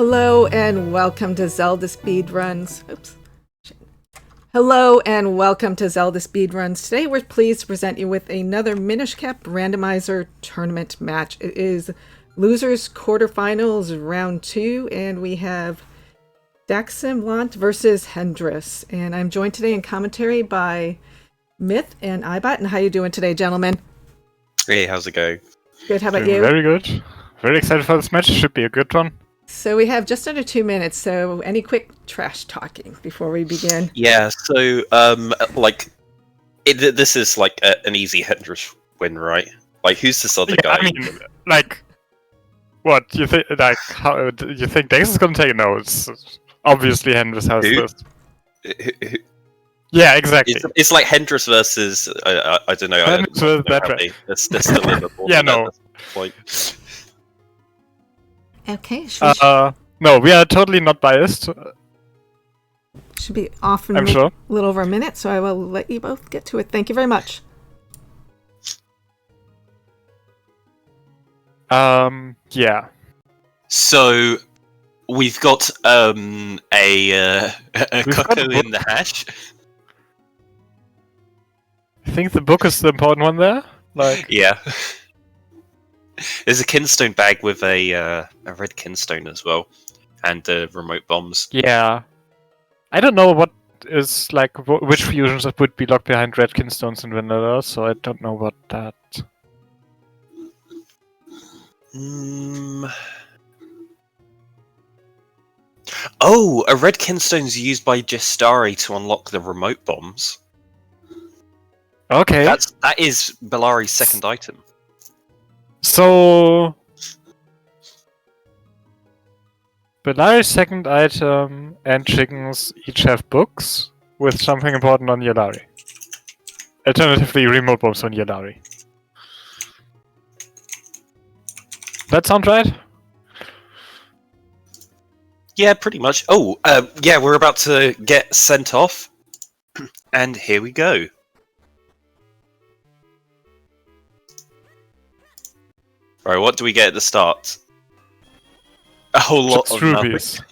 Hello and welcome to Zelda Speedruns. Oops. Hello and welcome to Zelda Speedruns. Today we're pleased to present you with another Minish Cap Randomizer tournament match. It is losers quarterfinals round 2, and we have DaxamLhant versus Hendrus. And I'm joined today in commentary by Myth and iBot. And how you doing today, gentlemen? Hey, how's it going? Good. How about Doing you? Very good. Very excited for this match. Should be a good one. So we have just under 2 minutes, so any quick trash talking before we begin? Yeah, so, this is like an easy Hendrus win, right? Like, who's this other guy? I mean, like, what you think? Like, how do you think Dex is gonna take it? No, it's obviously Hendrus has Who? this. Yeah, exactly. It's like Hendrus versus I don't know. Hendrus versus Bedray. They're still in the ball. Yeah, no. Point. Okay, No, we are totally not biased. should be off in I'm sure. a little over a minute, so I will let you both get to it. Thank you very much. Yeah. So we've got a cuckoo in the hash. I think the book is the important one there. Like, Yeah. There's a kinstone bag with a red kinstone as well, and remote bombs. yeah. I don't know what is like which fusions that would be locked behind red kinstones in vanilla, so I don't know what that. Oh, a red kinstone's used by Jestari to unlock the remote bombs. Okay. That is Bellari's second item. So, Bellari's second item and chickens each have books with something important on Yellari. Alternatively, remote bombs on Yellari. That sound right? Yeah, pretty much. Oh, yeah, we're about to get sent off, and here we go. Right, what do we get at the start? A whole lot Just of nothing. rubies.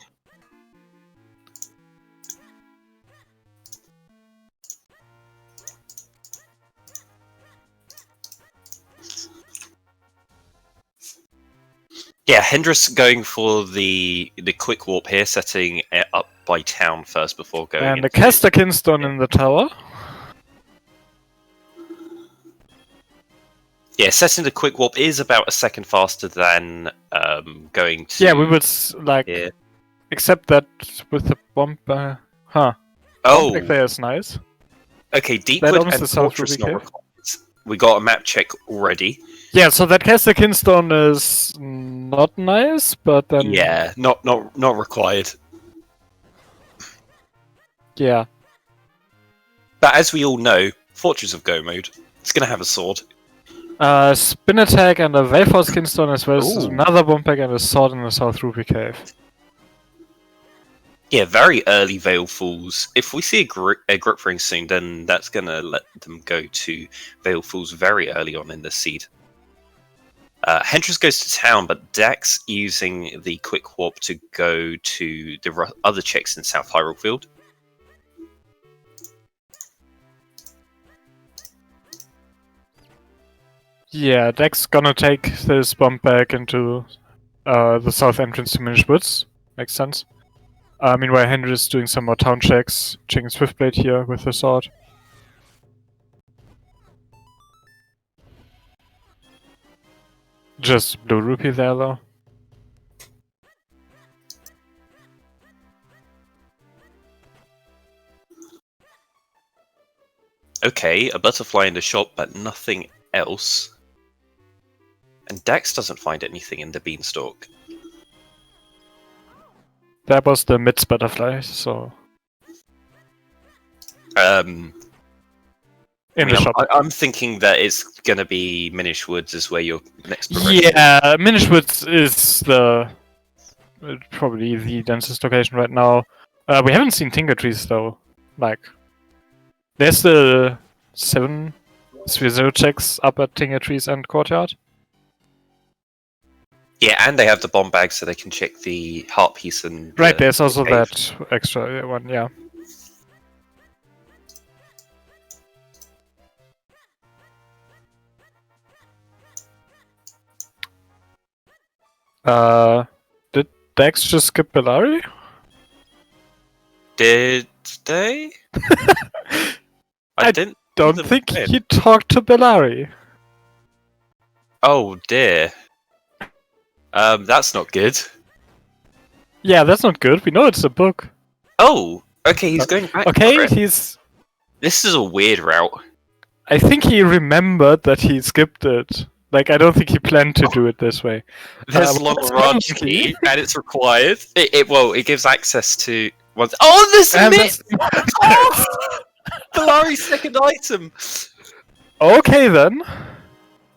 Yeah, Hendrus going for the quick warp here, setting it up by town first before going. And the into caster kinstone in the tower. Yeah, setting the quick warp is about a second faster than going to. Yeah, we would like. Yeah. Except that with the bomb. Huh. Oh, Bomb there is nice. okay. That Deepwood owns and the South Fortress Ruby not Cave. required. We got a map check already. Yeah, so that caster kinstone is not nice, but then. Yeah, not required. Yeah. But as we all know, Fortress of Go mode, it's gonna have a sword. Spin attack and a Veilforce kinstone as well as Ooh. another bomb pack and a sword in the South Ruby Cave. Yeah, very early Veil Falls. If we see a grip ring soon, then that's gonna let them go to Veil Falls very early on in the seed. Hendrus goes to town, but Dax using the quick warp to go to the other checks in South Hyrule Field. Yeah, Dex gonna take this bomb back into the south entrance to Minish Woods. Makes sense. Meanwhile, Hendrus is doing some more town checks, checking Swiftblade here with the sword. Just blue rupee there though. Okay, a butterfly in the shop, but nothing else. And Dax doesn't find anything in the beanstalk. That was the Mids butterfly, so. In the shop. I'm thinking that it's gonna be Minish Woods is where your next progression. Yeah, Minish Woods is the probably the densest location right now. We haven't seen Tinker Trees though. Like, there's the 7 Sphere checks up at Tinker Trees and Courtyard. Yeah, and they have the bomb bag so they can check the heart piece and... Right, there's also the cave. that extra one, yeah. Did Dax just skip Bellari? Did they? I didn't... Don't them think win. he talked to Bellari. Oh dear. That's not good. Yeah, that's not good. We know it's a book. Oh, okay, he's going back Okay, for it. he's... This is a weird route. I think he remembered that he skipped it. Like, I don't think he planned to do it this way. There's Well, long that's ranch unlucky. key, and it's required. It gives access to... Oh, this And myth! that's- Oh! Bellari's second item! Okay then.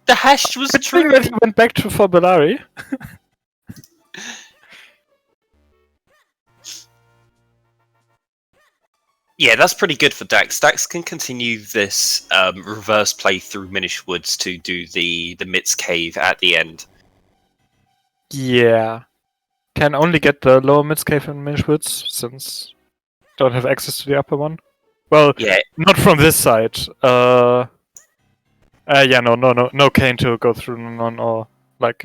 The hash was Good thing true! that he went back to for Bellari. Yeah, that's pretty good for Dax. Dax can continue this reverse play through Minish Woods to do the Mitz Cave at the end. Yeah. Can only get the lower mid cave in Minish Woods, since don't have access to the upper one. Well, Yeah, not from this side. Yeah, no cane to go through none or like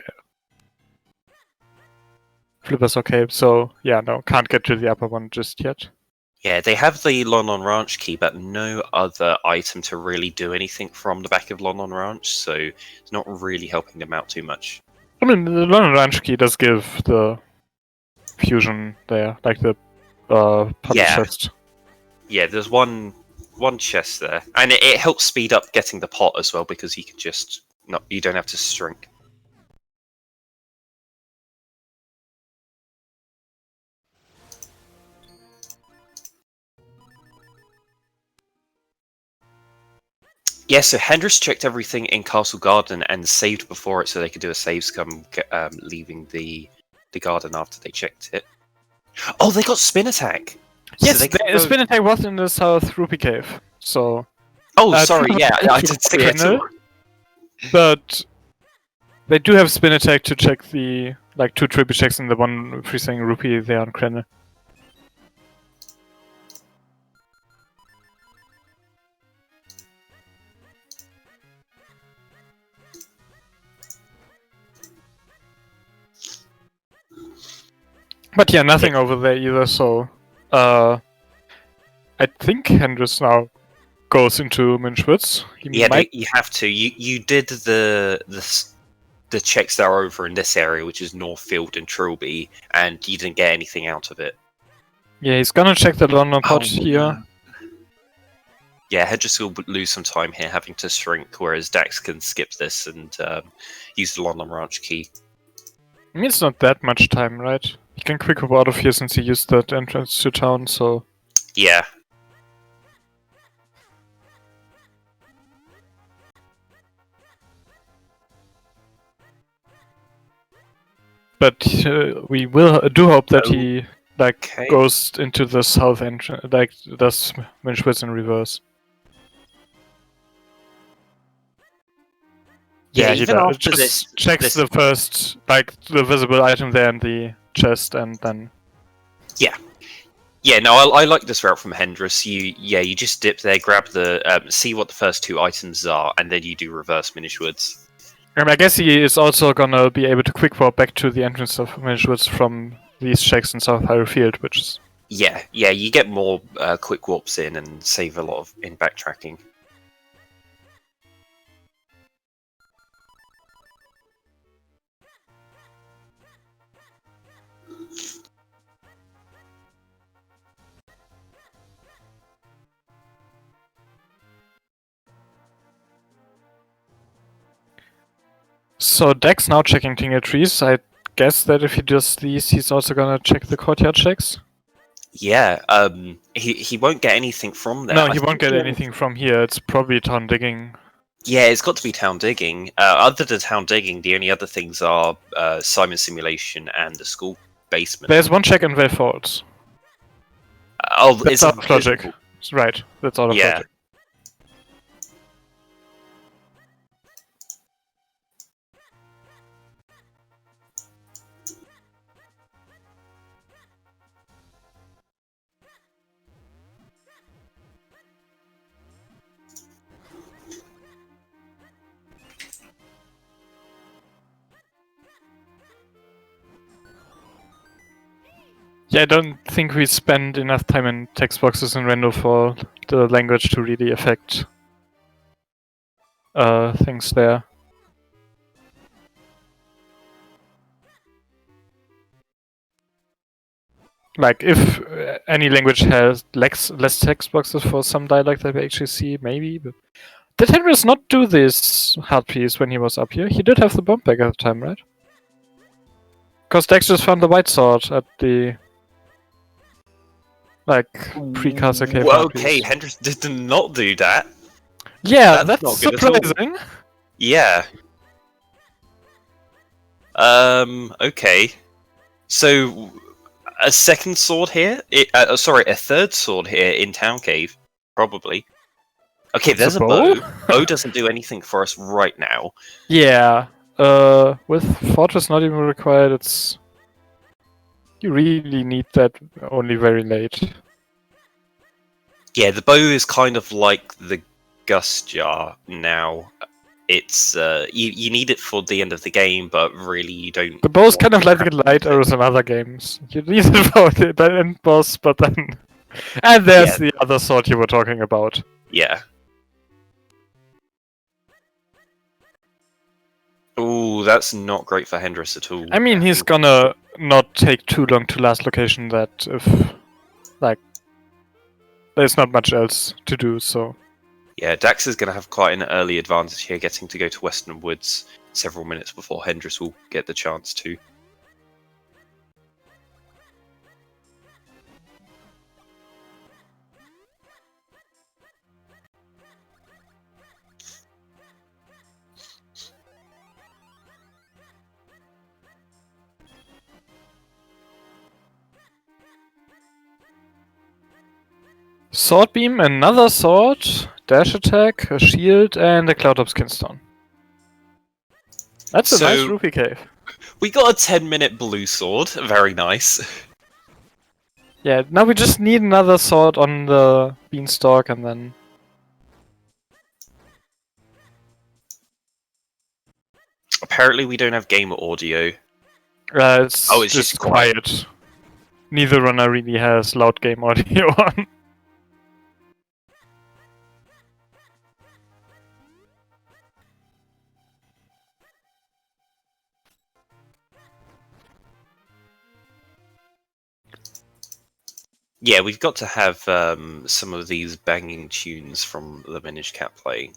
flippers or cape. So yeah, no, can't get to the upper one just yet. yeah, they have the London Ranch key, but no other item to really do anything from the back of London Ranch, so it's not really helping them out too much. I mean, the London Ranch key does give the fusion there, like the puzzle Yeah. chest. Yeah, there's one chest there, and it helps speed up getting the pot as well because you can just you don't have to shrink. Yeah, so Hendrus checked everything in Castle Garden and saved before it so they could do a save scum leaving the garden after they checked it. Oh, they got spin attack! Yes, so the spin attack was in the South Rupee Cave. So, Oh, sorry, yeah, I did see it. Kennel. But they do have spin attack to check the like 2 triple checks and the one freezing rupee there on Krenner. But yeah, nothing over there either, so I think Hendrus now goes into Minschwitz. Yeah, you have to. You did the checks that are over in this area, which is Northfield and Trilby, and you didn't get anything out of it. Yeah, he's gonna check the London pot here. Yeah, Hedges will lose some time here having to shrink, whereas Dax can skip this and use the London Ranch key. I mean, it's not that much time, right? He can quick hop out of here since he used that entrance to town, so... Yeah. But we do hope that he goes into the south entrance, like does Minschwitz in reverse. Yeah, he even does. after Just checks the first, like the visible item there in the chest, and then. Yeah. Yeah, no, I like this route from Hendrus. You just dip there, grab the see what the first 2 items are, and then you do reverse Minish Woods. I guess he is also gonna be able to quick warp back to the entrance of Minish Woods from these checks in South Hyrule Field, which is... Yeah, you get more quick warps in and save a lot in backtracking. So Dex now checking Tingle Trees. I guess that if he does these, he's also gonna check the courtyard checks. Yeah, he won't get anything from there. No, he won't get anything from here. It's probably town digging. Yeah, it's got to be town digging. Other than town digging, the only other things are Simon Simulation and the school basement. There's one check in Vale Falls. It's out of logic. Right, that's out of logic. Yeah, I don't think we spend enough time in text boxes in Rendo for the language to really affect things there. Like, if any language has less text boxes for some dialect that we actually see, maybe, but... Did Hendrus not do this hard piece when he was up here? He did have the bomb back at the time, right? Because Dax just found the white sword at the... like, precursor cave. Well, okay, Hendrus did not do that. Yeah, That's that's not good at all. surprising. Yeah. Okay. So, a second sword here? Sorry, a third sword here in Town Cave, probably. Okay, there's a bow. Bow doesn't do anything for us right now. Yeah. With Fortress not even required, it's... You really need that only very late. Yeah, the bow is kind of like the Gust Jar now. It's, you need it for the end of the game, but really you don't... The bow's kind of like the light arrows in other games. You need it for the end boss, but then... And there's the other sword you were talking about. Yeah. Ooh, that's not great for Hendrus at all. I mean, he's gonna not take too long to last location that if... like... There's not much else to do, so... Yeah, Dax is going to have quite an early advantage here, getting to go to Western Woods several minutes before Hendrus will get the chance to. Sword Beam, another sword, dash attack, a shield, and a Cloud Top Skinstone. That's a nice rupee cave. We got a 10-minute blue sword, very nice. Yeah, now we just need another sword on the beanstalk and then... Apparently we don't have game audio. It's it's just quiet. Neither runner really has loud game audio on. Yeah, we've got to have some of these banging tunes from the Minish Cap playing.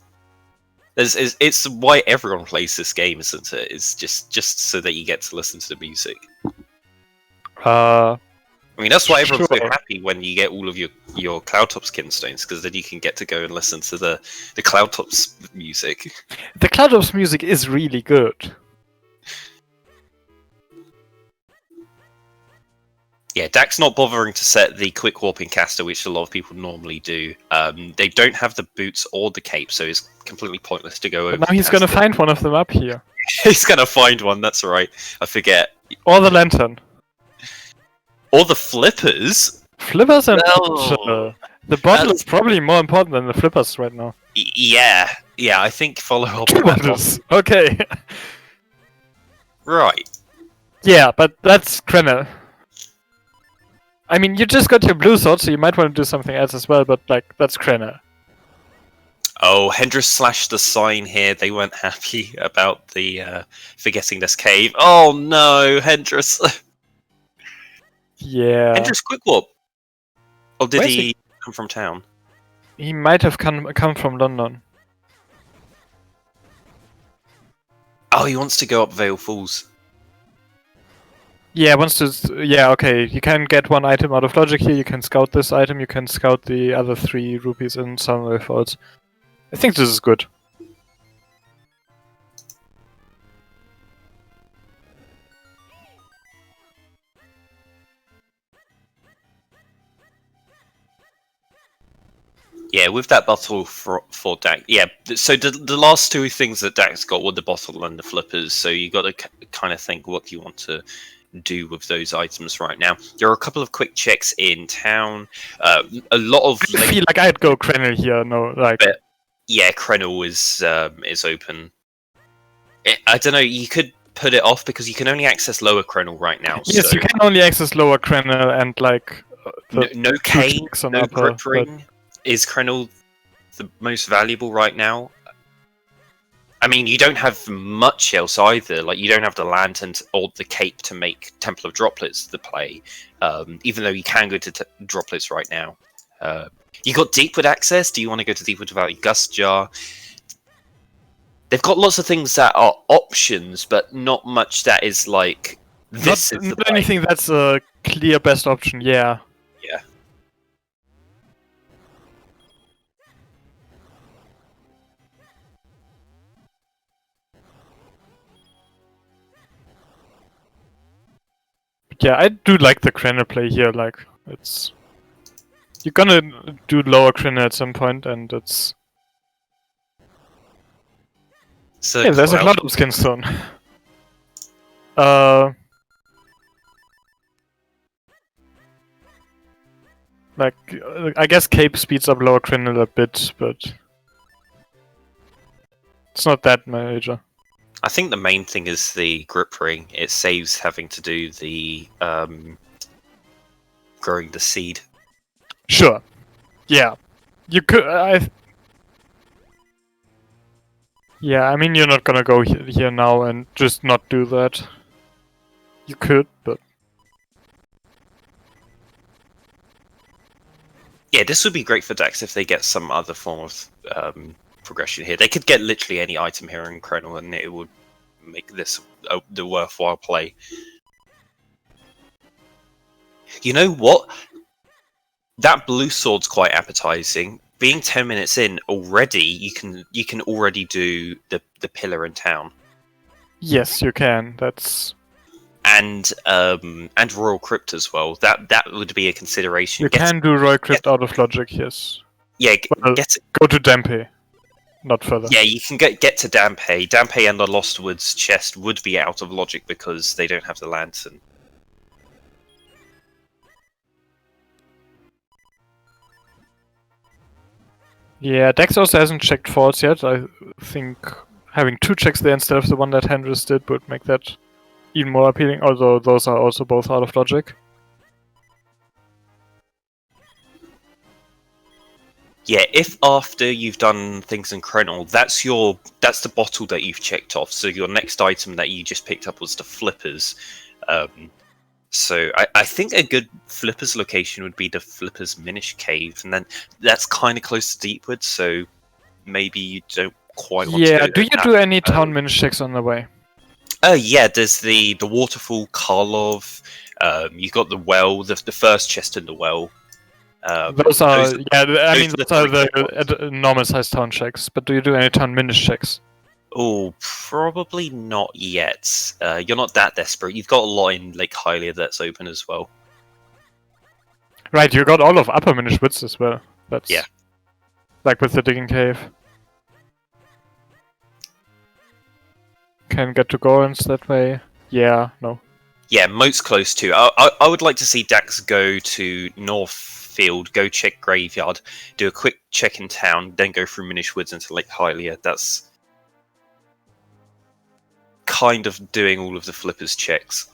It's why everyone plays this game, isn't it? It's just so that you get to listen to the music. I mean, that's why everyone's so happy when you get all of your Cloudtops Kinstones, because then you can get to go and listen to the Cloudtops music. The Cloudtops music is really good. Yeah, Dax not bothering to set the quick warping caster, which a lot of people normally do. They don't have the boots or the cape, so it's completely pointless to go over. But now he's gonna find one of them up here. He's gonna find one, that's right. I forget. Or the lantern. Or the flippers. Flippers and the bottle is probably more important than the flippers right now. Yeah, I think follow up. Okay. Right. Yeah, but that's Krenner. I mean, you just got your blue sword, so you might want to do something else as well, but, like, that's Krenner. Oh, Hendrus slashed the sign here. They weren't happy about the forgetting this cave. Oh no, Hendrus. Yeah. Hendrus quick warp. Or did he come from town? He might have come from London. Oh, he wants to go up Vale Falls. Yeah, yeah, okay. You can get one item out of logic here. You can scout this item. You can scout the other 3 rupees in Sunray Falls. I think this is good. Yeah, with that bottle for Dax. Yeah, so the last 2 things that Dax got were the bottle and the flippers. So you got to kind of think, what do you want to do with those items right now? There are a couple of quick checks in town. A lot of. I feel like I'd go Krenel here. No, like. Yeah, Krenel is open. I don't know. You could put it off because you can only access Lower Krenel right now. Yes, so you can only access Lower Krenel and like no cane, checks on no upper, grip ring. Is Krenel the most valuable right now? I mean, you don't have much else either. Like, you don't have the lantern or the cape to make Temple of Droplets to play, even though you can go to Droplets right now. You got Deepwood access. Do you want to go to Deepwood without your Gust Jar? They've got lots of things that are options, but not much that is like this. Not anything that's a clear best option. Yeah. Yeah. Yeah, I do like the Krenner play here. Like, it's you're gonna do lower Krenner at some point, and it's So yeah. There's a Cloud of Skinstone. Like, I guess Cape speeds up lower Krenner a bit, but it's not that major. I think the main thing is the grip ring. It saves having to do the growing the seed. Sure. Yeah. You could. Yeah, I mean, you're not gonna go here now and just not do that. You could, but Yeah, this would be great for Dax if they get some other form of progression here. They could get literally any item here in Krenel and it would make this the worthwhile play. You know what? That blue sword's quite appetizing. Being 10 minutes in already, you can already do the pillar in town. yes, you can. That's And Royal Crypt as well. That would be a consideration. you can do Roy Crypt out of logic. Yes. Yeah, Well, go to Dampe, not further. Yeah, you can get to Dampe. Dampe and the Lost Woods chest would be out of logic because they don't have the lantern. Yeah, Dex also hasn't checked forts yet. I think having 2 checks there instead of the one that Hendrus did would make that even more appealing, although those are also both out of logic. Yeah, if after you've done things in Krenel, that's the bottle that you've checked off. So your next item that you just picked up was the flippers. So I think a good flippers location would be the flippers Minish Cave, and then that's kind of close to Deepwood, so maybe you don't quite want to Yeah, go do you that. do any town minish checks on the way? Yeah, there's the waterfall, Karlov. You got the well, the first chest in the well. Those are those those are the the normal sized town checks. But do you do any town minish checks? Oh, probably not yet. You're not that desperate. You've got a lot in Lake Hylia that's open as well. Right, you got all of upper minish woods as well. That's Yeah. Like with the digging cave. Can get to Gorons that way. Yeah, no. Yeah, Moat's close too. I would like to see Dax go to Northfield, go check Graveyard, do a quick check in town, then go through Minish Woods into Lake Hylia. That's kind of doing all of the flippers checks.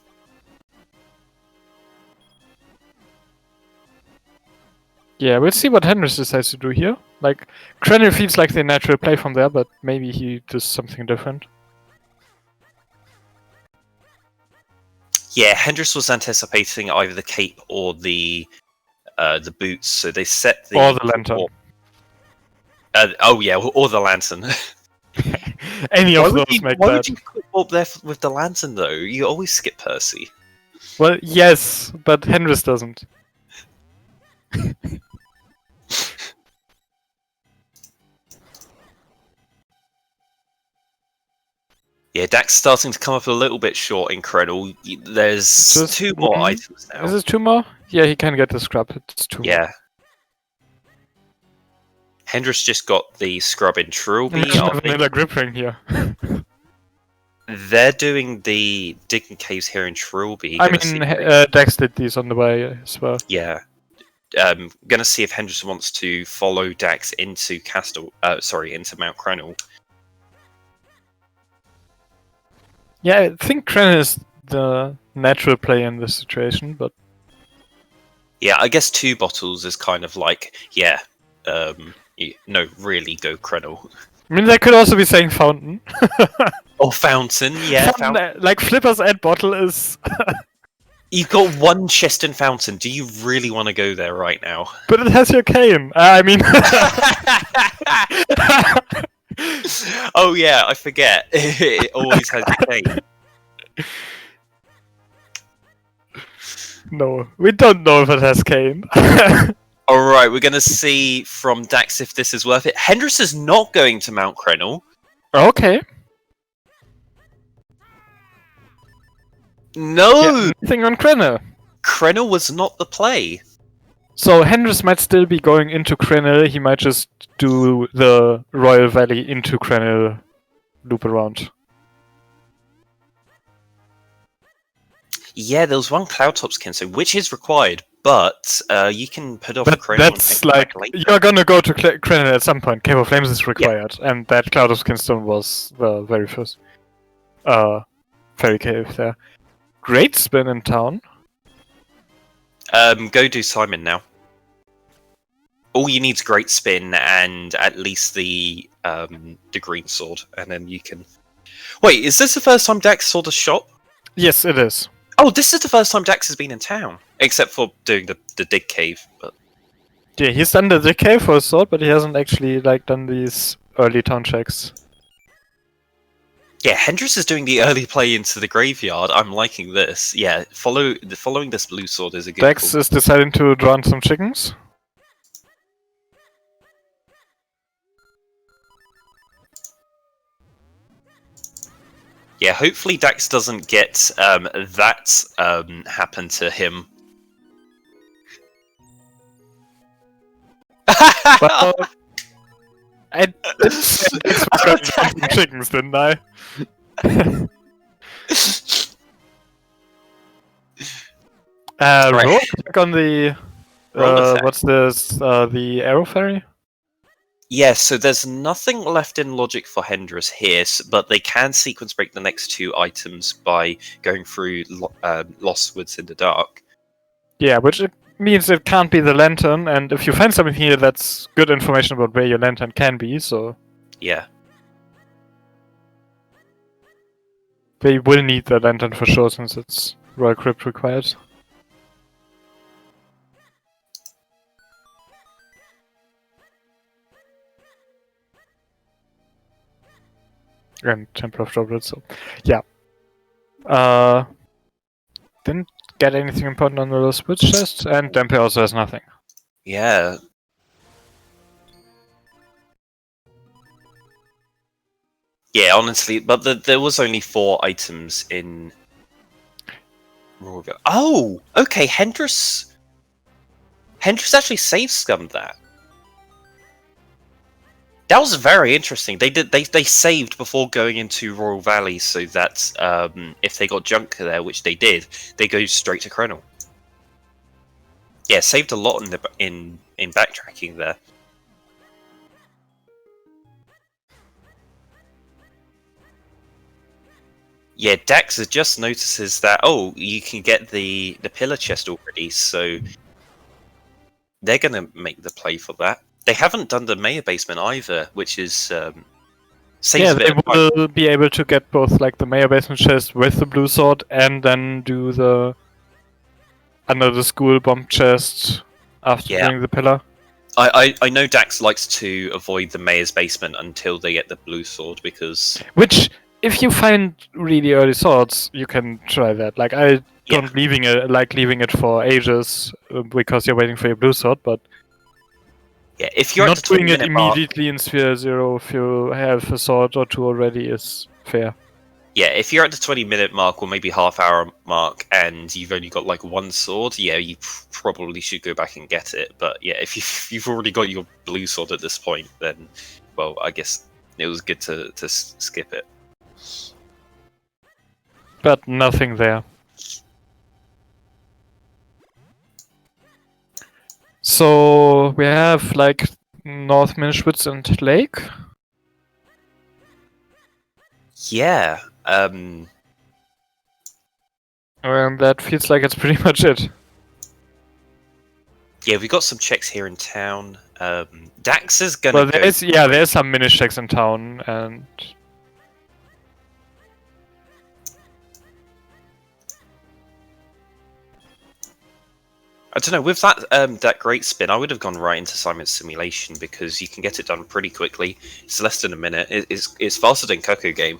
Yeah, we'll see what Hendrus decides to do here. Like, Krenner feels like the natural play from there, but maybe he does something different. Yeah, Hendrus was anticipating either the cape or the boots, so they set the Or the lantern. Or the lantern. Any of those make why that. would you put up there with the lantern though? You always skip Percy. Well, yes, but Hendrus doesn't. Yeah, Dax starting to come up a little bit short in Krenel. There's Just 2 more one? items now. Is it 2 more? Yeah, he can get the scrub. It's 2 more. Yeah. Hendrus just got the scrub in Trilby. Imagine a vanilla grip ring here. They're doing the digging caves here in Trilby. I Gonna mean, see- Dex did these on the way as well. yeah. Gonna see if Hendrus wants to follow Dax into into Mount Krenel. Yeah, I think Kren is the natural play in this situation, but Yeah, I guess 2 bottles is kind of like, no, really go Krenel. I mean, they could also be saying fountain. Or Fountain, yeah. Fountain, like Flippers and bottle is. You've got 1 chest in Fountain. Do you really want to go there right now? But it has your cane. I mean. Oh yeah, I forget. It always has a cane. No, we don't know if it has cane. Alright, we're going to see from Dax if this is worth it. Hendrus is not going to Mount Krenel. Okay. No! Yeah, nothing on Krenel. Krenel was not the play. So Hendrus might still be going into Krenel. He might just do the Royal Valley into Krenel loop around. Yeah, there was 1 Cloudtop's Kenso, which is required, but you can put off But Krenel. that's like, you're gonna go to Krenel at some point. Cave of Flames is required, and that Cloud of Skinstone was the very first fairy cave there. Great spin in town. Go do Simon now. All you need is Great Spin and at least the green sword, and then you can... Wait, is this the first time Dax saw the shop? Yes, it is. Oh, this is the first time Dax has been in town. Except for doing the dig cave, but... Yeah, he's done the cave for a sword, but he hasn't actually like done these early town checks. Yeah, Hendrus is doing the early play into the graveyard. I'm liking this. Yeah, following this blue sword is a good Dax is deciding to draw on some chickens. Yeah, hopefully Dax doesn't get that happen to him. Well, I did say Dax was going to draw some chickens, didn't I? Right. Roll check on the what's this? The arrow fairy. Yeah, so there's nothing left in logic for Hendrus here, but they can sequence break the next 2 items by going through Lost Woods in the Dark. Yeah, which it means it can't be the lantern, and if you find something here, that's good information about where your lantern can be. So Yeah. they will need the lantern for sure, since it's Royal Crypt required. And Temple of Droplet, so yeah. Didn't get anything important on the Lost Woods chest, and Temple also has nothing. Yeah. Yeah, honestly, but there was only 4 items in... Oh! Okay, Hendrus actually save scummed that. That was very interesting. They saved before going into Royal Valley, so that if they got junk there, which they did, they go straight to Krenel. Yeah, saved a lot in backtracking there. Yeah, Dax just notices that you can get the pillar chest already, so they're gonna make the play for that. They haven't done the mayor basement either, which is yeah, they will be able to get both like the mayor basement chest with the blue sword, and then do the under the school bomb chest after doing the pillar. I know Dax likes to avoid the mayor's basement until they get the blue sword, because if you find really early swords, you can try that. Like I don't leaving it for ages because you're waiting for your blue sword, but yeah, if you're not doing it immediately in Sphere 0 if you have a sword or 2 already is fair. Yeah, if you're at the 20-minute mark or maybe half-hour mark and you've only got like 1 sword, yeah, you probably should go back and get it. But yeah, if you've already got your blue sword at this point, then, well, I guess it was good to skip it. But nothing there. So we have like North Minishwitz and Lake. Yeah, And that feels like it's pretty much it. Yeah, we've got some checks here in town. Dax is gonna Well, go. there's some minish checks in town, and I don't know, with that great spin, I would have gone right into Simon's Simulation because you can get it done pretty quickly. It's less than a minute. It's faster than Coco Game.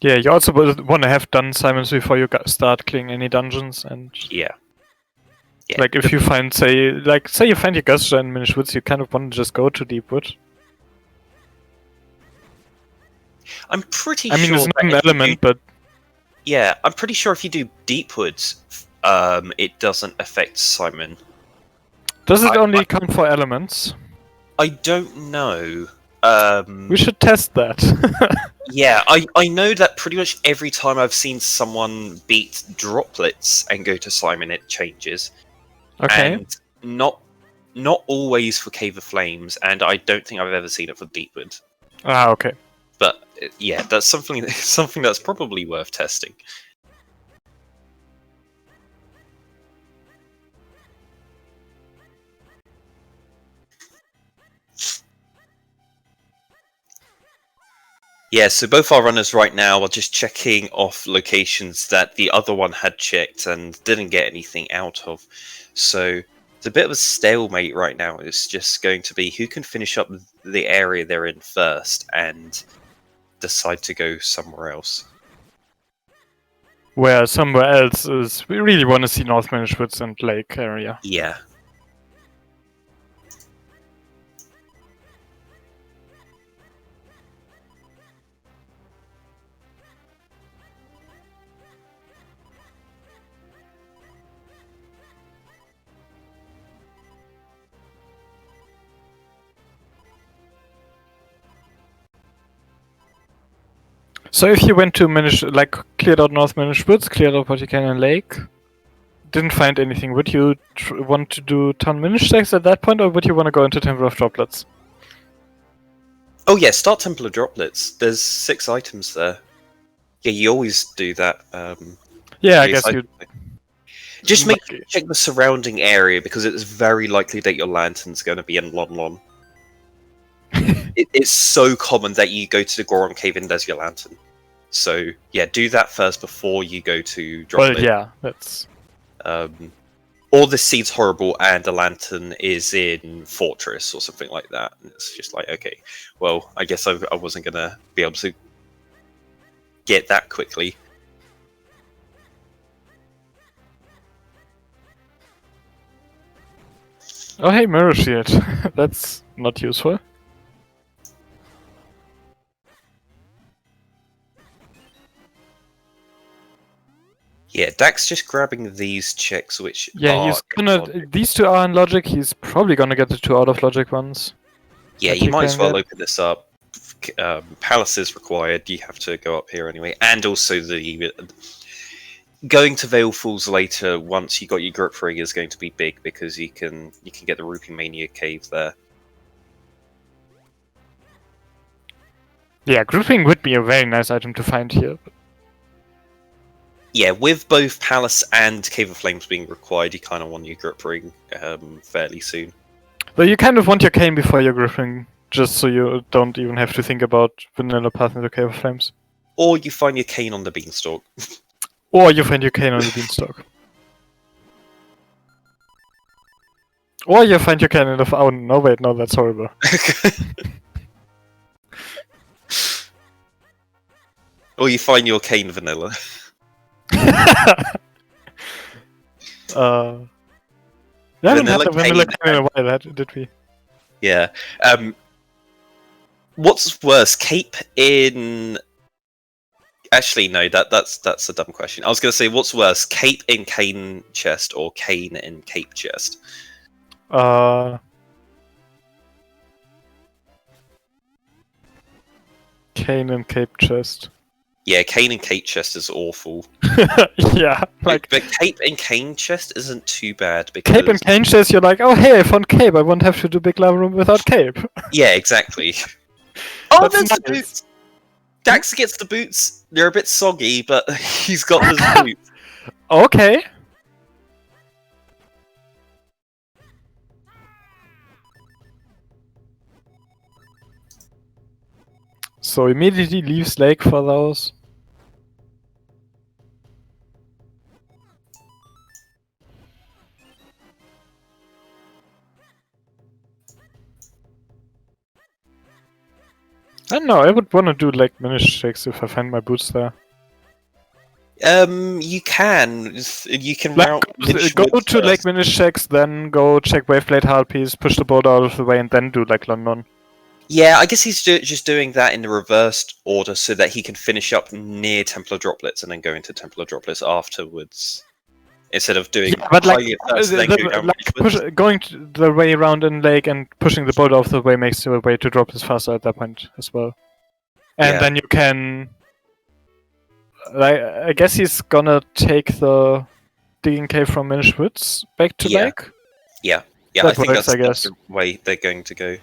yeah, you also want to have done Simons before you start clearing any dungeons, and Yeah. Yeah. like if you find, say you find your Gusher in Minish Woods, you kind of want to just go to Deepwood. I'm pretty I mean, sure. it's not an that if you element, do- but Yeah, I'm pretty sure if you do Deepwoods, it doesn't affect Simon. does it I- only count for elements? I don't know. We should test that. Yeah, I know that pretty much every time I've seen someone beat droplets and go to Simon, it changes. Okay. And not always for Cave of Flames, and I don't think I've ever seen it for Deepwood. Ah, okay. But yeah, that's something that's probably worth testing. Yeah, so both our runners right now are just checking off locations that the other one had checked and didn't get anything out of. So it's a bit of a stalemate right now. It's just going to be who can finish up the area they're in first and decide to go somewhere else. Where somewhere else is, we really want to see North Minish Woods and Lake area. Yeah. So if you went to cleared out North Minish Woods, cleared out what you can in Lake, didn't find anything, would you want to do Town Minish checks at that point, or would you want to go into Temple of Droplets? Oh yeah, start Temple of Droplets. There's 6 items there. Yeah, you always do that. Yeah, I guess you. Just check the surrounding area because it's very likely that your lantern's going to be in Lon Lon. It's so common that you go to the Goron Cave and there's your lantern. So yeah, do that first before you go to Droplet. Well, yeah, that's. Or the seed's horrible and the lantern is in Fortress or something like that. And it's just like, okay, well, I guess I wasn't going to be able to get that quickly. Oh, hey, Mirror Shield. That's not useful. Yeah, Dax just grabbing these checks, which Yeah, he's gonna. These 2 are in Logic. He's probably gonna get the 2 out of Logic ones. Yeah, you might as well open this up. Palace is required. You have to go up here anyway, and also the going to Vale Falls later once you got your grip ring is going to be big because you can get the Rupee Mania cave there. Yeah, grouping would be a very nice item to find here. Yeah, with both Palace and Cave of Flames being required, you kind of want your grip ring fairly soon. But you kind of want your cane before your grip ring, just so you don't even have to think about vanilla path into Cave of Flames. Or you find your cane on the beanstalk. Or you find your cane on the beanstalk. Or you find your cane in the... Oh, no, wait, no, that's horrible. Or you find your cane vanilla. We haven't had a vanilla cane in a while, did we? Yeah. What's worse, cape in... Actually, no, that's a dumb question. I was going to say, what's worse, cape in cane chest or cane in cape chest? Cane and cape chest. Yeah, cane and cape chest is awful. Yeah, like but Cape and Cane chest isn't too bad because Cape and Cane says you're like, oh hey, I found Cape. I won't have to do big lava room without Cape. yeah, exactly. Oh, That's there's the nice. boots. Dax gets the boots. They're a bit soggy, but he's got those boots. Okay. So immediately leaves Lake for those. I don't know, I would want to do like minish shakes if I find my boots there. You can Like, route go Woods to like first. minish shakes, then go check Waveblade Harpies, push the boat out of the way, and then do like London. Yeah, I guess he's just doing that in the reversed order so that he can finish up near Templar Droplets and then go into Templar Droplets afterwards. Instead of doing Yeah, but like, Hylia first, then go down going the way around in Lake and pushing the boat off the way makes your way to Droplets faster at that point as well. And Yeah. then you can... I guess he's gonna take the digging cave from Minish Woods back to Yeah. Lake. Yeah, That I think works, I that's guess. the way they're going to go.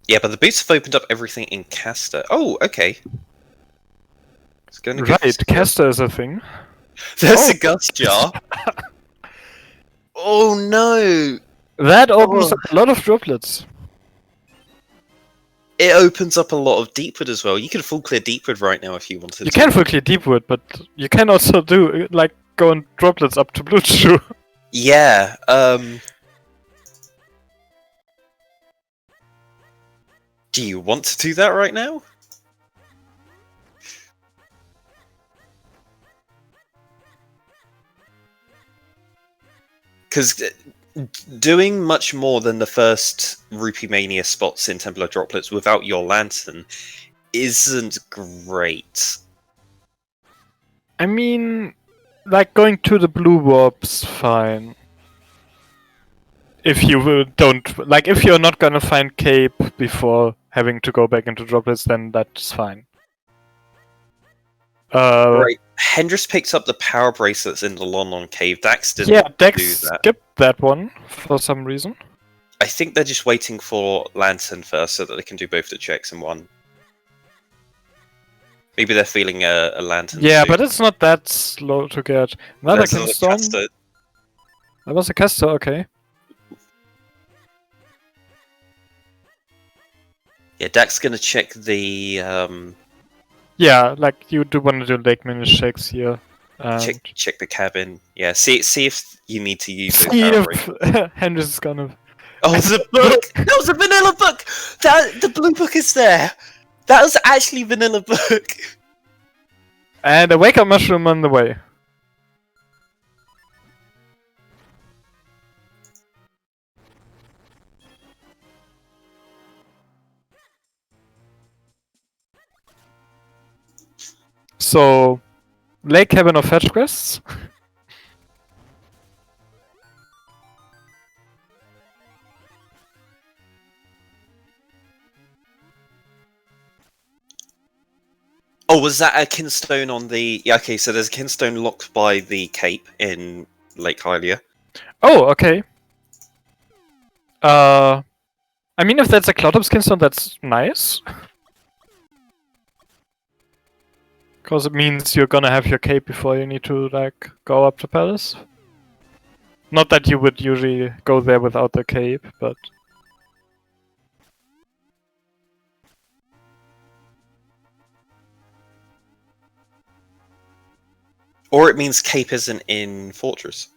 Yeah, but the boots have opened up everything in Caster. Oh, okay. It's going to go Right, Caster is a thing. There's Oh. a Gus jar. Oh no! That opens Oh. up a lot of droplets. It opens up a lot of Deepwood as well. You can full clear Deepwood right now if you wanted You to. can full clear Deepwood, but you can also do like go on droplets up to Blue Chew. Yeah, do you want to do that right now? Because doing much more than the first Rupee Mania spots in Templar Droplets without your lantern isn't great. I mean, like going to the blue warp's fine. If you don't like, if you're not gonna find Cape before having to go back into droplets, then that's fine. Right, Hendrus picked up the power bracelets in the London cave. Dax didn't Yeah, do Dex that. skipped that one for some reason. I think they're just waiting for Lantern first so that they can do both the checks in one. Maybe they're feeling a Lantern. Yeah, soon. but it's not that slow to get. Another There's another Kinstone. caster. That was a caster, okay. Yeah, Dax gonna check the Yeah, like you do want to do Lake Minish checks here. And check the cabin. Yeah, see if you need to use those see power if bracelets. Hendrus is gonna. Oh, the book! That was a vanilla book! The blue book is there! That was actually vanilla book! And a wake up mushroom on the way. So, Lake Cabin of Fetch Quests. Oh, was that a kinstone on the... Yeah, okay, so there's a kinstone locked by the cape in Lake Hylia. Oh, okay. I mean, if that's a Cloudhop's Kinstone, that's nice. Because it means you're gonna have your cape before you need to, like, go up to Palace. Not that you would usually go there without the cape, but... Or it means cape isn't in Fortress.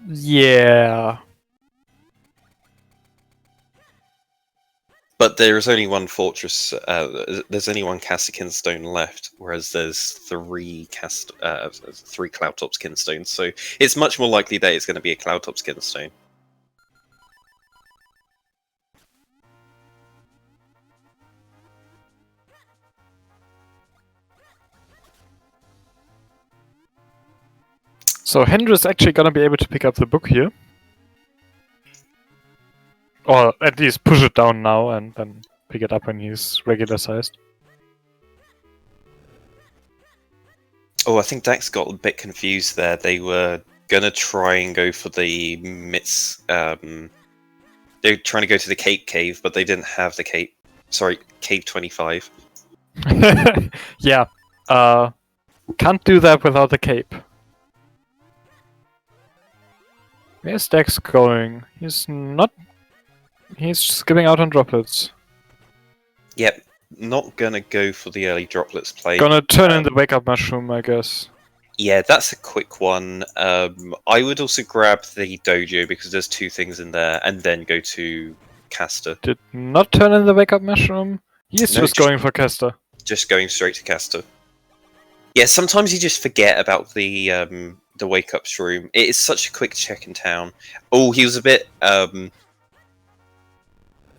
Yeah. But there is only one Fortress, there's only one caster kinstone left, whereas there's three Cloudtops kinstones, so it's much more likely that it's going to be a Cloudtops kinstone. So Hendrus is actually gonna be able to pick up the book here. Or at least push it down now and then pick it up when he's regular sized. Oh, I think Dax got a bit confused there. They were gonna try and go for the Mitz. They were trying to go to the Cape Cave, but they didn't have the Cape. Sorry, Cave 25. Yeah. Can't do that without the cape. Where's Dex going? He's not... He's skipping out on droplets. Yep, not gonna go for the early droplets play. Gonna turn in the wake-up mushroom, I guess. Yeah, that's a quick one. I would also grab the dojo because there's 2 things in there, and then go to Caster. Did not turn in the wake-up mushroom. He's No, just going for Caster. Just going straight to Caster. Yeah, sometimes you just forget about the wake up shroom. It is such a quick check in town. Oh, he was a bit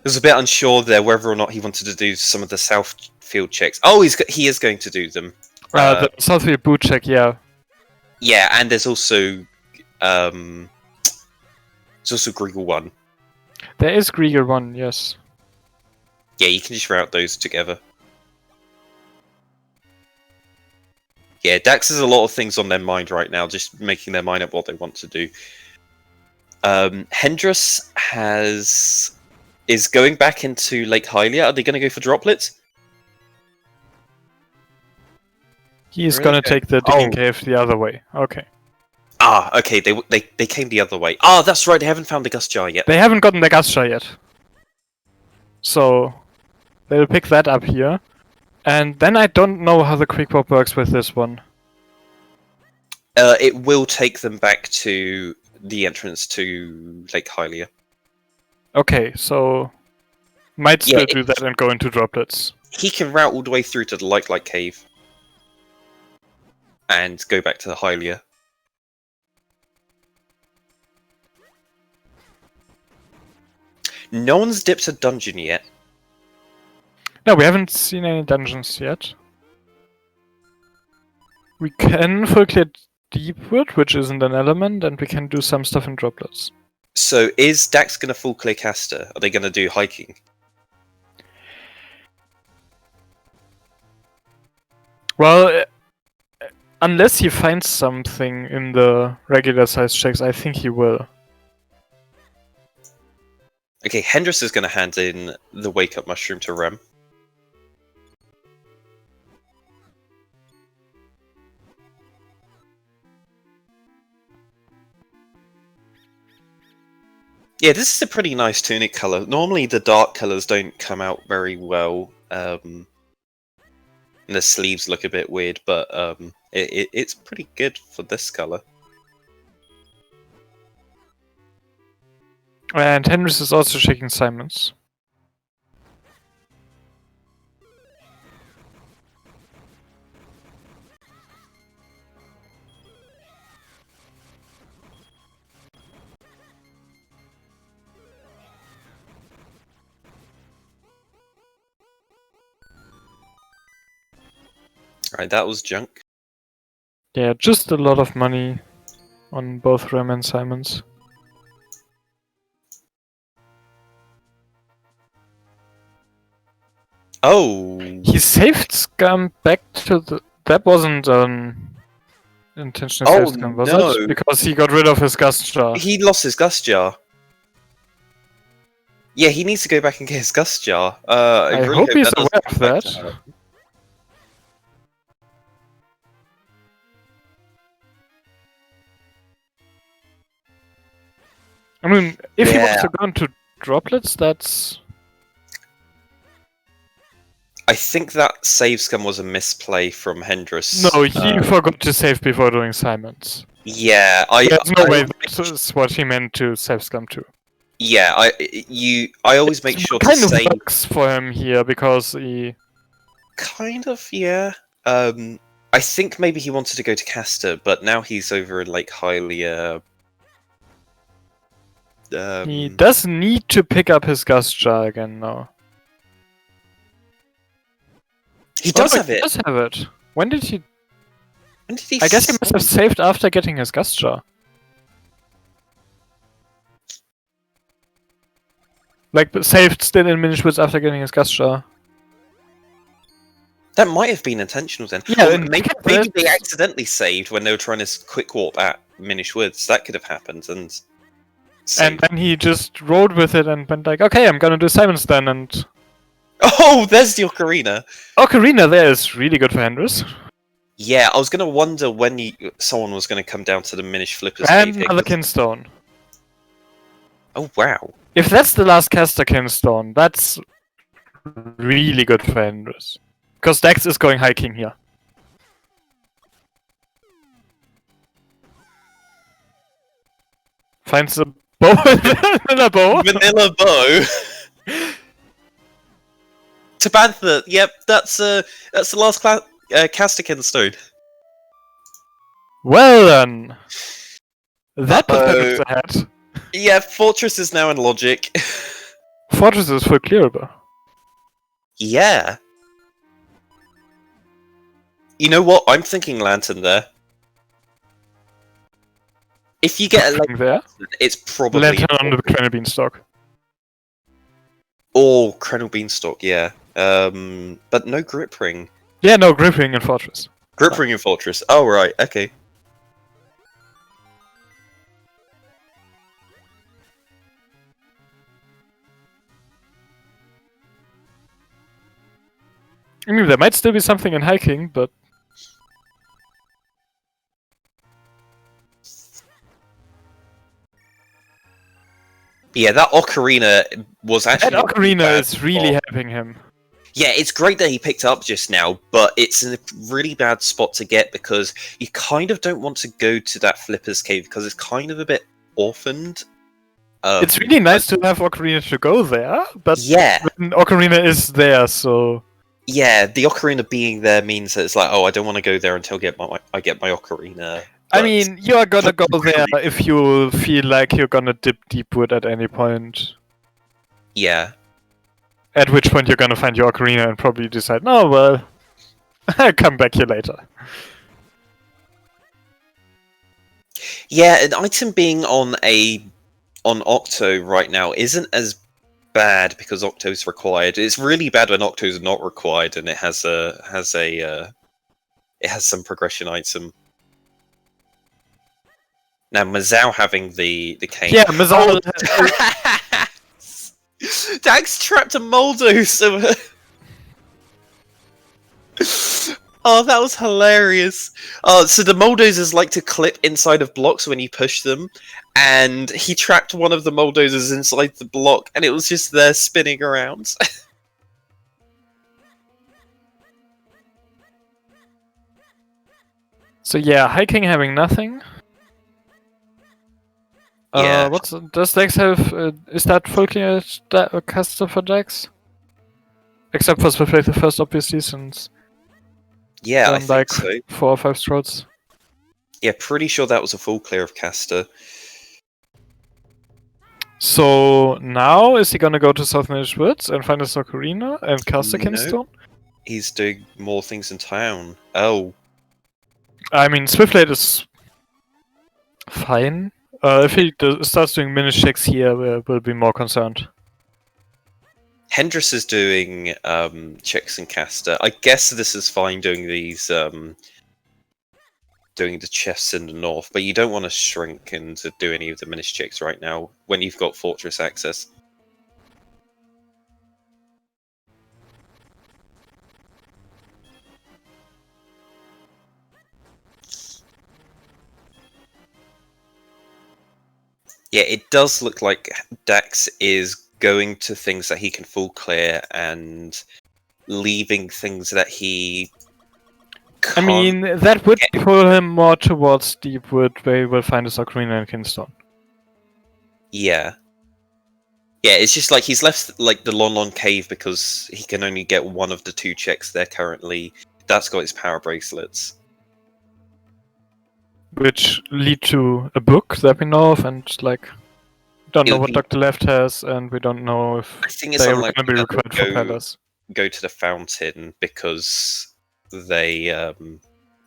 unsure there whether or not he wanted to do some of the south field checks. Oh, he is going to do them. The Southfield boot check, yeah. Yeah, and there's also Griggle 1. There is Grieger 1, yes. Yeah, you can just route those together. Yeah, Dax has a lot of things on their mind right now, just making their mind up what they want to do. Hendrus is going back into Lake Hylia. Are they going to go for droplets? He's Really? gonna take the digging Oh. cave the other way. Okay. Ah, okay, they came the other way. Ah, that's right, they haven't found the Gust Jar yet. They haven't gotten the gas jar yet. So they'll pick that up here. And then I don't know how the quick warp works with this one. It will take them back to the entrance to Lake Hylia. Okay, so might Yeah, still do that and go into droplets. He can route all the way through to the Light Cave. And go back to the Hylia. No one's dipped a dungeon yet. No, we haven't seen any dungeons yet. We can full clear Deepwood, which isn't an element, and we can do some stuff in droplets. So is Dax going to full clear Caster? Are they going to do hiking? Well, unless he finds something in the regular size checks, I think he will. Okay, Hendrus is going to hand in the Wake Up Mushroom to Rem. Yeah, this is a pretty nice tunic color. Normally the dark colors don't come out very well. And the sleeves look a bit weird, but it's pretty good for this color. And Hendrus is also checking Simon's. Alright, that was junk. Yeah, just a lot of money on both Rem and Simon's. Oh! He saved Scum back to the... That wasn't an intentional Oh, save Scum, was no. it? Because he got rid of his Gust Jar. He lost his Gust Jar. Yeah, he needs to go back and get his Gust Jar. I really hope he's that aware doesn't of affect that. him. I mean, if he wants Yeah. to go into droplets, that's... I think that save scum was a misplay from Hendrus. No, he forgot to save before doing Simon's. Yeah, There's no way that's what he meant to save Scum to. Yeah, I always make sure to Kind of save. works for him here because he... Kind of, yeah. I think maybe he wanted to go to Caster, but now he's over in Lake Hylia. He does need to pick up his Gust Jar again now. He does Oh, have he it. does have it. When did he... When did he I guess he must have save? saved after getting his Gust Jar. Like, saved still in Minish Woods after getting his Gust Jar. That might have been intentional then. Yeah, Or in maybe that they case- accidentally saved when they were trying to quick warp at Minish Woods. That could have happened, and And saved. then he just rode with it and went like, okay, I'm gonna do Simon's then, and... Oh, there's the Ocarina! Ocarina there is really good for Hendrus. Yeah, I was gonna wonder when someone was gonna come down to the Minish Flippers And cave here, another 'cause- Kinstone. Oh, wow. If that's the last caster Kinstone, that's really good for Hendrus. Because Dex is going hiking here. Finds a bow and a bow. Vanilla Bow! Tabantha, yep, that's the last caster Kinstone. Well then. That was Uh-oh. Hendrus ahead. Yeah, Fortress is now in Logic. Fortress is full clearable. Yeah. You know what? I'm thinking Lantern there. If you get a Thing there. it's probably Lantern on the Krenner Beanstalk. or Krenel Beanstalk, yeah. But no grip ring. Yeah, no, gripping in Fortress. Grip ring in Fortress. Oh right, okay. I mean, there might still be something in hiking, but Yeah, that Ocarina was actually that Ocarina bad is really spot. helping him. Yeah, it's great that he picked up just now, but it's in a really bad spot to get because you kind of don't want to go to that Flipper's Cave because it's kind of a bit orphaned. It's really nice to have Ocarina to go there, but Yeah, Ocarina is there, so... yeah. The Ocarina being there means that it's like, oh, I don't want to go there until I get my Ocarina. I but- mean, you are gonna go there if you feel like you're gonna dip deep wood at any point. yeah, At which point you're gonna find your Ocarina and probably decide, no, well, I'll come back here later. yeah. An item being on Octo right now isn't as bad because Octo's required. It's really bad when Octo's not required and it has some progression item. Now Mazao having the cane. Yeah, Mazal... Dax trapped a Moldos. Oh, that was hilarious. Oh, so the Moldoses like to clip inside of blocks when you push them, and he trapped one of the Moldoses inside the block, and it was just there spinning around. So yeah, hiking having nothing. Yeah. Does Dex have... is that full clear caster for Dex? Except for Swift the first, obviously, since Yeah, I done, think so. 4 or 5 strokes. Yeah, pretty sure that was a full clear of caster. So now, is he gonna go to South Minish Woods and find his Ocarina and cast a No. Kinstone? He's doing more things in town. Oh, I mean, Swiftblade is fine. If he starts doing Minish checks here, we'll be more concerned. Hendrus is doing checks in caster. I guess this is fine doing these doing the chests in the north, but you don't want to shrink and to do any of the Minish checks right now when you've got Fortress access. Yeah, it does look like Dax is going to things that he can full clear and leaving things that he I can't. mean, that would pull him more towards Deepwood, where he will find his Ocarina and Kinstone. Yeah. Yeah, it's just like he's left like the Lon Lon cave because he can only get one of the 2 checks there currently. That's got his power bracelets. Which lead to a book that we know of, and like, don't know It'll what be- Dr. Left has, and we don't know if I think it's they are unlikely going to be that required for they'll Palace. go to the fountain because they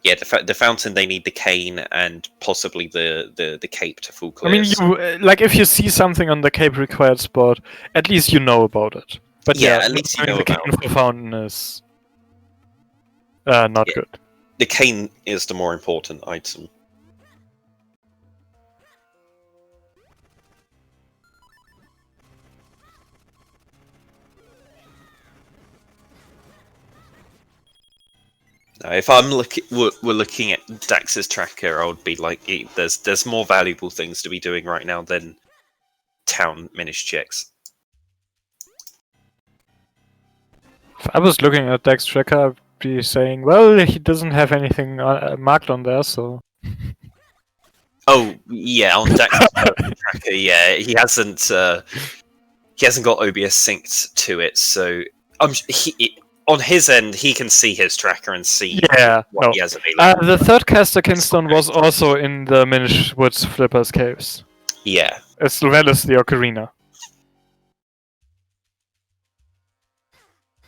Yeah, the fountain, they need the cane and possibly the cape to full clear. I mean, you like if you see something on the cape required spot, at least you know about it. But Yeah, yeah, at least you doing know the about cane for fountain is not Yeah. good. The cane is the more important item. Now, if we're looking at Dax's tracker, I would be like, there's more valuable things to be doing right now than town minish checks. If I was looking at Dax tracker, I'd be saying, well, he doesn't have anything marked on there, so. Oh yeah, on Dax's tracker, yeah, he hasn't got OBS synced to it, so on his end he can see his tracker and see what he has available. The third caster Kinstone was also in the Minish Woods Flippers caves. Yeah. As well as the Ocarina.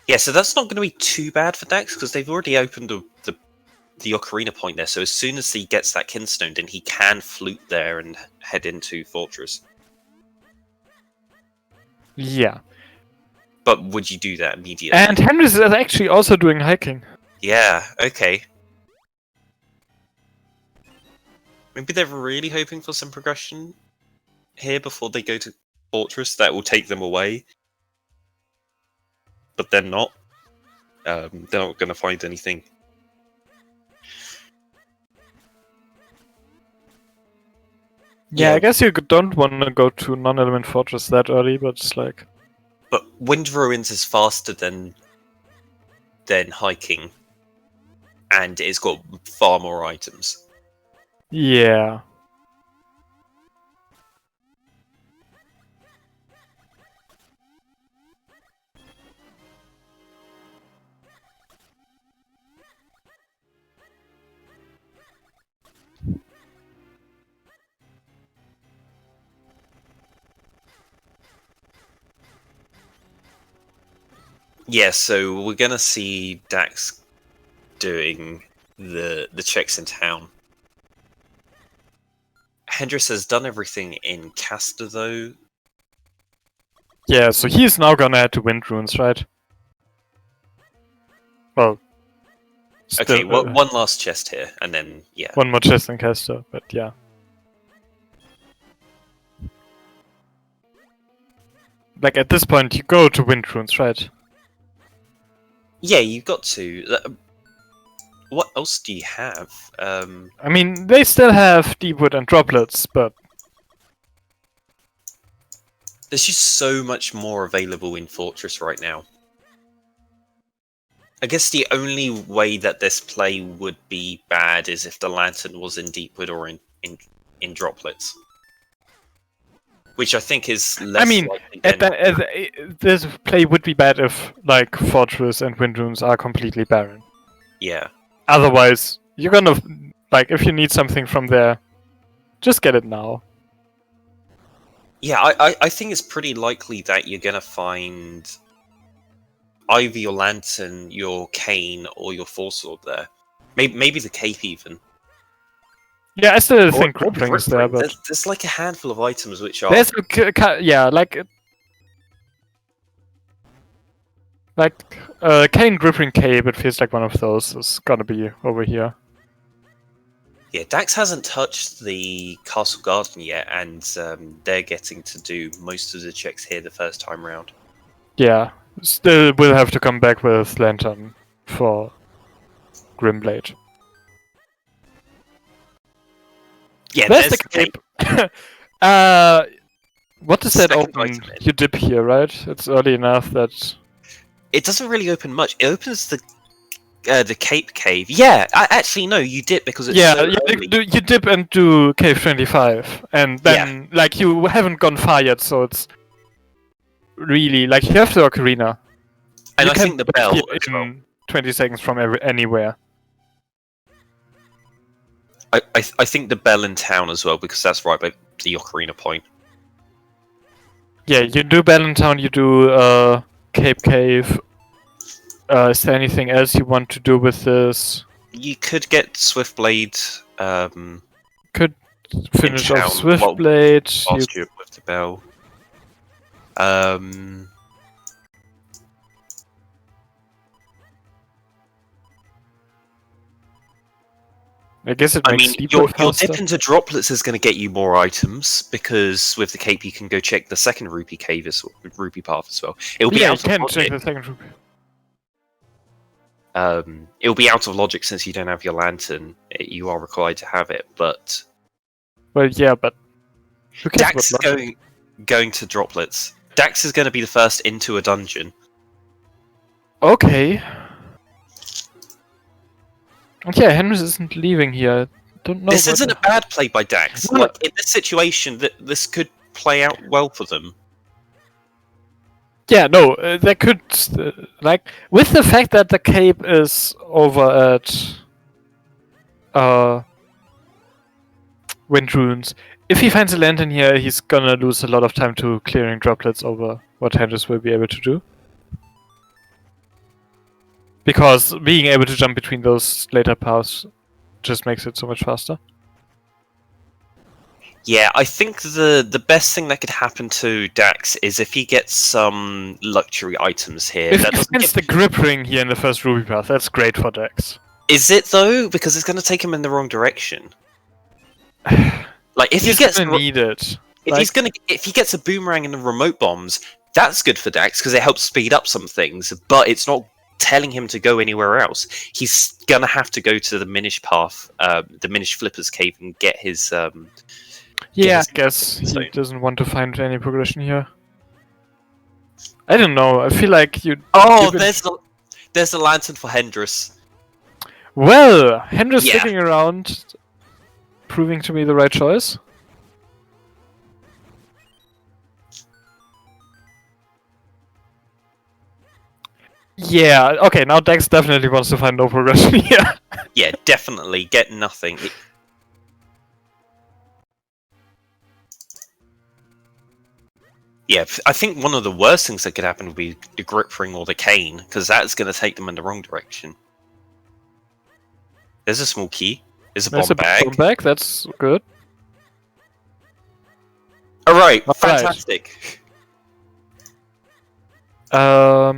Yeah, so that's not going to be too bad for Dax, because they've already opened the Ocarina point there, so as soon as he gets that Kinstone, then he can flute there and head into Fortress. Yeah. But would you do that immediately? And Hendrus is actually also doing hiking. Yeah, okay. Maybe they're really hoping for some progression here before they go to Fortress that will take them away. But they're not. They're not going to find anything. Yeah, I guess you don't want to go to non-element Fortress that early, but it's like... But Wind Ruins is faster than hiking, and it's got far more items. Yeah. Yeah, so we're gonna see Dax doing the checks in town. Hendrus has done everything in Caster though. Yeah, so he's now gonna head to Wind Ruins, right? Well... Okay, still, one last chest here, and then, yeah. One more chest in Caster, but yeah. Like, at this point, you go to Wind Ruins, right? Yeah, you've got to. What else do you have? I mean, they still have Deepwood and Droplets, but... There's just so much more available in Fortress right now. I guess the only way that this play would be bad is if the lantern was in Deepwood or in Droplets. Which I think is less I mean, likely this play would be bad if, like, Fortress and Wind Ruins are completely barren. Yeah. Otherwise, you're gonna, like, if you need something from there, just get it now. Yeah, I think it's pretty likely that you're gonna find either your lantern, your cane, or your force sword there. Maybe the cape even. Yeah, I still think Grip is there, but... There's like a handful of items which are... There's yeah, like... Cane Gripping Cape, it feels like one of those is gonna be over here. Yeah, Dax hasn't touched the Castle Garden yet, and they're getting to do most of the checks here the first time round. Yeah, still will have to come back with Lantern for Grimblade. Yeah, there's the cape. What does that open? You dip here, right? It's early enough that... It doesn't really open much. It opens the Cape Cave. Yeah, actually no, you dip because it's you dip and do Cave 25, and then like you haven't gone far yet, so it's really like you have the Ocarina. And you I think the bell in 20 seconds from anywhere. I think the bell in town as well, because that's right by the Ocarina point. Yeah, you do Bell in town, you do Cape Cave. Is there anything else you want to do with this? You could get Swiftblade. Could finish in off town Swiftblade. whilst you're with the bell. I guess it I makes mean, deeper your faster. dip into droplets is going to get you more items because with the cape you can go check the second rupee cave rupee path as well. It'll be Yeah, you out of can logic. check the second rupee. It'll be out of logic since you don't have your lantern. You are required to have it, but Well, yeah, but who cares Dax is about logic? going to droplets. Dax is going to be the first into a dungeon. Okay. Okay, Hendrus isn't leaving here. Don't know. This isn't a bad play by Dax. No. Like in this situation, this could play out well for them. Yeah, no, they could like with the fact that the cape is over at Wind Runes. If he finds a lantern here, he's gonna lose a lot of time to clearing droplets over what Hendrus will be able to do. Because being able to jump between those later paths just makes it so much faster. Yeah, I think the best thing that could happen to Dax is if he gets some luxury items here. If That he doesn't finds the grip ring here in the first ruby path, that's great for Dax. Is it though? Because it's going to take him in the wrong direction. Like if He's he gets gonna need it. if he gets a boomerang and the remote bombs, that's good for Dax because it helps speed up some things. But it's not telling him to go anywhere else. He's gonna have to go to the Minish path, the Minish Flipper's cave, and get his. Yeah, his I guess he zone. doesn't want to find any progression here. I don't know. I feel like you. Oh, you've been- there's the lantern for Hendrus. Well, Hendrus Yeah. sticking around, proving to be the right choice. Yeah. Okay. Now Dex definitely wants to find no progression here. Yeah, definitely get nothing. Yeah, I think one of the worst things that could happen would be the grip ring or the cane, because that's going to take them in the wrong direction. There's a small key. There's a bomb There's a bag. bomb bag. That's good. Alright, Alright. fantastic. Yeah,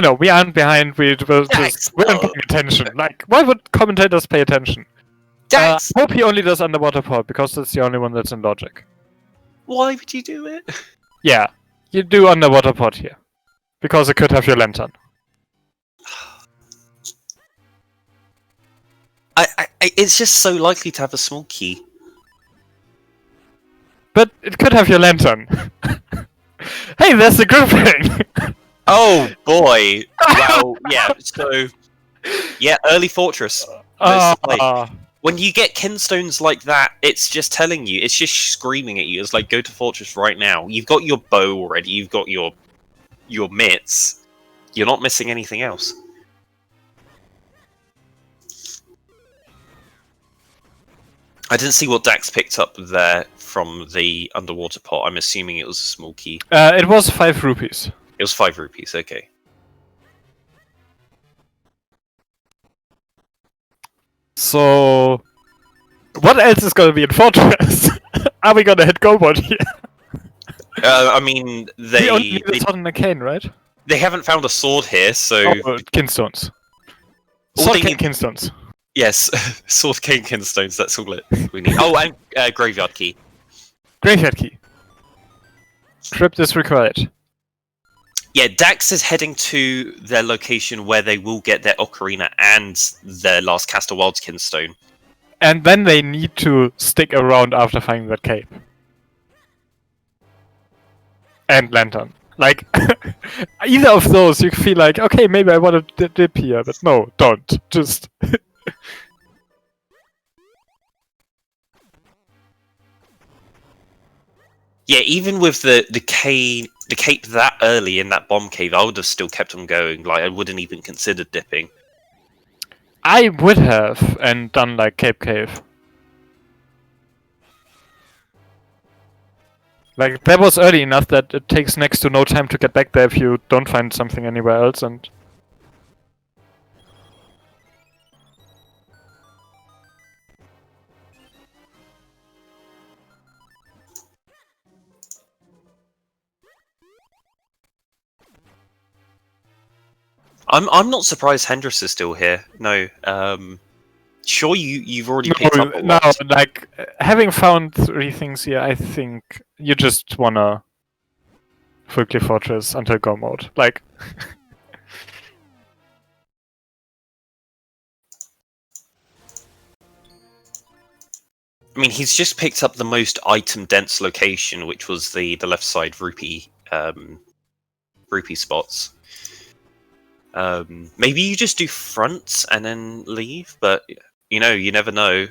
no, we aren't behind. We we're Dax, we're not no. paying attention. Like, why would commentators pay attention? Dax! I hope he only does underwater port because that's the only one that's in logic. Why would you do it? Yeah, you do underwater port here because it could have your lantern. It's just so likely to have a small key. But it could have your lantern. Hey, there's the grip ring! Oh boy! Well, yeah, so... Yeah, early fortress. There's the play. When you get kinstones like that, it's just telling you, it's just screaming at you. It's like, go to fortress right now. You've got your bow already, you've got your mitts. You're not missing anything else. I didn't see what Dax picked up there from the underwater pot. I'm assuming it was a small key. It was 5 rupees. It was 5 rupees, okay. So, what else is going to be in fortress? Are we going to hit Gobot here? I mean, We only need a sword and a cane, right? they haven't found a sword here, so... Oh, kinstones. All Sword, they cane, need- kinstones. Yes, sword, cane, kinstones, that's all we need. Oh, and graveyard key. Graveyard key. Crypt is required. Yeah, Dax is heading to their location where they will get their Ocarina and their last Caster Wilds kinstone. And then they need to stick around after finding that cape. And lantern. Like, either of those you feel like, okay, maybe I want to dip here, but no, don't. Just... Yeah, even with the cape that early in that bomb cave, I would have still kept on going. Like, I wouldn't even consider dipping. I would have, and done like Cape Cave. Like, that was early enough that it takes next to no time to get back there if you don't find something anywhere else, and... I'm not surprised Hendrus is still here. No, sure you've already picked up a No, lot. like having found 3 things here, I think you just wanna quickly fortress until go mode. Like, I mean, he's just picked up the most item-dense location, which was the left side rupee spots. Maybe you just do fronts and then leave, but you never know.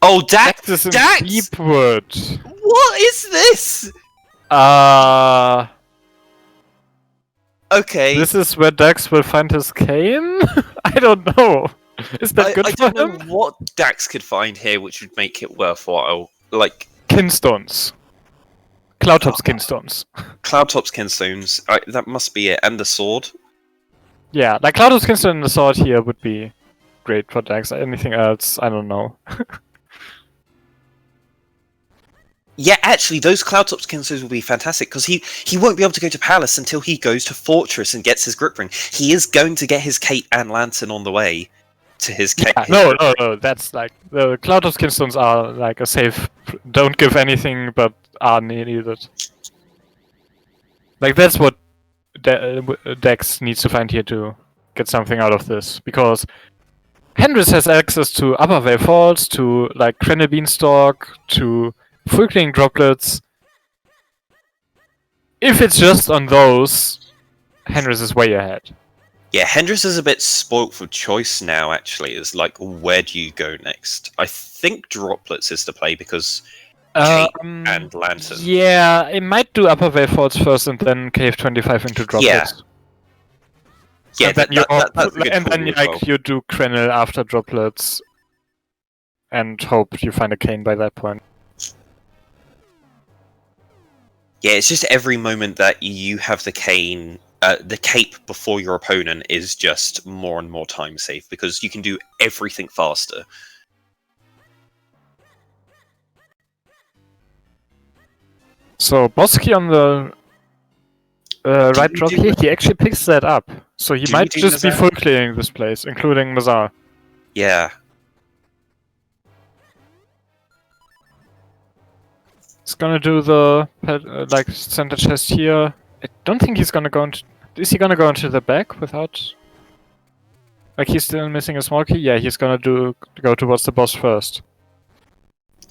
Oh, Dax! is in Dax! Deepwood. What is this? Okay. This is where Dax will find his cane? I don't know. Is that good I for don't him? know what Dax could find here which would make it worthwhile. Like Kinstones. Cloudtop's Kinstones. Cloudtop's Kinstones. That must be it. And the sword. Yeah, like Cloudtop's Kinstone and the sword here would be great for Dax. Anything else, I don't know. Yeah, actually, those Cloudtop's Kinstones will be fantastic because he won't be able to go to Palace until he goes to Fortress and gets his grip ring. He is going to get his cape and lantern on the way to his cape. Yeah, no. That's like the Cloudtop's Kinstones are like a safe. Don't give anything, but are needed. Like that's what Dex needs to find here to get something out of this, because Hendrus has access to Upper Vale Falls, to like Krenel Beanstalk, to full cleaning droplets. If it's just on those, Hendrus is way ahead. Yeah, Hendrus is a bit spoilt for choice now, actually. Is like, where do you go next? I think droplets is the play because cape and lantern. Yeah, it might do Upper Vale Falls first and then Cave 25 into droplets. Yeah, and then that's a good and then call as well. you do Krenel after droplets, and hope you find a cane by that point. Yeah, it's just every moment that you have the cane, the cape before your opponent is just more and more time safe because you can do everything faster. So Bosky on the right drop here, he actually picks that up. So he might just be full clearing this place, including Mazar. Yeah. He's gonna do the like center chest here. I don't think he's gonna go into. Is he gonna go into the back without? Like he's still missing a small key. Yeah, he's gonna go towards the boss first.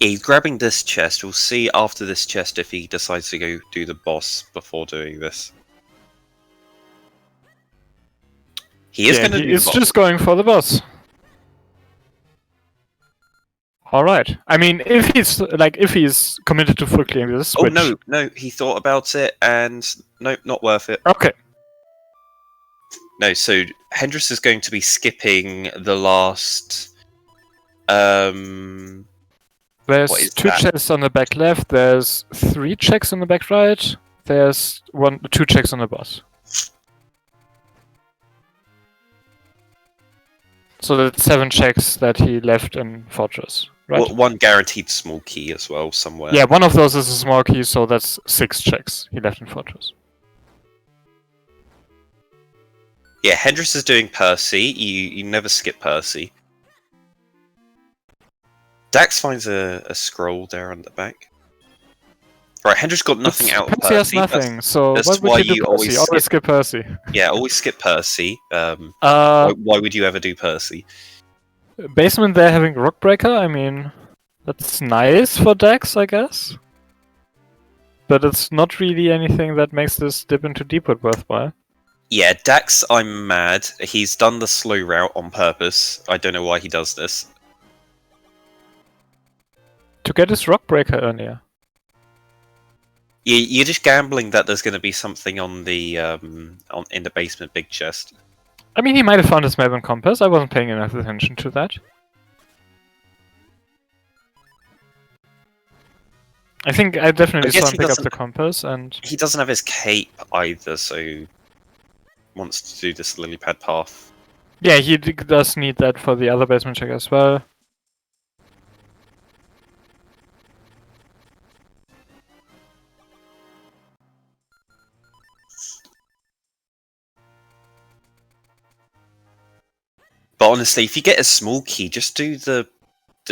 Yeah, he's grabbing this chest. We'll see after this chest if he decides to go do the boss before doing this. He is going to do the boss. He's just going for the boss. Alright. I mean, if he's committed to full clearing this switch... Oh, no, he thought about it, and no, not worth it. Okay. No, so Hendrus is going to be skipping the last... There's 2 chests on the back left, there's 3 checks on the back right, there's 2 checks on the boss. So that's 7 checks that he left in Fortress, right? Well, 1 guaranteed small key as well, somewhere. Yeah, one of those is a small key, so that's 6 checks he left in Fortress. Yeah, Hendrus is doing Percy. You never skip Percy. Dax finds a scroll there on the back. Right, Hendrus got nothing out of Percy. Percy has nothing, so that's why would why you do you Percy? Always skip Percy. Yeah, always skip Percy. Why would you ever do Percy? Basement there having Rockbreaker, I mean, that's nice for Dax, I guess. But it's not really anything that makes this dip into Deepwood worthwhile. Yeah, Dax, I'm mad. He's done the slow route on purpose. I don't know why he does this. To get his Rockbreaker earlier. You're just gambling that there's going to be something on the in the basement big chest. I mean, he might have found his map and compass. I wasn't paying enough attention to that. I think I definitely saw him pick up the compass, and he doesn't have his cape either, so wants to do this lily pad path. Yeah, he does need that for the other basement check as well. But honestly, if you get a small key, just do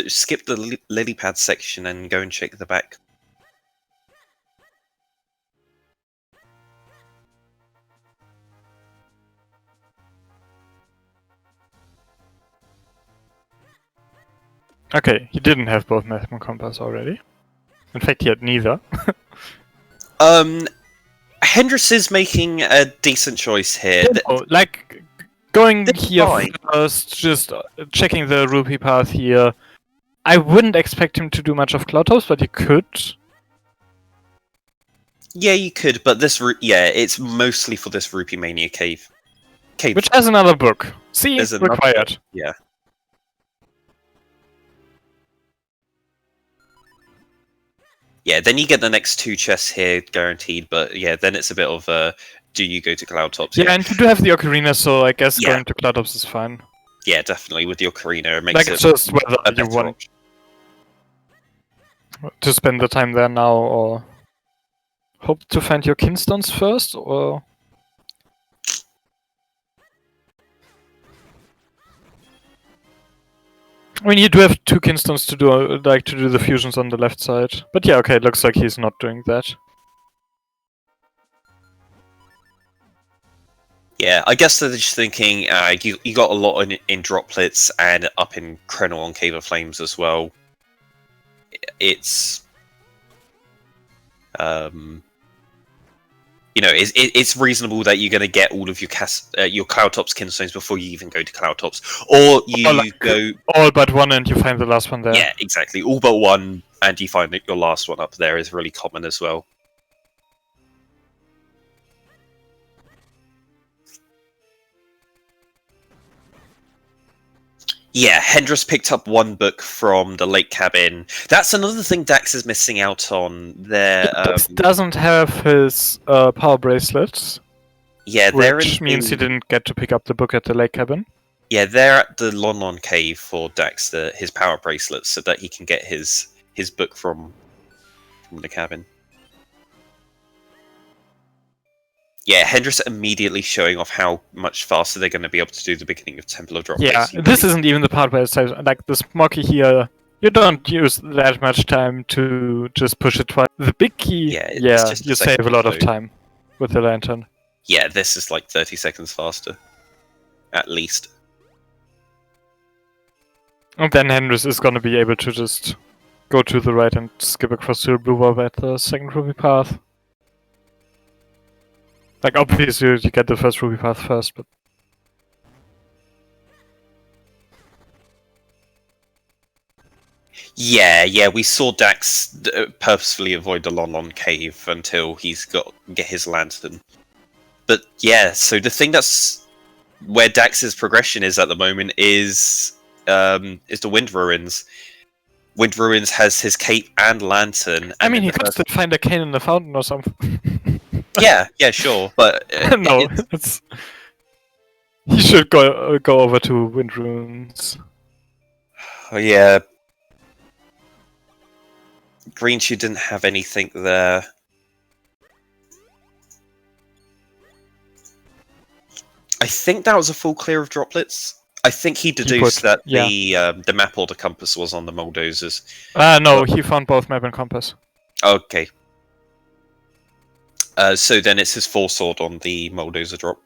skip the lily pad section and go and check the back. Okay, he didn't have both map and compass already. In fact, he had neither. Hendrus is making a decent choice here. Like, going It's here fine. first, just checking the rupee path here. I wouldn't expect him to do much of Cloud Tops, but he could. Yeah, you could, but it's mostly for this Rupee Mania cave. Which has another book. See, There's another required. Yeah. Yeah, then you get the next 2 chests here guaranteed, but yeah, then it's a bit of do you go to Cloud Tops? Yeah, and you do have the Ocarina, so I guess Yeah. going to Cloud Tops is fine. Yeah, definitely with the Ocarina, it makes Like, it it's just whether a you better want option. to spend the time there now, or hope to find your kinstones first, or... I mean, you do have 2 kinstones to do, to do the fusions on the left side. But yeah, okay, it looks like he's not doing that. Yeah, I guess they're just thinking you got a lot in droplets and up in Krenor on Cave of Flames as well. It's it's reasonable that you're going to get all of your Cloud Tops kinstones before you even go to Cloud Tops, or you go all but one and you find the last one there. Yeah, exactly. All but one, and you find that your last one up there is really common as well. Yeah, Hendrus picked up 1 book from the lake cabin. That's another thing Dax is missing out on. Dax doesn't have his power bracelets. Yeah, which means he didn't get to pick up the book at the lake cabin. Yeah, they're at the Lon cave for Dax, his power bracelets, so that he can get his book from the cabin. Yeah, Hendrus immediately showing off how much faster they're going to be able to do the beginning of Temple of Droplets. Yeah, this isn't even the part where it says, like, the Smoky here, you don't use that much time to just push it twice. The big key, just you save a lot of time with the lantern. Yeah, this is like 30 seconds faster. At least. And then Hendrus is going to be able to just go to the right and skip across to the blue orb at the second ruby path. Like, obviously you get the first ruby path first, but... Yeah, we saw Dax purposefully avoid the Lon cave until he's get his lantern. But yeah, so the thing that's where Dax's progression is at the moment is the Wind Ruins. Wind Ruins has his cape and lantern. I mean, he could still find a cane in the fountain or something. yeah, sure, but no, he should go over to Wind Ruins. Oh yeah, Green Shoe didn't have anything there. I think that was a full clear of droplets. I think he deduced that the map or the compass was on the Moldozers. No, he found both map and compass. Okay. So then it's his 4-sword on the Moldozer drop.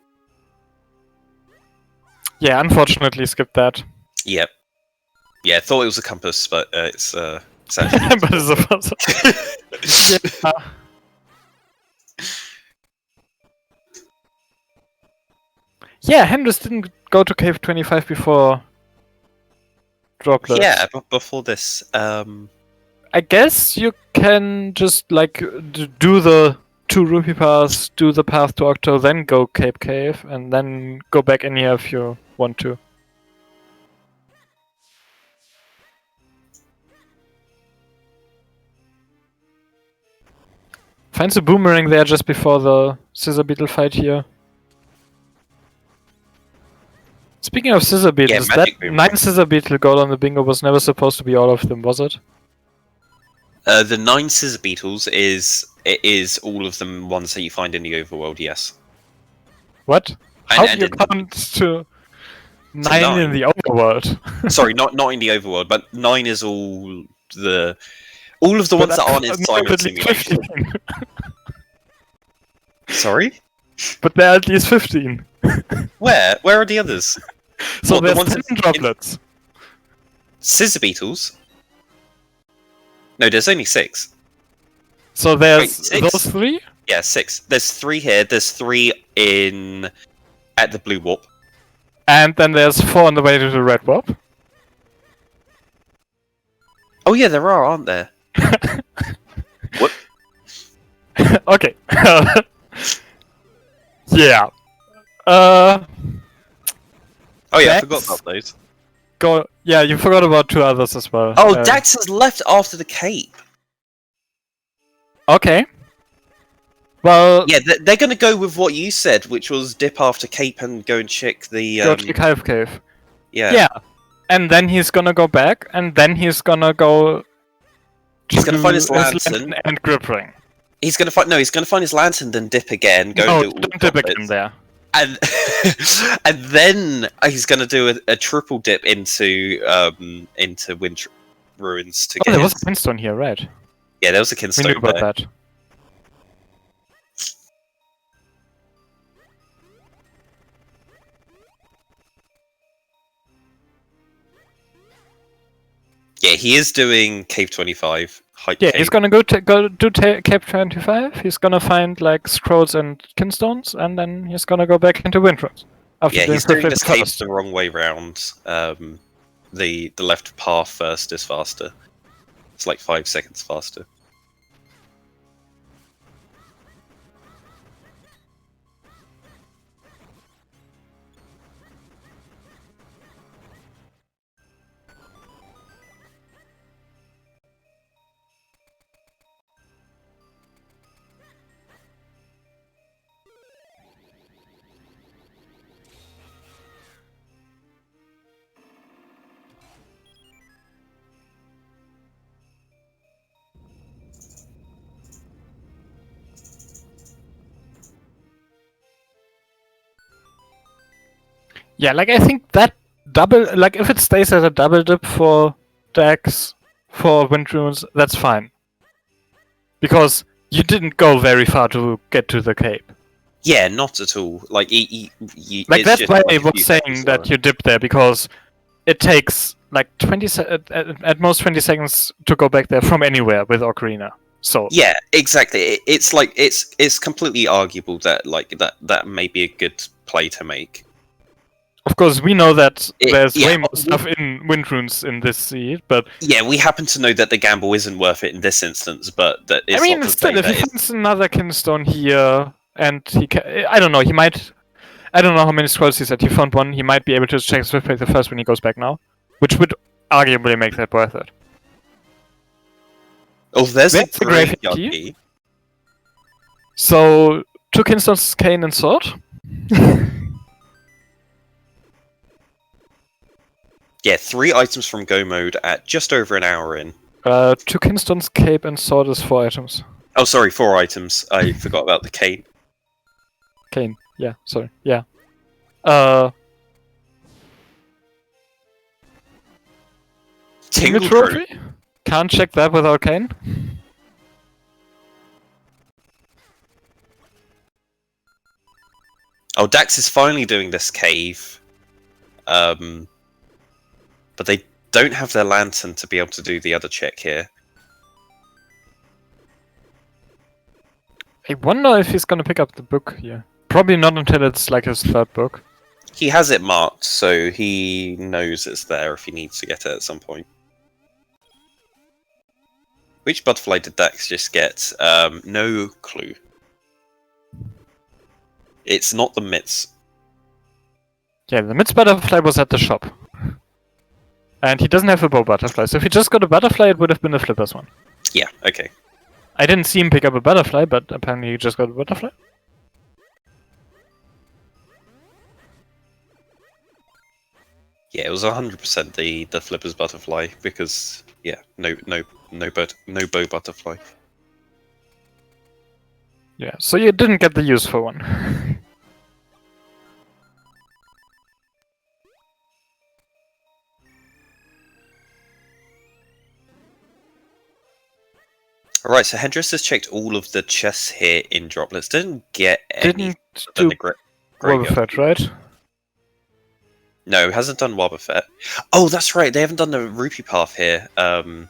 Yeah, unfortunately skipped that. Yep. Yeah, thought it was a compass, but it's actually... but it's a 4-sword. Yeah. Yeah, Hendrus didn't go to Cave 25 before droplets. Yeah, but before this, I guess you can just, like, do the 2 rupee paths, do the path to Octo, then go Cape Cave, and then go back in here if you want to. Finds a boomerang there just before the Scissor Beetle fight here. Speaking of Scissor Beetles, that 9 Scissor Beetle goal on the bingo was never supposed to be all of them, was it? The 9 Scissor Beetles is all of them ones that you find in the overworld, yes. What? How do you count to... 9 in the overworld. Sorry, not in the overworld, but 9 is all of the ones that aren't in Simon Simulation. 15. Sorry? But there are at least 15. Where? Where are the others? So What, the there's ones 10 in- droplets. Scissor Beetles? No, there's only 6. So there's Wait, 6? those 3? Yeah, 6. There's 3 here. There's 3 at the Blue Warp. And then there's 4 on the way to the Red Warp. Oh yeah, there are, aren't there? What? Okay. Yeah. Oh yeah, I Dax? forgot about those. Go. Yeah, you forgot about 2 others as well. Oh, Dax has left after the cape. Okay. Well, Yeah, they're going to go with what you said, which was dip after cape and go and check the. go to the Hive Cave. Yeah. Yeah. And then he's gonna go back, and then he's gonna go. He's gonna find his lantern lantern. and grip ring. He's going to find he's going to find his lantern, then dip again. Go No, and do all don't the dip again droplets. there. And and then he's going to do a triple dip into Wind Ruins to Oh, get. there was a his- pinstone here, right? Yeah, there was a We knew kinstone about there. that. Yeah, he is doing Cave 25. Height Yeah, cave. he's gonna go do Cape 25. He's gonna find like scrolls and kinstones, and then he's gonna go back into Windruns. After Yeah, doing he's doing Flip this Flip cave first. the wrong way round. The left path first is faster. It's like 5 seconds faster. Yeah, like I think that double, like if it stays as a double dip for Dax for Windrunes, that's fine. Because you didn't go very far to get to the cape. Yeah, not at all. Like, Like it's that's just why like I a was few saying seconds that lower. you dip there, because it takes like at most 20 seconds to go back there from anywhere with Ocarina. So Yeah, exactly. It's like it's completely arguable that that may be a good play to make. of course we know that there's yeah, way more stuff in Windrunes in this seed, but Yeah, we happen to know that the gamble isn't worth it in this instance, but that it's I mean not to still, say if that he it's- finds another kinstone here and I don't know, he might. I don't know how many scrolls he said. He found one. He might be able to check Swift Plate the first when he goes back now, which would arguably make that worth it. Oh, there's a That's the graveyard graveyard key. key. So 2 kinstones, cane and sword. Yeah, 3 items from Go mode at just over an hour in. 2 kinstones, cape and sword is 4 items. Oh, sorry, 4 items. I forgot about the cane. Cane. Yeah. Sorry. Yeah. Tingle Tingle trophy. trophy. Can't check that without cane. Oh, Dax is finally doing this cave. But they don't have their lantern to be able to do the other check here. I wonder if he's gonna pick up the book here. Probably not until it's like his 3rd book. He has it marked, so he knows it's there if he needs to get it at some point. Which butterfly did Dax just get? No clue. It's not the mitts. Yeah, the Mitz butterfly was at the shop. And he doesn't have a bow butterfly, so if he just got a butterfly, it would have been the Flippers one. Yeah, okay. I didn't see him pick up a butterfly, but apparently he just got a butterfly. Yeah, it was 100% the Flipper's butterfly because no bow butterfly. Yeah, so you didn't get the useful one. Alright, so Hendrus has checked all of the chests here in droplets. Didn't get any Didn't in do the graveyard. Wobbuffet, right? No, hasn't done Wobbuffet. Oh, that's right. They haven't done the rupee path here. Oh,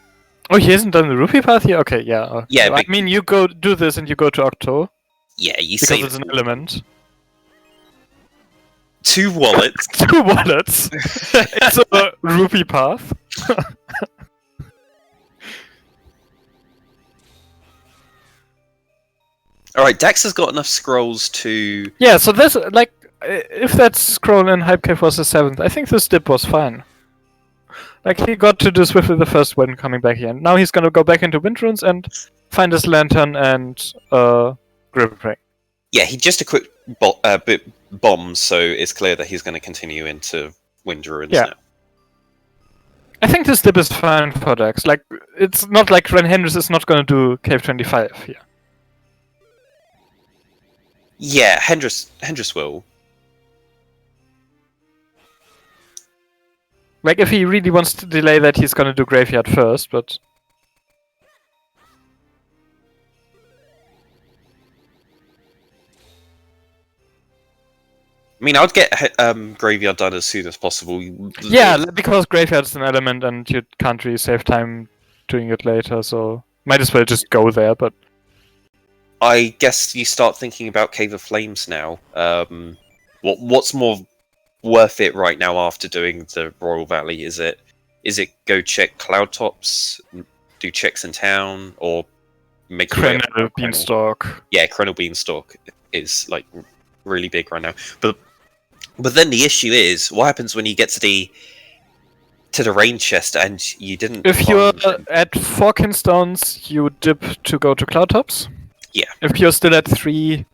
he hasn't done the rupee path here? Okay, yeah. Yeah, I mean, you go do this and you go to Octo, Yeah, you because save it's an element. 2 wallets. 2 wallets! It's a rupee path. Alright, Dax has got enough scrolls to... Yeah, so this, like, if that scroll in Hype Cave was the 7th, I think this dip was fine. Like, he got to do swiftly the first win coming back here. Now he's gonna go back into Wind Runes and find his Lantern and Grip Ring. Yeah, he just equipped bombs, so it's clear that he's going to continue into Wind Ruins Yeah. now. I think this dip is fine for Dax. Like, it's not like Ren Hendrus is not gonna do Cave 25 here. Yeah, Hendrus will. Like, if he really wants to delay that, he's gonna do Graveyard first, but... I mean, I would get Graveyard done as soon as possible. Yeah, because Graveyard is an element and you can't really save time doing it later, so... Might as well just go there, but... I guess you start thinking about Cave of Flames now. What's more worth it right now after doing the Royal Valley? Is it go check Cloud Tops, do checks in town, or make your way up Krenel, to Beanstalk. Yeah, Krenel Beanstalk is like really big right now. But then the issue is, what happens when you get to the rain chest and you didn't... If you're at 4 Kinstones, you dip to go to Cloud Tops. Yeah. If you're still at 3,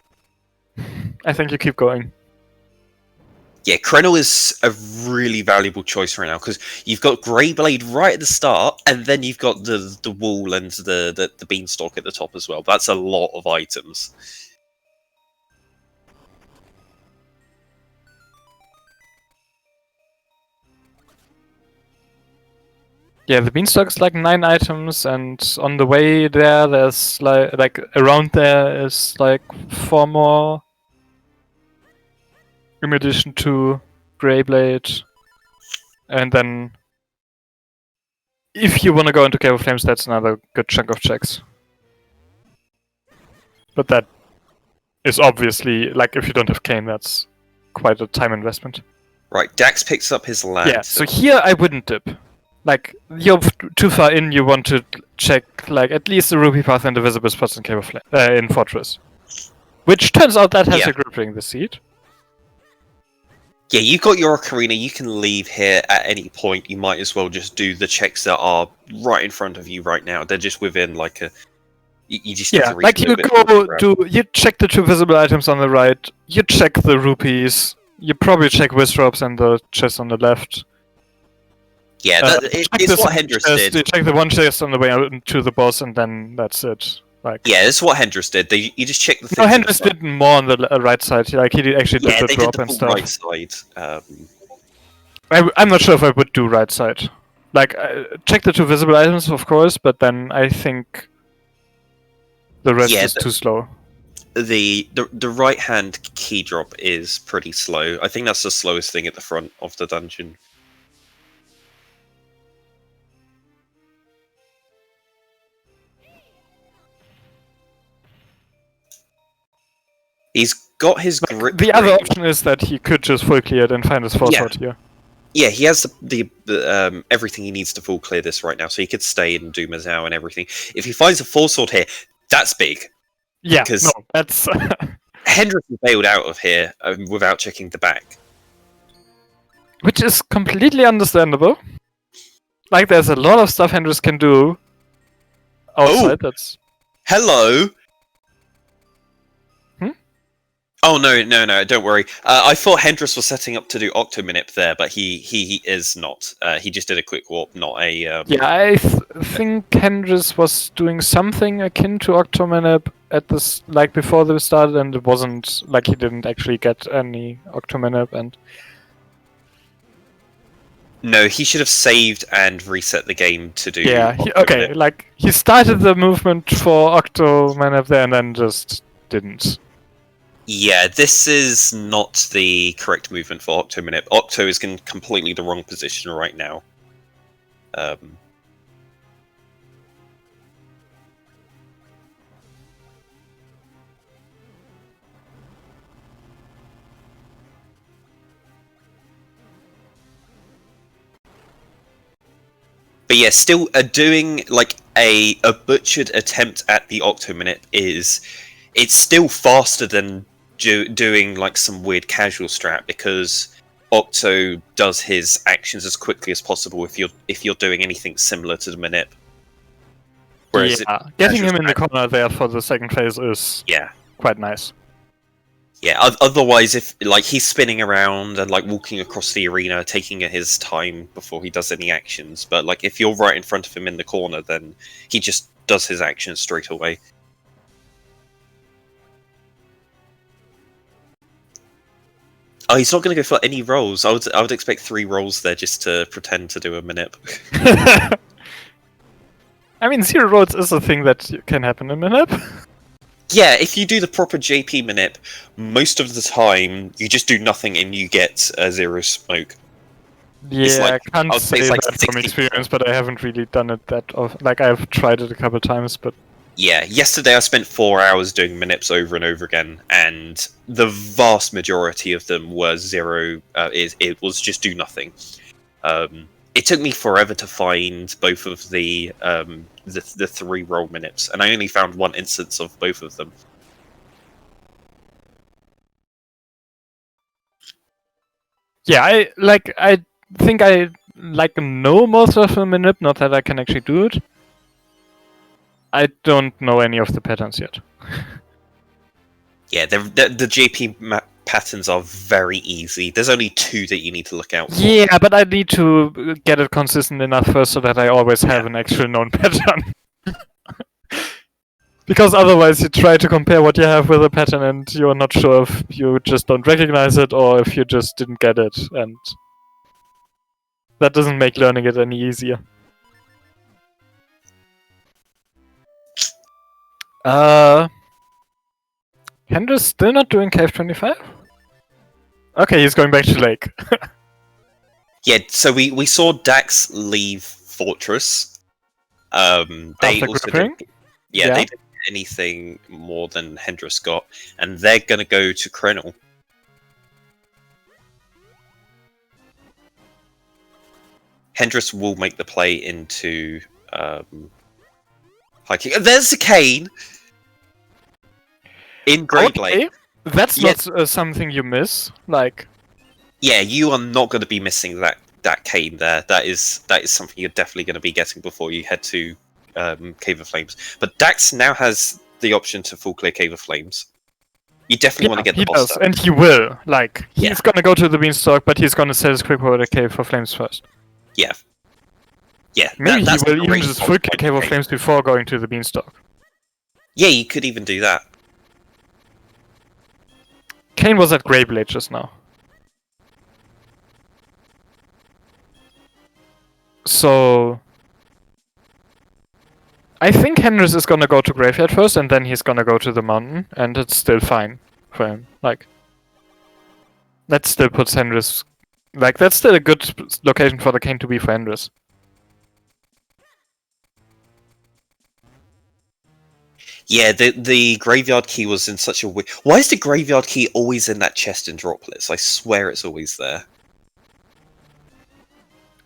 I think you keep going. Yeah, Krenel is a really valuable choice right now, because you've got Greyblade right at the start, and then you've got the wall and the beanstalk at the top as well. That's a lot of items. Yeah, the Beanstalk's like 9 items, and on the way there, there's like around there is like 4 more. In addition to Greyblade. And then, if you want to go into Cave of Flames, that's another good chunk of checks. But that is obviously, like, if you don't have Kane, that's quite a time investment. Right, Dax picks up his land. Yeah, so here I wouldn't dip. Like, you're too far in, you want to check, like, at least the Rupee Path and the visible spots in Cave of in Fortress. Which turns out that has a grip ring this seed. Yeah, you've got your Ocarina, you can leave here at any point. You might as well just do the checks that are right in front of you right now. They're just within, like, a... You just have to reach like, a you little bit go you check the 2 visible items on the right, you check the rupees, you probably check Wizrobes and the chest on the left. Yeah, it's what Hendrus did. You check the 1 chest on the way out to the boss, and then that's it. Like, yeah, it's what Hendrus did. You just check the things. No, Hendrus did more on the right side. Like, he actually did the drop and stuff. Right side. I'm not sure if I would do right side. Like, check the 2 visible items, of course, but then I think the rest is too slow. The right hand key drop is pretty slow. I think that's the slowest thing at the front of the dungeon. He's got his grip. The other option is that he could just full clear it and find his force out here. Yeah, he has the everything he needs to full clear this right now, so he could stay and do Mazao and everything. If he finds a Force Sword here, that's big. Yeah, because no, that's... Hendrus bailed out of here without checking the back. Which is completely understandable. Like, there's a lot of stuff Hendrus can do outside, that's... Hello! Oh, no, don't worry. I thought Hendrus was setting up to do Octominip there, but he is not. He just did a quick warp, not a... Yeah, I think Hendrus was doing something akin to Octominip at this, like, before they started, and it wasn't, like, he didn't actually get any Octominip, and... No, he should have saved and reset the game to do. Yeah, Octo okay, Minute. like, he started the movement for Octo Man up there and then just didn't. Yeah, this is not the correct movement for Octo Minute. Octo is in completely the wrong position right now. But yeah, still doing like a butchered attempt at the Octo Minute it's still faster than doing like some weird casual strat, because Octo does his actions as quickly as possible if you're doing anything similar to the Minute. Whereas Yeah, getting him in the casual corner there for the second phase is yeah. quite nice. Yeah, otherwise, if like he's spinning around and like walking across the arena, taking his time before he does any actions. But like if you're right in front of him in the corner, then he just does his actions straight away. Oh, he's not going to go for any rolls. I would expect 3 rolls there just to pretend to do a minute. I mean, 0 rolls is a thing that can happen in Minip. Yeah, if you do the proper JP minute, most of the time you just do nothing and you get a 0 smoke. Yeah, like- I can't I would say say it's like that from 60. experience, but I haven't really done it that often. Like, I've tried it a couple times, but... Yeah, yesterday I spent 4 hours doing minips over and over again, and the vast majority of them were 0. It was just do nothing. It took me forever to find both of the 3 roll minips, and I only found 1 instance of both of them. Yeah, I think I know most of the Minip, not that I can actually do it. I don't know any of the patterns yet. Yeah, the JP patterns are very easy. There's only 2 that you need to look out for. Yeah, but I need to get it consistent enough first so that I always have an actual known pattern. Because otherwise you try to compare what you have with a pattern and you're not sure if you just don't recognize it or if you just didn't get it, and that doesn't make learning it any easier. Hendrus still not doing Cave 25? Okay, he's going back to Lake. Yeah, so we saw Dax leave Fortress. They After also gripping? didn't, Yeah. they didn't get anything more than Hendrus got, and they're gonna go to Krenel. Hendrus will make the play into hiking. There's a cane in Great Lake. Okay, that's Yeah. not something you miss. Like, Yeah, you are not going to be missing that cane there. That is something you're definitely going to be getting before you head to Cave of Flames. But Dax now has the option to full clear Cave of Flames. You definitely want to get the he boss does, done. and he will. Like, he's Yeah. gonna go to the Beanstalk, but he's gonna set his quick over the Cave for Flames first. Yeah. Yeah, Maybe that's he will the even range just of full clear Cane. Cave of Flames before going to the Beanstalk. Yeah, you could even do that. Kane was at Greyblade just now. So... I think Hendrus is gonna go to Graveyard first, and then he's gonna go to the mountain, and it's still fine for him. Like, that still puts Hendrus... Like, that's still a good location for the Kane to be for Hendrus. Yeah, the graveyard key was in such a weird... Why is the graveyard key always in that chest in Droplets? I swear it's always there.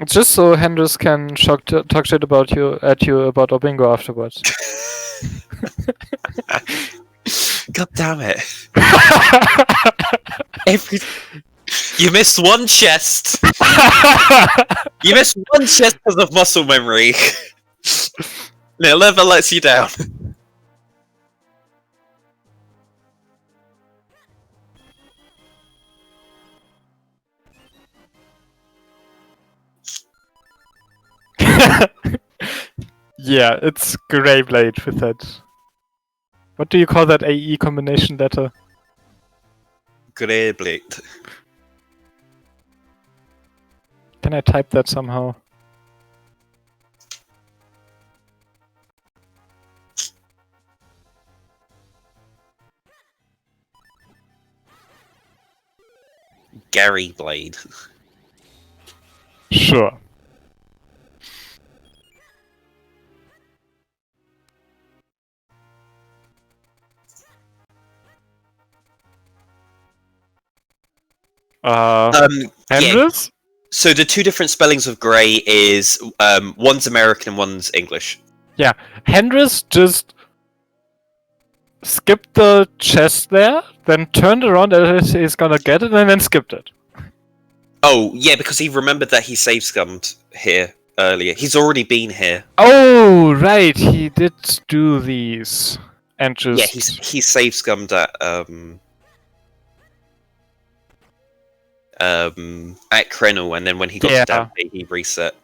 It's just so Hendrus can talk shit about you about Obingo afterwards. God damn it. You missed 1 chest! You missed 1 chest because of muscle memory. It never lets you down. Yeah, it's Greyblade with that. What do you call that AE combination letter? Greyblade. Can Can I type that somehow? Gary Blade. Sure. Yeah. Hendrus? So the two different spellings of grey is one's American and one's English. Yeah. Hendrus just skipped the chest there, then turned around as he's gonna get it, and then skipped it. Oh, yeah, because he remembered that he save scummed here earlier. He's already been here. Oh, right, he did do these. And just... Yeah, he save scummed at Krenel, and then when he got to Dampe, he reset.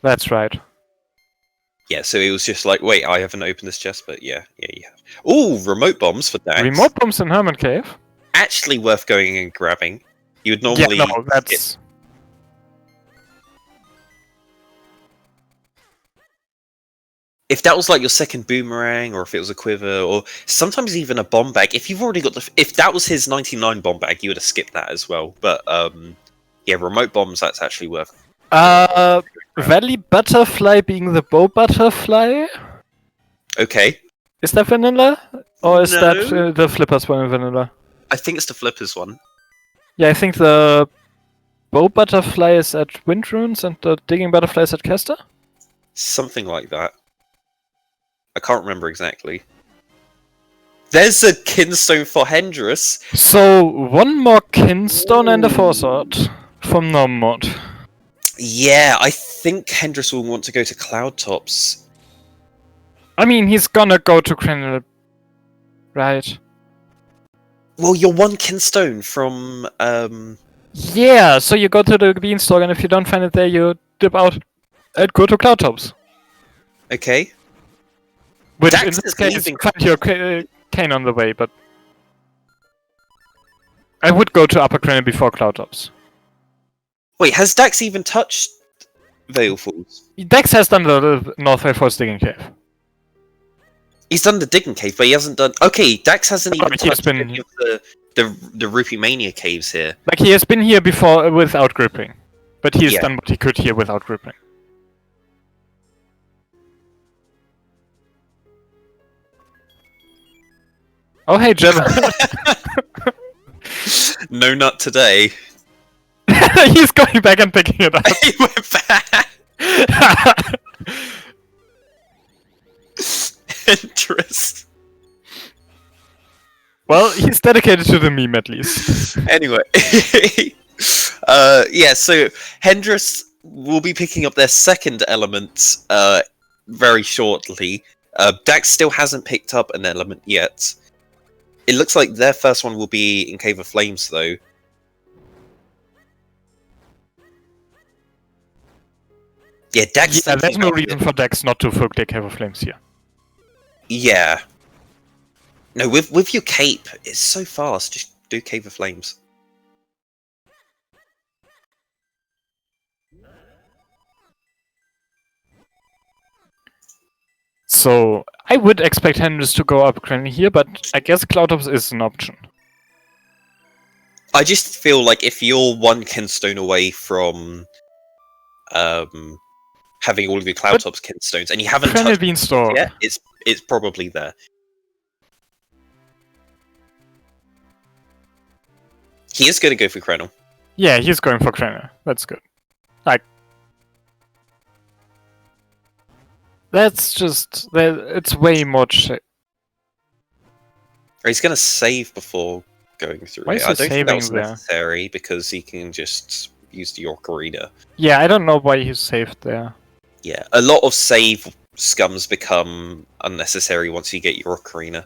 That's right. Yeah, so he was just like, wait, I haven't opened this chest, but yeah. Ooh, remote bombs for Dax. Remote bombs in Hermit Cave? Actually worth going and grabbing. You would normally... Yeah, no, that's... If that was like your second boomerang, or if it was a quiver, or sometimes even a bomb bag, if you've already got the... If that was his 99 bomb bag, you would have skipped that as well. But, yeah, remote bombs, that's actually worth... Valley Butterfly being the bow butterfly? Okay. Is that vanilla? Or is No. that the Flippers one in vanilla? I think it's the Flippers one. Yeah, I think the bow butterfly is at Wind Runes and the digging butterfly is at Kester? Something like that. I can't remember exactly. There's a kinstone for Hendrus. So, one more Kinstone and a Force from Gnome mod. Yeah, I think Hendrus will want to go to Cloudtops. I mean, he's gonna go to Krenel, right? Well, you're one kinstone from, Yeah, so you go to the beanstalk, and if you don't find it there, you dip out and go to Cloudtops. Okay. Which, Dax in this is case, leaving. find your cane on the way, but... I would go to Upper Krenel before Cloudtops. Wait, has Dax even touched Veil Falls? Dex has done the North Way Force digging cave. He's done the digging cave, but he hasn't done... Okay, Dax hasn't even He's touched been- any of the Rupee Mania caves here. Like, he has been here before without gripping. But he has Yeah. done what he could here without gripping. Oh, hey, Jeb. No nut today. He's going back and picking it up. He went back. Interest. Well, he's dedicated to the meme at least. Anyway, yeah. So Hendrus will be picking up their second element very shortly. Dax still hasn't picked up an element yet. It looks like their first one will be in Cave of Flames, though. Yeah, Dax. Yeah, there's no reason for Dex not to folk their Cave of Flames here. Yeah. No, with your cape, it's so fast. Just do Cave of Flames. So, I would expect Hendrus to go up Krenny here, but I guess Cloudtops is an option. I just feel like if you're one kinstone away from having all of your Cloudtops kinstones, and you haven't Krenny touched Beanstalk. it yet, it's probably there. He is going to go for Krenel. Yeah, he's going for Krenny. That's good. Like, that's just... It's way more... Or he's going to save before going through Why it. is I he don't think that was saving there? necessary, because he can just use the Ocarina. Yeah, I don't know why he's saved there. Yeah, a lot of save scums become unnecessary once you get your Ocarina.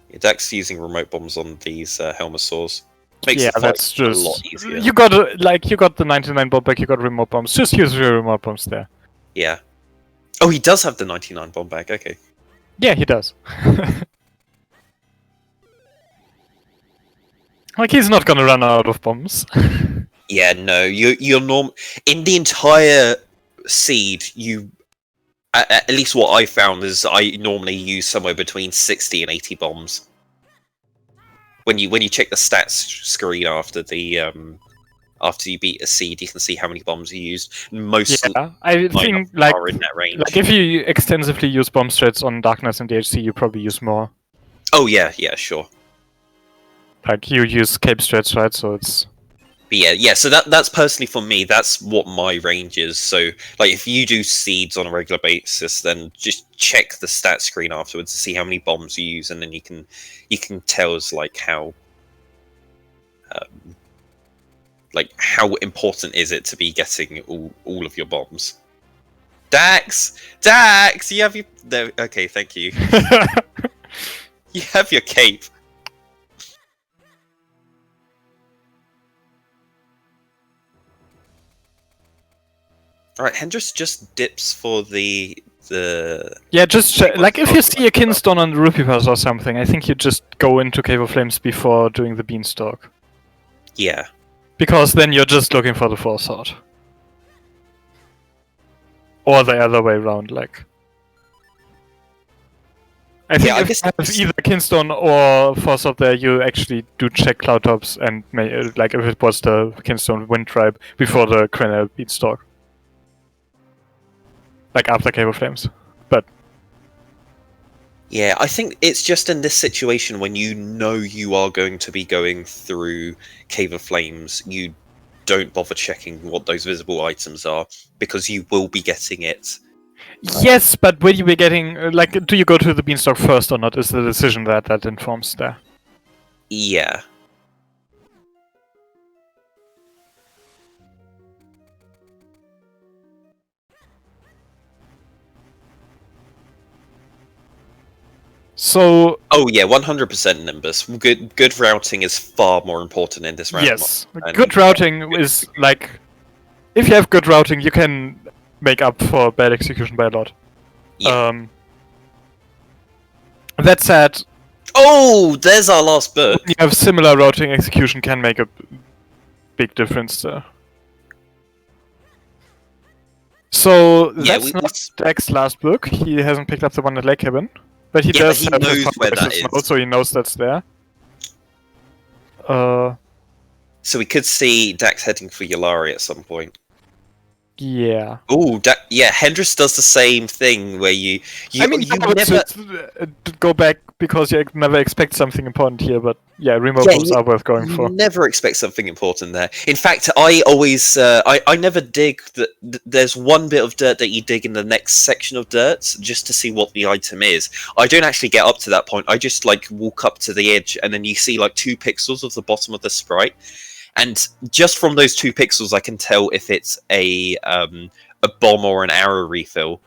Yeah, Dax using remote bombs on these Helmasaurs. Makes Yeah, the fight that's just... a lot easier. You got, you got the 99 bomb back, you got remote bombs. Just use your remote bombs there. Yeah. Oh, he does have the 99 bomb bag, okay. Yeah, he does. Like, he's not gonna run out of bombs. Yeah, no, you're in the entire seed. At least what I found is I normally use somewhere between 60 and 80 bombs. When you check the stats screen after after you beat a seed, you can see how many bombs you used. Most I think like are in that range. if you extensively use bomb strats on Darkness and DHC, you probably use more. Oh yeah, sure. Like you use cape strats, right? So it's. But yeah. So that's personally for me. That's what my range is. So like, if you do seeds on a regular basis, then just check the stat screen afterwards to see how many bombs you use, and then you can tell us like how important is it to be getting all of your bombs. Dax, you have your no. Okay, thank you. You have your cape. Alright, Hendrus just dips for the Yeah, just like if you see a Kinstone on the Rupee Pass or something, I think you just go into Cave of Flames before doing the Beanstalk. Yeah. Because then you're just looking for the Force Sword. Or the other way around, like. I think if you have either Kinstone or Force Sword there, you actually do check Cloud Tops and like if it was the Kinstone Wind Tribe before the Crenel Beanstalk. Like after Cave of Flames. But yeah, I think it's just in this situation when you know you are going to be going through Cave of Flames, you don't bother checking what those visible items are, because you will be getting it. Yes, but will you be getting like, do you go to the Beanstalk first or not? Is the decision that informs there. Yeah. So. Oh yeah, 100% Nimbus. Good routing is far more important in this round. Yes, good routing is like, if you have good routing, you can make up for bad execution by a lot. Yeah. That said. Oh, there's our last book. When you have similar routing, execution can make a big difference there. So that's not Dax's last book. He hasn't picked up the one at Lake Cabin. But he does have knows where that is. Now, so he knows that's there. So we could see Dax heading for Yulari at some point. Yeah. Oh, yeah. Hendrus does the same thing where you never go back because you never expect something important here. But yeah, removals are worth going for. You never expect something important there. In fact, I always I never dig that. There's one bit of dirt that you dig in the next section of dirt just to see what the item is. I don't actually get up to that point. I just like walk up to the edge, and then you see like 2 pixels of the bottom of the sprite. And just from those 2 pixels, I can tell if it's a bomb or an arrow refill.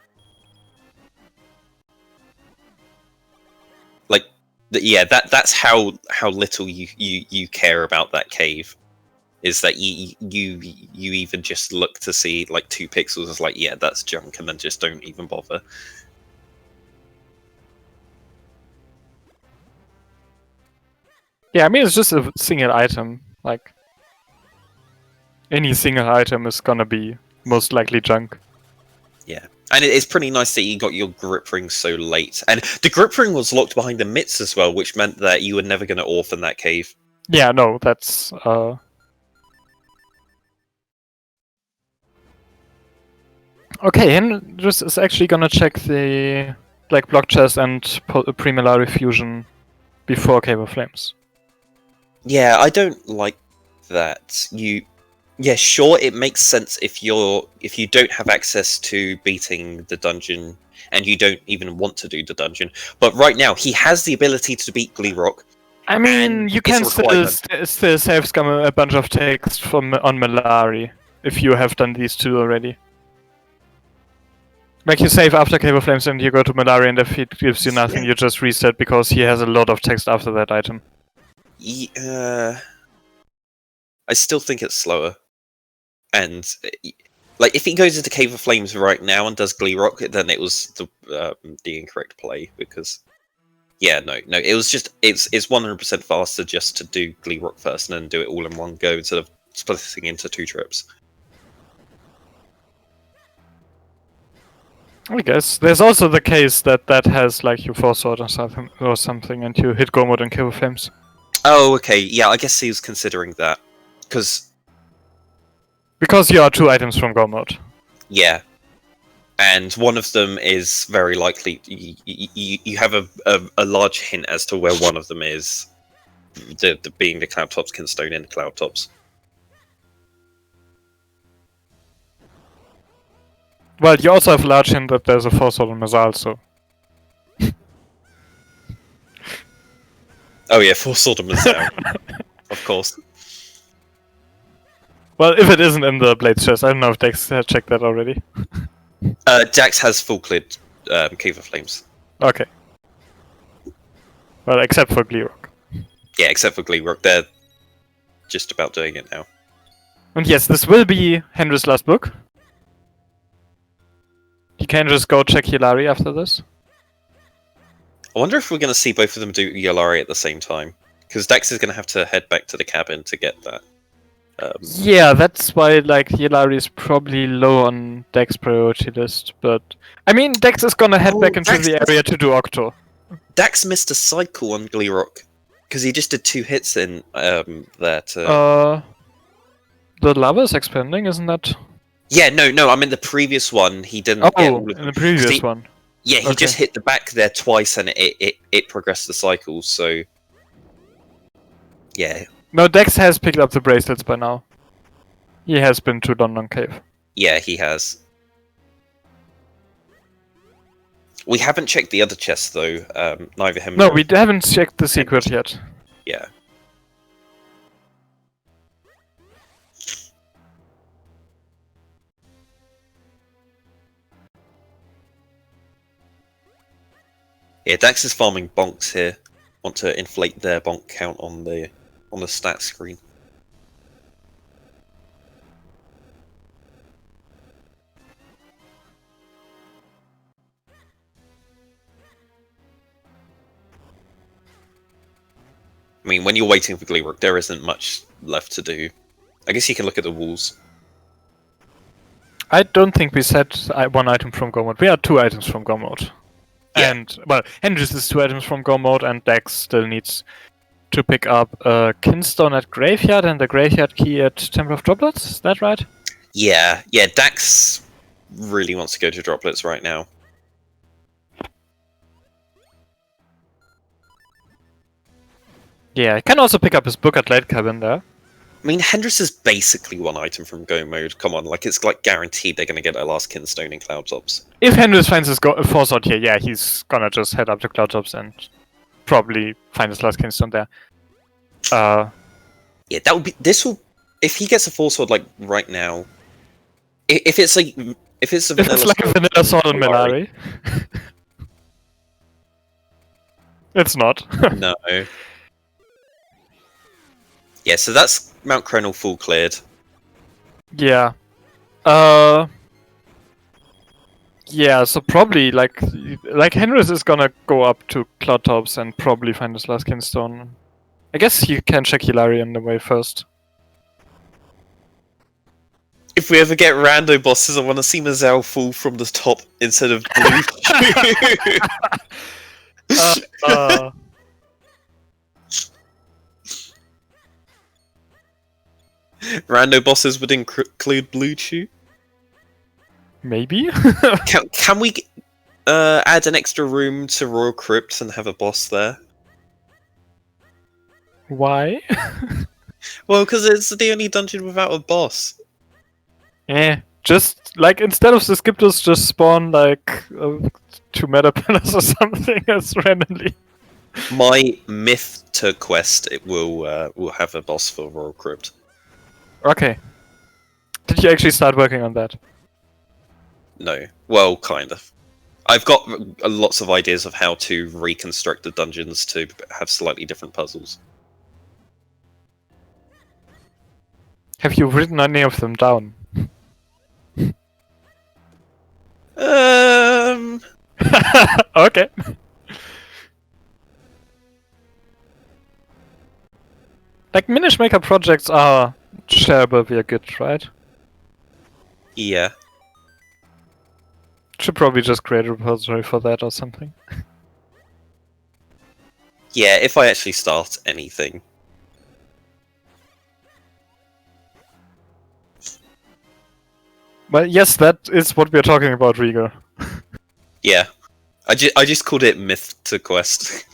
Like, yeah, that's how little you care about that cave. Is that you even just look to see like 2 pixels as like, yeah, that's junk, and then just don't even bother. Yeah, I mean it's just a single item, like. Any single item is gonna be most likely junk. Yeah, and it's pretty nice that you got your grip ring so late. And the grip ring was locked behind the mitts as well, which meant that you were never going to orphan that cave. Yeah, no, that's... Okay, Hendrus is actually gonna check the block chest and Primulary Fusion before Cave of Flames. Yeah, I don't like that. Yeah, sure, it makes sense if you don't have access to beating the dungeon and you don't even want to do the dungeon. But right now, he has the ability to beat Gleerock. I mean, you can still save scum a bunch of text on Malari if you have done these 2 already. Like you save after Cave of Flames and you go to Malari, and if he gives you nothing, you just reset because he has a lot of text after that item. I still think it's slower. And like, if he goes into Cave of Flames right now and does Gleerock, then it was the incorrect play, because Yeah, no. It was just it's 100% faster just to do Glee Rock first and then do it all in one go instead of splitting into 2 trips. I guess there's also the case that has like you force sword or something, and you hit go mode and kill flames. Oh, okay. Yeah, I guess he was considering that because you are 2 items from go mode. yeah, and one of them is very likely you have a large hint as to where one of them is, the being the Cloud Tops Kinstone in the Cloud Tops. Well, you also have a large hint that there's a force sword on Mazal, so. Oh yeah, Force Sword and Mazal. Of course. Well, if it isn't in the Blades chest, I don't know if Dex had checked that already. Dax has full cleared Cave of Flames. Okay. Well, except for Glee Rock. Yeah, except for Glee Rock, they're just about doing it now. And yes, this will be Hendrus' last book. You can just go check Hilari after this. I wonder if we're going to see both of them do Yolari at the same time. Because Dax is going to have to head back to the cabin to get that. Yeah, that's why like Hilari is probably low on Dex priority list, but I mean Dex is gonna head back into the area to do Octo. Dax missed a cycle on Glee Rock because he just did 2 hits in that. The lava is expanding, isn't that? Yeah, no. I mean the previous one he didn't. Oh, get all of in the previous one. Yeah, he Okay. just hit the back there twice and it progressed the cycle. So yeah. No, Dex has picked up the bracelets by now. He has been to London Cave. Yeah, he has. We haven't checked the other chest though. Neither him. No, nor- we haven't checked the secret yet. Yeah. Yeah, Dax is farming bonks here. Want to inflate their bonk count on the stat screen. I mean, when you're waiting for Glee Rock, there isn't much left to do. I guess you can look at the walls. I don't think we said 1 item from Go mode. We are 2 items from Go mode. Yeah. And, well, Hendrus is 2 items from Go mode, and Dex still needs to pick up a Kinstone at Graveyard and the Graveyard Key at Temple of Droplets. Is that right? Yeah, Dax really wants to go to Droplets right now. Yeah, he can also pick up his book at Late Cabin there. I mean, Hendrus is basically 1 item from Go mode. Come on, like it's like guaranteed they're going to get their last Kinstone in Cloud Tops. If Hendrus finds his force out here, yeah, he's gonna just head up to Cloud Tops and probably find his last Kinstone there. Yeah, that would be. This will. If he gets a Force Sword like right now, if it's like a If it's vanilla like a vanilla sword on Milari. Milari. It's not. No. Yeah, so that's Mount Crenel full cleared. Yeah. Yeah, so probably like Hendrus is gonna go up to Cloud Tops and probably find his last Kinstone. I guess you can check Hilari on the way first. If we ever get rando bosses, I want to see Mazal fall from the top instead of blue. Rando bosses would include Blue Chew. Maybe? Can we add an extra room to Royal Crypt and have a boss there? Why? Well, because it's the only dungeon without a boss. Just like instead of the Skiptos, just spawn like 2 meta pillars or something as randomly. My myth to quest it will have a boss for Royal Crypt. Okay. Did you actually start working on that? No, well, kind of. I've got lots of ideas of how to reconstruct the dungeons to have slightly different puzzles. Have you written any of them down? Um, Okay. Like, Minish Maker projects are shareable via Git, right? Yeah. Should probably just create a repository for that or something. Yeah, if I actually start anything. But yes, that is what we're talking about, Rieger. Yeah. I just called it Myth to Quest.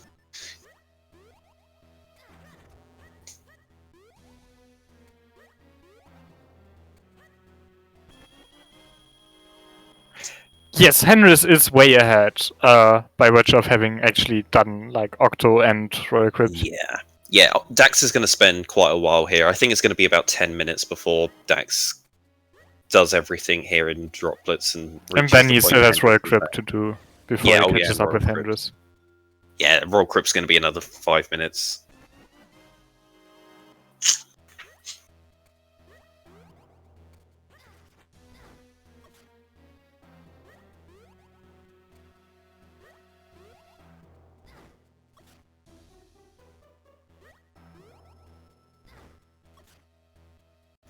Yes, Hendrus is way ahead, by virtue of having actually done, like, Octo and Royal Crypt. Yeah. Yeah, Dax is going to spend quite a while here. I think it's going to be about 10 minutes before Dax does everything here in droplets and then he the still point has Royal Hendrus is Crypt at. to do before Yeah, he catches up Royal with Crypt. Hendrus. Yeah, Royal Crypt's going to be another 5 minutes.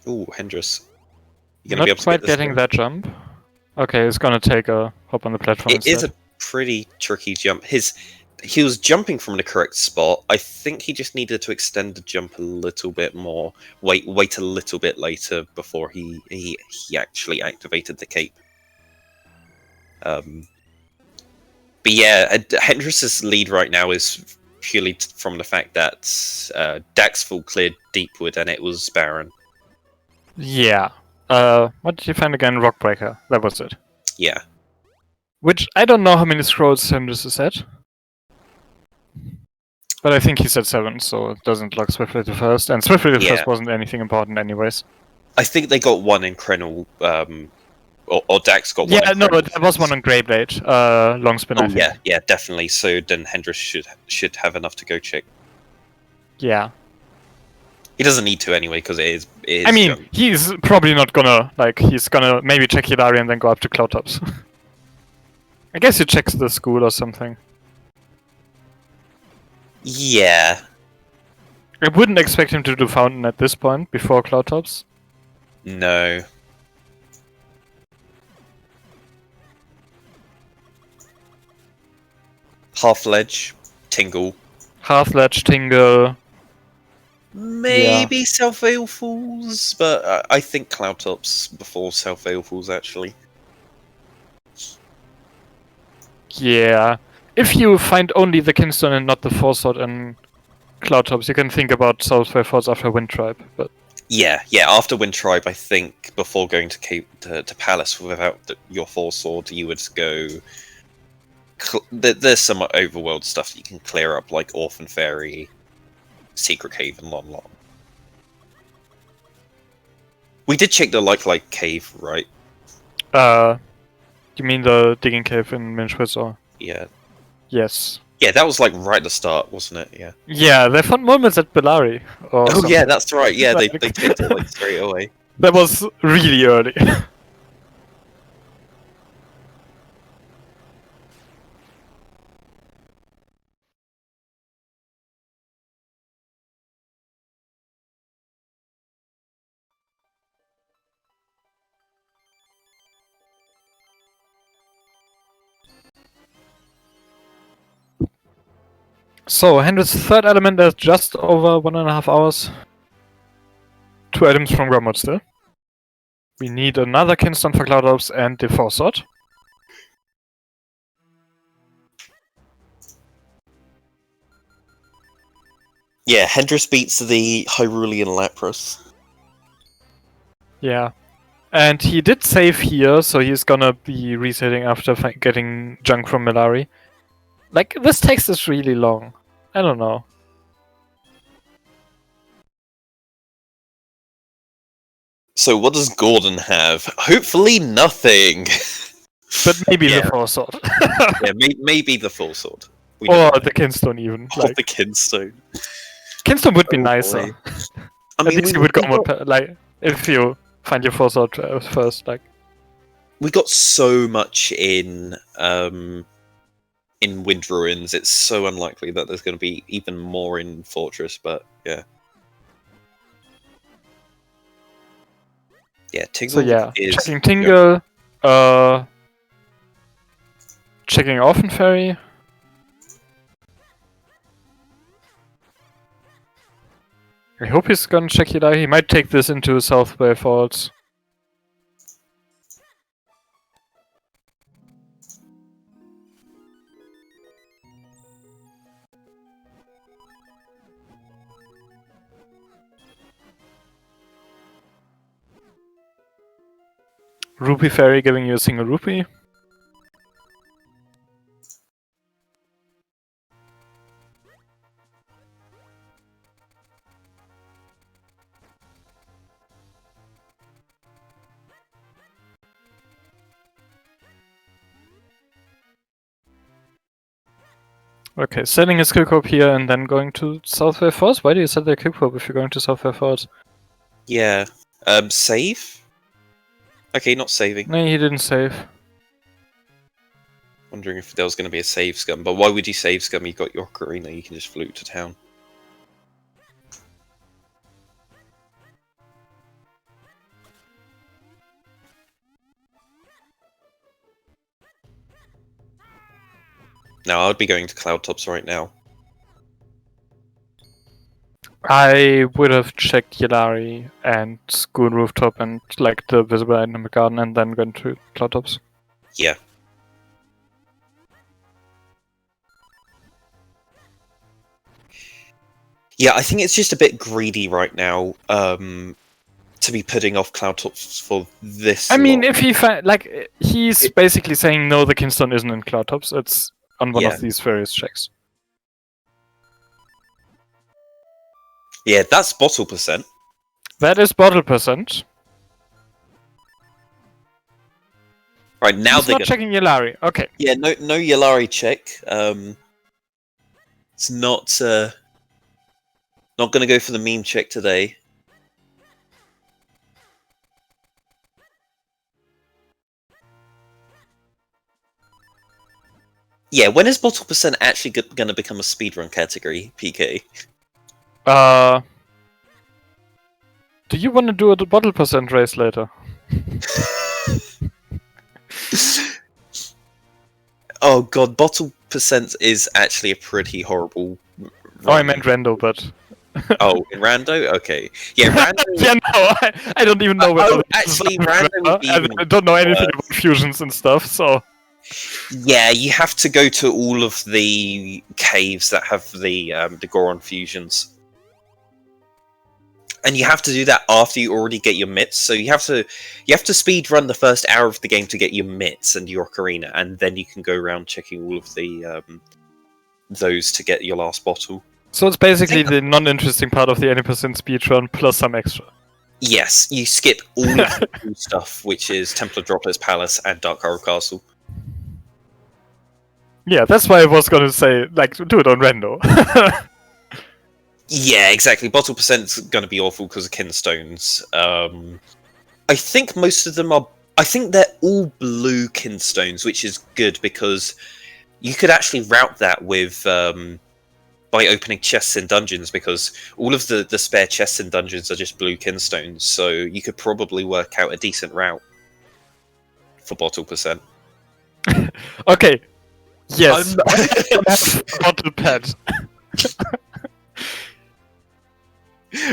Ooh, Hendrus. You're Not be able to quite get this getting one? that jump. Okay, it's gonna take a hop on the platform It is instead. a pretty tricky jump. He was jumping from the correct spot. I think he just needed to extend the jump a little bit more. Wait a little bit later before he actually activated the cape. But yeah, Hendrus's lead right now is purely from the fact that Dax full cleared Deepwood and it was barren. Yeah. What did you find again? Rockbreaker. That was it. Yeah. Which, I don't know how many scrolls Hendrus is at. But I think he's at 7, so it doesn't look Swiftly the First. And Swiftly the Yeah. First wasn't anything important anyways. I think they got one in Krenel, or Dax got one Yeah, in no, Krenel. there was one on Greyblade. Longspin, I Oh think. yeah, definitely. So then Hendrus should have enough to go check. Yeah. He doesn't need to anyway, because it is I mean, young. he's probably not gonna, like, he's gonna maybe check Hilari and then go up to Cloudtops. I guess he checks the school or something. Yeah. I wouldn't expect him to do Fountain at this point, before Cloudtops. No. Half Ledge, Tingle. Half-Ledge, Tingle. Maybe Self-Veil Falls, but I think Cloudtops before Self-Veil Falls, actually. Yeah. If you find only the Kinstone and not the Force-Sword and Cloudtops, you can think about Southway Falls after Wind Tribe, but... Yeah, after Wind Tribe, I think, before going to to Palace without your Force Sword, you would go... There's some overworld stuff that you can clear up, like Orphan Fairy, Secret Cave, and Lon Lon. We did check the Like Cave, right? You mean the Digging Cave in Minchwitz, or...? Yeah. Yes. Yeah, that was like right at the start, wasn't it? Yeah. Yeah, they found moments at Bellari. Or Oh something. yeah, that's right. Yeah, they Like- picked it like straight away. That was really early. So, Hendrik's third element is just over 1.5 hours. 2 items from Gromod still. We need another Kinstone for Cloudtops and the Force Sword. Yeah, Hendrus beats the Hyrulean Lapras. Yeah. And he did save here, so he's gonna be resetting after getting junk from Milari. Like, this takes us really long. I don't know. So what does Gordon have? Hopefully nothing. But maybe Yeah. the Force Sword. Yeah, maybe the Full Sword. We Or don't the Kinstone even. know. Or Like, the Kinstone. Kinstone would be Oh, nicer. boy. At least you would go more, like, if you find your Force Sword first, like. We got so much in Wind Ruins. It's so unlikely that there's going to be even more in Fortress, but yeah. Yeah, Tingle So yeah, is... checking Tingle, checking Orphan Fairy. I hope he's gonna check it out. He might take this into Southway Falls. Rupee Fairy giving you a single rupee. Okay, selling his Quick Hope here and then going to Southway Falls? Why do you sell the Quick Hope if you're going to Southway Falls? Yeah. Save? Okay, not saving. No, he didn't save. Wondering if there was going to be a save scum, but why would you save scum? You got your ocarina, you can just float to town. No, I'd be going to Cloudtops right now. I would have checked Yellari and School Rooftop and like the Visible Item Garden and then gone to Cloudtops. Yeah. Yeah, I think it's just a bit greedy right now, to be putting off Cloudtops for this I mean, long. if he he's basically saying no, the Kinstone isn't in Cloudtops. It's on one of these various checks. Yeah, that's bottle percent. That is bottle percent. Right, now He's they're not checking Yellari. Okay. Yeah, no Yellari check. It's not gonna go for the meme check today. Yeah, when is bottle percent actually gonna become a speedrun category, PK? Do you want to do a bottle percent race later? Oh god, bottle percent is actually a pretty horrible. Oh, I meant Rando, but. Oh, in Rando? Okay. Yeah, Rando. Yeah, no, I don't even know what. Actually, Rando would be even I don't know anything about fusions and stuff, so. Yeah, you have to go to all of the caves that have the Goron fusions. And you have to do that after you already get your mitts. So you have to speed run the first hour of the game to get your mitts and your ocarina, and then you can go around checking all of the those to get your last bottle. So it's basically the non-interesting part of the 80% speedrun plus some extra. Yes, you skip all of the cool stuff, which is Templar Droplet's Palace and Dark Horror Castle. Yeah, that's why I was gonna say, like, do it on Rando. Yeah, exactly. Bottle percent's gonna be awful because of Kinstones. I think most of them are... I think they're all blue Kinstones, which is good because you could actually route that with... by opening chests in dungeons, because all of the spare chests in dungeons are just blue Kinstones, so you could probably work out a decent route for bottle percent. Okay. Yes. Bottle pad.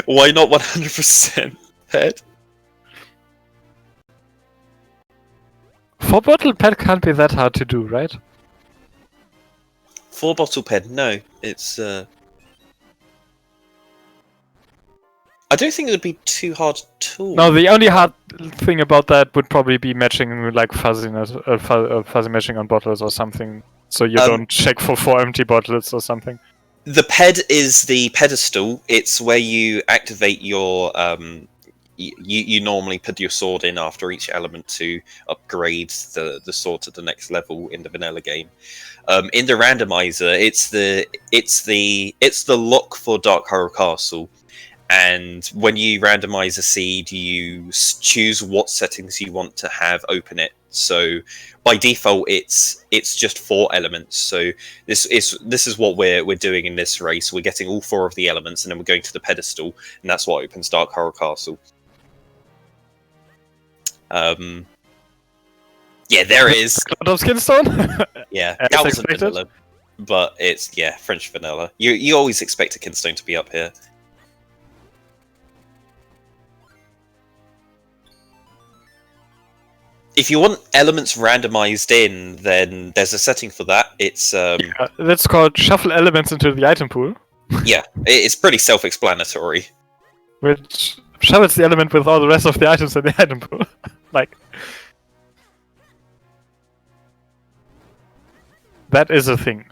Why not 100% head? For bottle pad can't be that hard to do, right? For bottle ped, no. It's I don't think it would be too hard at all. No, the only hard thing about that would probably be matching like fuzziness, fuzzy matching on bottles or something, so you don't check for 4 empty bottles or something. The ped is the pedestal. It's where you activate your you normally put your sword in after each element to upgrade the sword to the next level in the vanilla game. In the randomizer, it's the lock for Dark Horror Castle. And when you randomize a seed, you choose what settings you want to have open it. So by default, it's just 4 elements. So this is what we're doing in this race. We're getting all 4 of the elements, and then we're going to the pedestal, and that's what opens Dark Horror Castle. Yeah, there it is. Cloud of Skinstone? Yeah, As that wasn't expected. vanilla, but it's French vanilla. You always expect a Kinstone to be up here. If you want elements randomized in, then there's a setting for that. It's That's called Shuffle Elements into the Item Pool, it's pretty self-explanatory. which shuffles the element with all the rest of the items in the item pool. Like, that is a thing.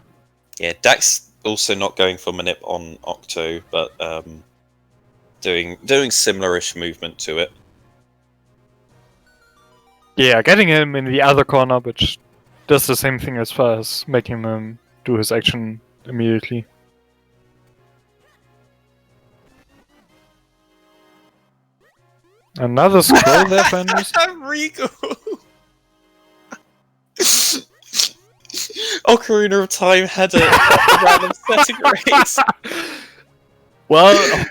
Yeah, Dax also not going for Manip on Octo, but doing similar-ish movement to it. Yeah, getting him in the other corner, which does the same thing as far as making him do his action immediately. Another scroll there, Hendrus. Rico! Ocarina of Time had a random setting race. Well,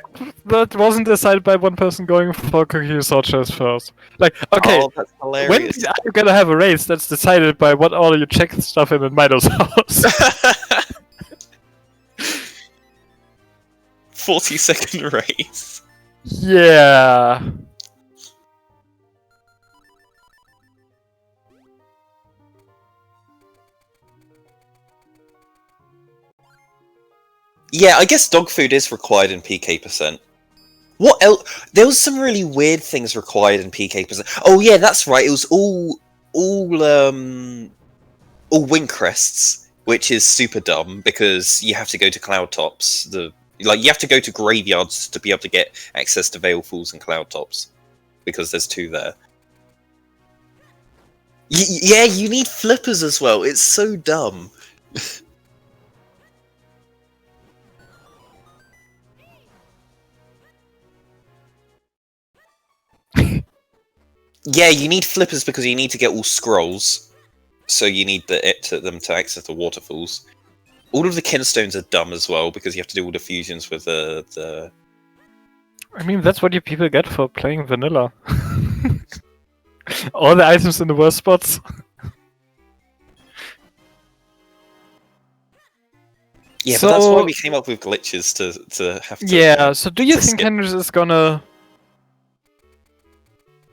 that wasn't decided by one person going for Cookie Sorchers first. Like, okay, Oh, that's when hilarious. are you gonna have a race that's decided by what order you check stuff in Mido's house? 40-second race. Yeah. Yeah, I guess dog food is required in PK%. What else? There was some really weird things required in PK%. Oh yeah, that's right. It was all wing crests, which is super dumb because you have to go to cloud tops. You have to go to graveyards to be able to get access to Veilfuls and cloud tops because there's two there. Yeah, you need flippers as well. It's so dumb. Yeah, you need flippers because you need to get all scrolls. So you need them to access the waterfalls. All of the kinstones are dumb as well because you have to do all the fusions with the. I mean, that's what you people get for playing vanilla. All the items in the worst spots. Yeah, So- but that's why we came up with glitches to have to. Yeah, so do you to think skip. Hendrus is gonna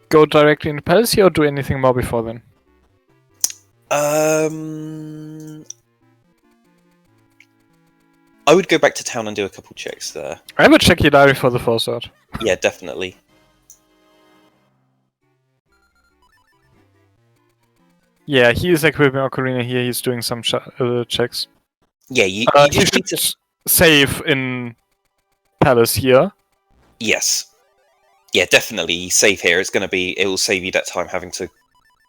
go directly into Palace here or do anything more before then? I would go back to town and do a couple checks there. I would check your diary for the force sword. Yeah, definitely. Yeah, he is equipping Ocarina here, he's doing some checks. Yeah, you He just need should to. save in Palace here. Yes. Yeah, definitely save here. It will save you that time having to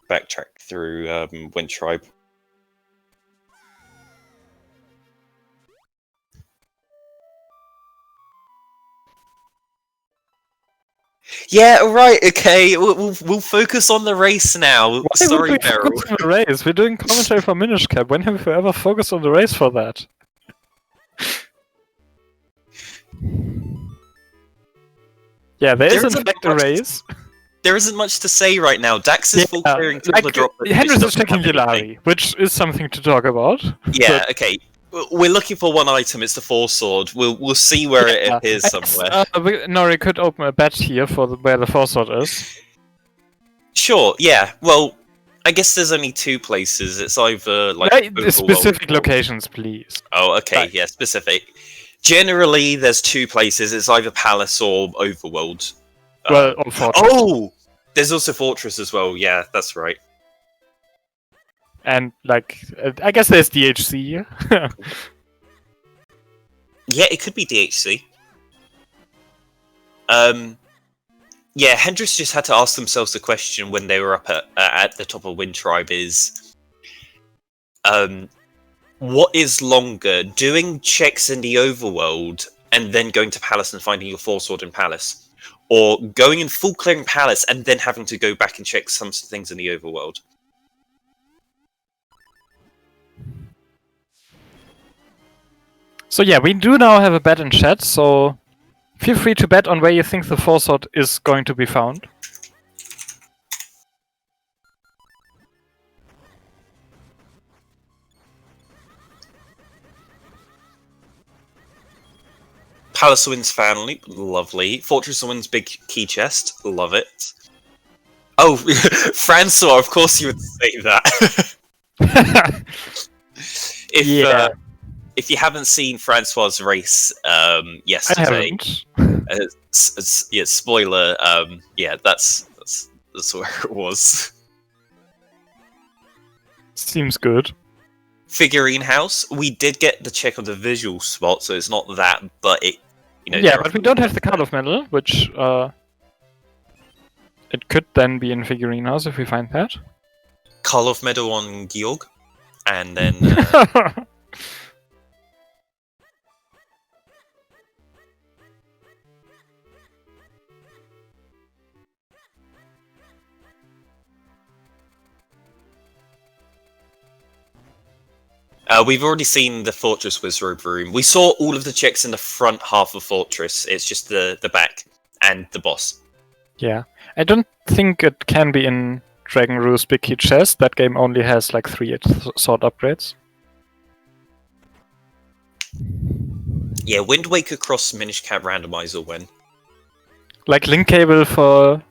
backtrack through Wind Tribe. Yeah, right. Okay, we'll focus on the race now. Why Sorry, would we Beryl. focus on the race? We're doing commentary for Minish Cap. When have we ever focused on the race for that? Yeah, there is in isn't fact a much- race. There isn't much to say right now. Dax is full clearing till the drop. but Hendrus which is doesn't checking have anything. Yilari, which is something to talk about. Yeah, okay. We're looking for one item. It's the Force Sword. We'll see where it appears somewhere. Nori could open a bet here for where the force sword is. Sure. Yeah. Well, I guess there's only two places. It's either like overworld Specific or- locations, please. Oh, okay. Right. Yeah, specific. Generally, there's two places. It's either Palace or Overworld. Well, or fortress. Oh, there's also Fortress as well. Yeah, that's right. And like, I guess there's DHC. Yeah, it could be DHC. Yeah, Hendrus just had to ask themselves the question when they were up at the top of Wind Tribe is, what is longer, doing checks in the Overworld and then going to Palace and finding your Force Sword in Palace, or going in full clearing Palace and then having to go back and check some things in the Overworld? So yeah, we do now have a bet in chat, so feel free to bet on where you think the force sword is going to be found. Palace of Wind's family, lovely. Fortress of Wind's big key chest, love it. Oh, Francois, of course you would say that. Yeah. If you haven't seen Francois' race I yesterday, haven't. yeah, spoiler. Yeah, that's where it was. Seems good. Figurine house. We did get the check of the visual spot, so it's not that, but it, Yeah, but we don't have the card of metal, which it could then be in figurine house if we find that. Call of Meadow on Georg, and then we've already seen the Fortress Wizard room. We saw all of the checks in the front half of Fortress. It's just the back and the boss. Yeah, I don't think it can be in Dragon Rule's Big Key Chest. That game only has like 3 sword upgrades. Yeah, Wind Waker cross Minish Cap Randomizer when. Like link cable for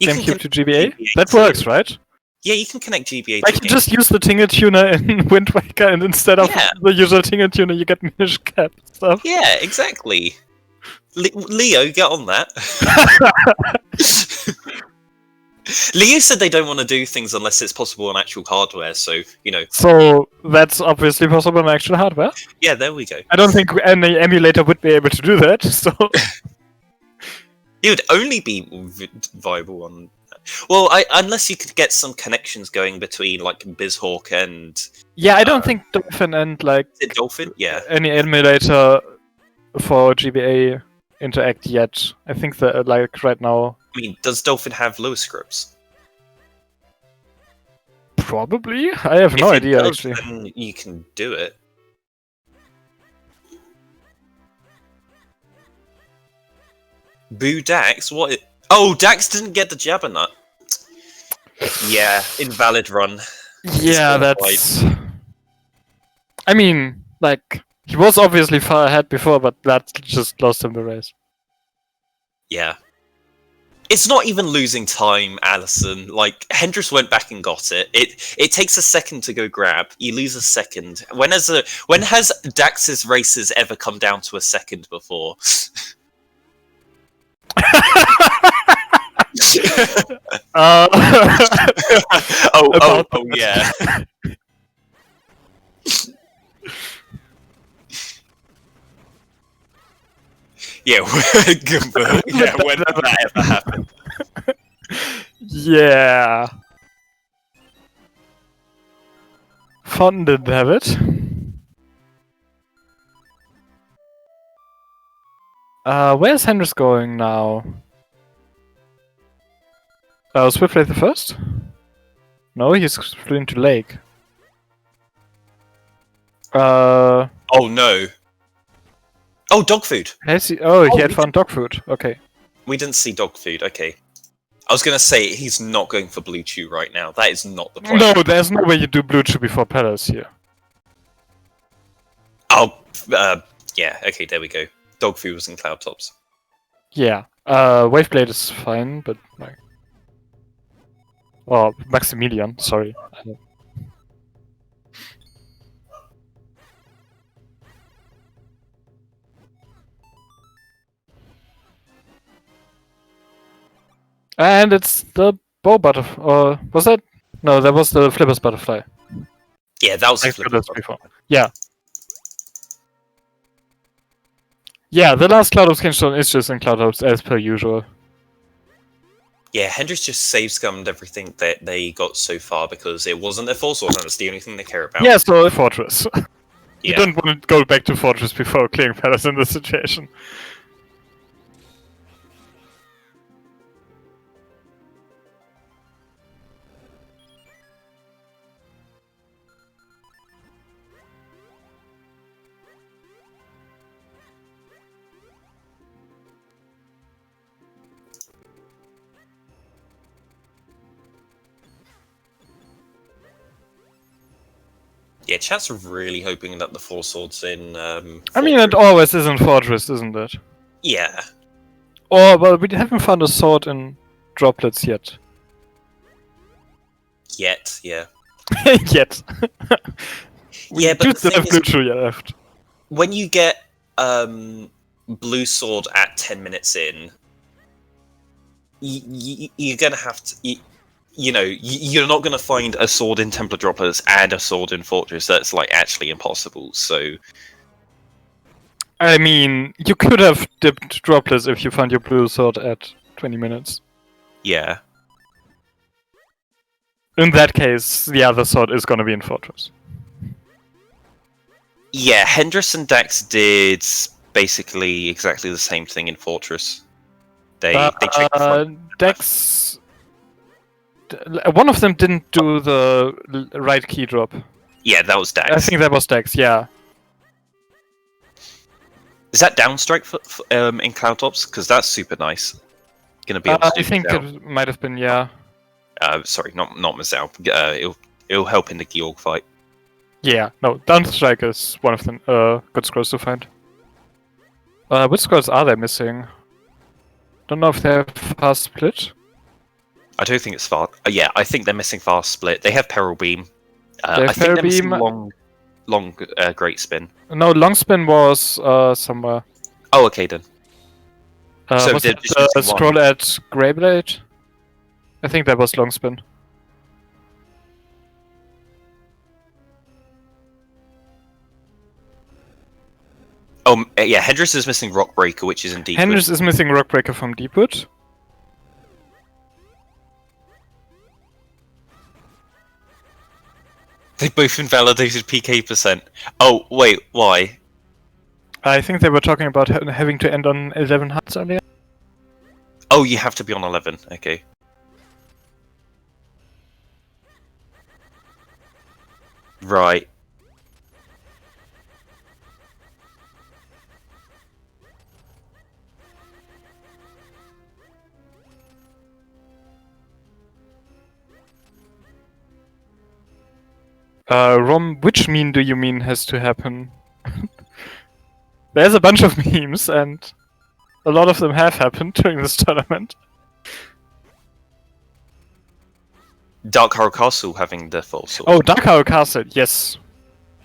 You can GameCube to connect GBA? That works, right? Yeah, you can connect GBA Like to you just use the Tingle Tuner in Wind Waker, and instead of Yeah. the usual Tingle Tuner, you get Minish Cap stuff. Yeah, exactly. Leo, get on that. Leo said they don't want to do things unless it's possible on actual hardware, so, So that's obviously possible on actual hardware. yeah, there we go. I don't think any emulator would be able to do that, so... It would only be viable on... Well, unless you could get some connections going between, like, BizHawk and... Yeah, I don't think Dolphin and, like... Is it Dolphin? Yeah. Any emulator for GBA interact yet. I think that, like, right now... I mean, does Dolphin have Lewis scripts? Probably? I have no If it idea, does, actually. then you can do it. Boo Dax? What? Oh, Dax didn't get the Jabbernet. Yeah, invalid run. Yeah, that's... I mean, like, he was obviously far ahead before, but that just lost him the race. Yeah. It's not even losing time, Allison. Like, Hendrus went back and got it. It takes a second to go grab. You lose a second. When has Dax's races ever come down to a second before? Oh, yeah. Yeah, when did that ever happen? Yeah. Fun didn't have it. Where's Hendrus going now? Swiftblade the first? No, he's fleeing to Lake. Oh no. Oh, dog food. Has he? Oh, he had we found dog food. Okay. We didn't see dog food. Okay. I was gonna say he's not going for Blue Chew right now. That is not the plan. No, there's no way you do Blue Chew before Palace here. Oh, yeah. Okay, there we go. Dog food was in Cloud Tops. Yeah. Waveblade is fine, but like... Oh, Maximilian, sorry. And it's the bow butterfly. Or was that? No, that was the Flipper's butterfly. Yeah, that was I a said flip. this before. Yeah. Yeah, the last Cloud Ops Kingstone is just in Cloud Ops as per usual. Yeah, Hendrix just save scummed everything that they got so far because it wasn't their full sword, and it's the only thing they care about. Yeah, so Fortress. You Yeah. don't want to go back to Fortress before clearing Palace in this situation. Yeah, chat's really hoping that the Four Swords in. I mean, it always is in Fortress, isn't it? Yeah. Or, well, we haven't found a sword in Droplets yet. Yet, yeah. Yet. We Yeah, but do the still thing have is, Glitchery left. when you get Blue Sword at 10 minutes in, you're gonna have to. You're not gonna find a sword in Templar Droplets and a sword in Fortress. That's like actually impossible. So. I mean, you could have dipped Droplets if you found your blue sword at 20 minutes. Yeah. In that case, the other sword is gonna be in Fortress. Yeah, Hendrus and Dax did basically exactly the same thing in Fortress. They checked the front. Dex... One of them didn't do the right key drop. Yeah, that was Dax. I think that was Dex, yeah. Is that downstrike in Cloud Tops? Because that's super nice. Gonna be able to do I think Mazal. it might have been, yeah. Sorry, not Mazal. It'll help in the Georg fight. Yeah, no, downstrike is one of the good scrolls to find. Which scrolls are they missing? Don't know if they have fast split. I don't think it's fast. Yeah, I think they're missing fast split. They have Peril Beam. They have I think they're missing Peril long Great Spin. No, long spin was somewhere. Oh, okay then. So was they're it just the missing scroll one. at Greyblade? I think that was long spin. Oh, yeah, Hendrus is missing Rock Breaker, which is in Deepwood. Hendrus is missing Rockbreaker from Deepwood. They both invalidated PK percent. Oh, wait, why? I think they were talking about having to end on 11 hearts earlier. Oh, you have to be on 11. Okay. Right. Rom, which meme do you mean has to happen? There's a bunch of memes, and a lot of them have happened during this tournament. Dark Horror Castle having the full sword. Oh, Dark Hour Castle, yes.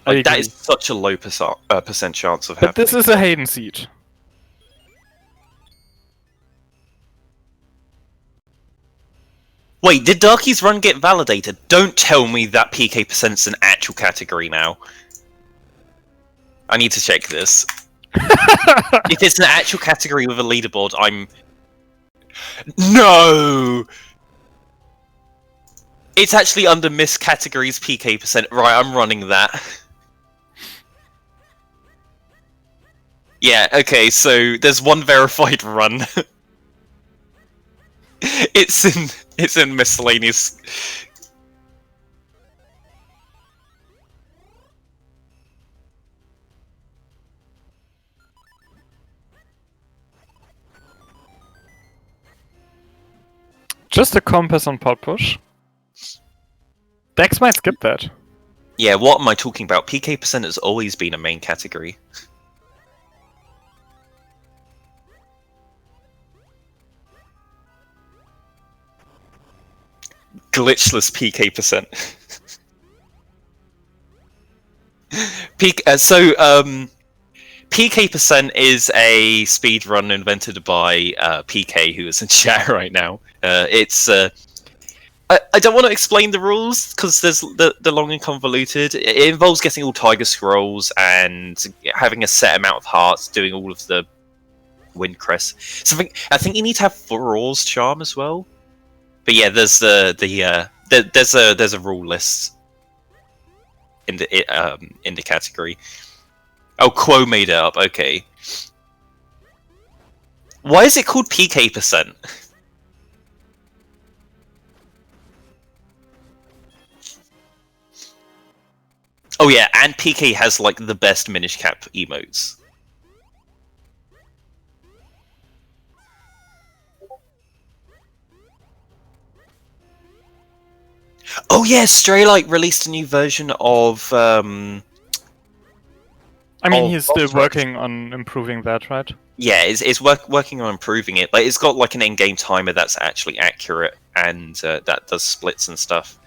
Like, that is such a low percent chance of happening. But this is a Hayden seed. Wait, did Darky's run get validated? Don't tell me that PK percent's an actual category now. I need to check this. If it's an actual category with a leaderboard, I'm... No! It's actually under Miss Categories PK percent. Right, I'm running that. Yeah, okay, so there's one verified run. It's in miscellaneous. Just a compass on pot push. Dex might skip that. Yeah, what am I talking about? PK percent has always been a main category. Glitchless PK percent. PK percent is a speed run invented by PK, who is in chat right now. I don't want to explain the rules because there's the long and convoluted. It involves getting all Tiger Scrolls and having a set amount of hearts, doing all of the Wind Crest. I think you need to have Feroz Charm as well. But yeah, there's there's a rule list in the category. Oh, Quo made it up. Okay. Why is it called PK percent? Oh yeah, and PK has like the best Minish Cap emotes. Oh yeah, Straylight released a new version of. I mean, he's still Boss Rush. working on improving that, right? Yeah, it's working on improving it. Like, it's got like an in-game timer that's actually accurate, and that does splits and stuff.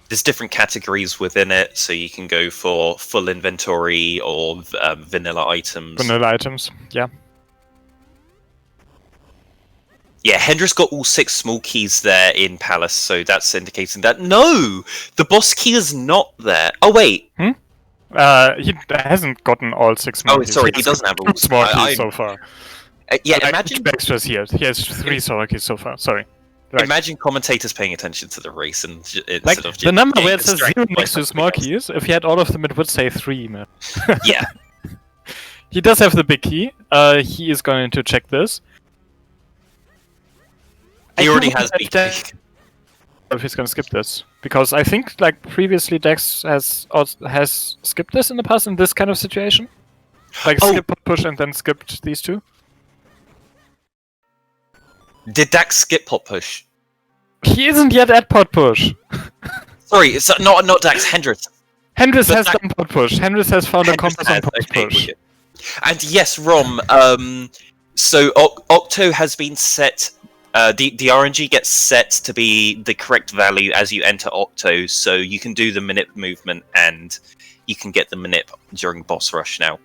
There's different categories within it, so you can go for full inventory or vanilla items. Vanilla items, yeah. Yeah, Hendrus got all 6 small keys there in Palace, so that's indicating that no, the boss key is not there. Oh wait, He hasn't gotten all 6 small keys. sorry, he doesn't have all. small keys so far. Yeah, imagine extras here. He has 3 small keys so far. Sorry. Right. Imagine commentators paying attention to the race and instead Like, of the number where it getting says 0 distracted by next to something small else. keys, if he had all of them, it would say 3, man. Yeah, He does have the big key. He is going to check this. he I already don't has know big if key. If he's going to skip this, because I think like previously Dex has skipped this in the past in this kind of situation, like Oh. skip push and then skipped these 2. Did Dax skip pot push? He isn't yet at pot push. Sorry, it's not Dax, Hendrus. Hendrus But has that- done pot push. Hendrus has found a Hendrus compass on has, pot okay, push. wicked. And yes, Rom. So Octo has been set. The RNG gets set to be the correct value as you enter Octo, so you can do the manip movement and you can get the manip during boss rush now.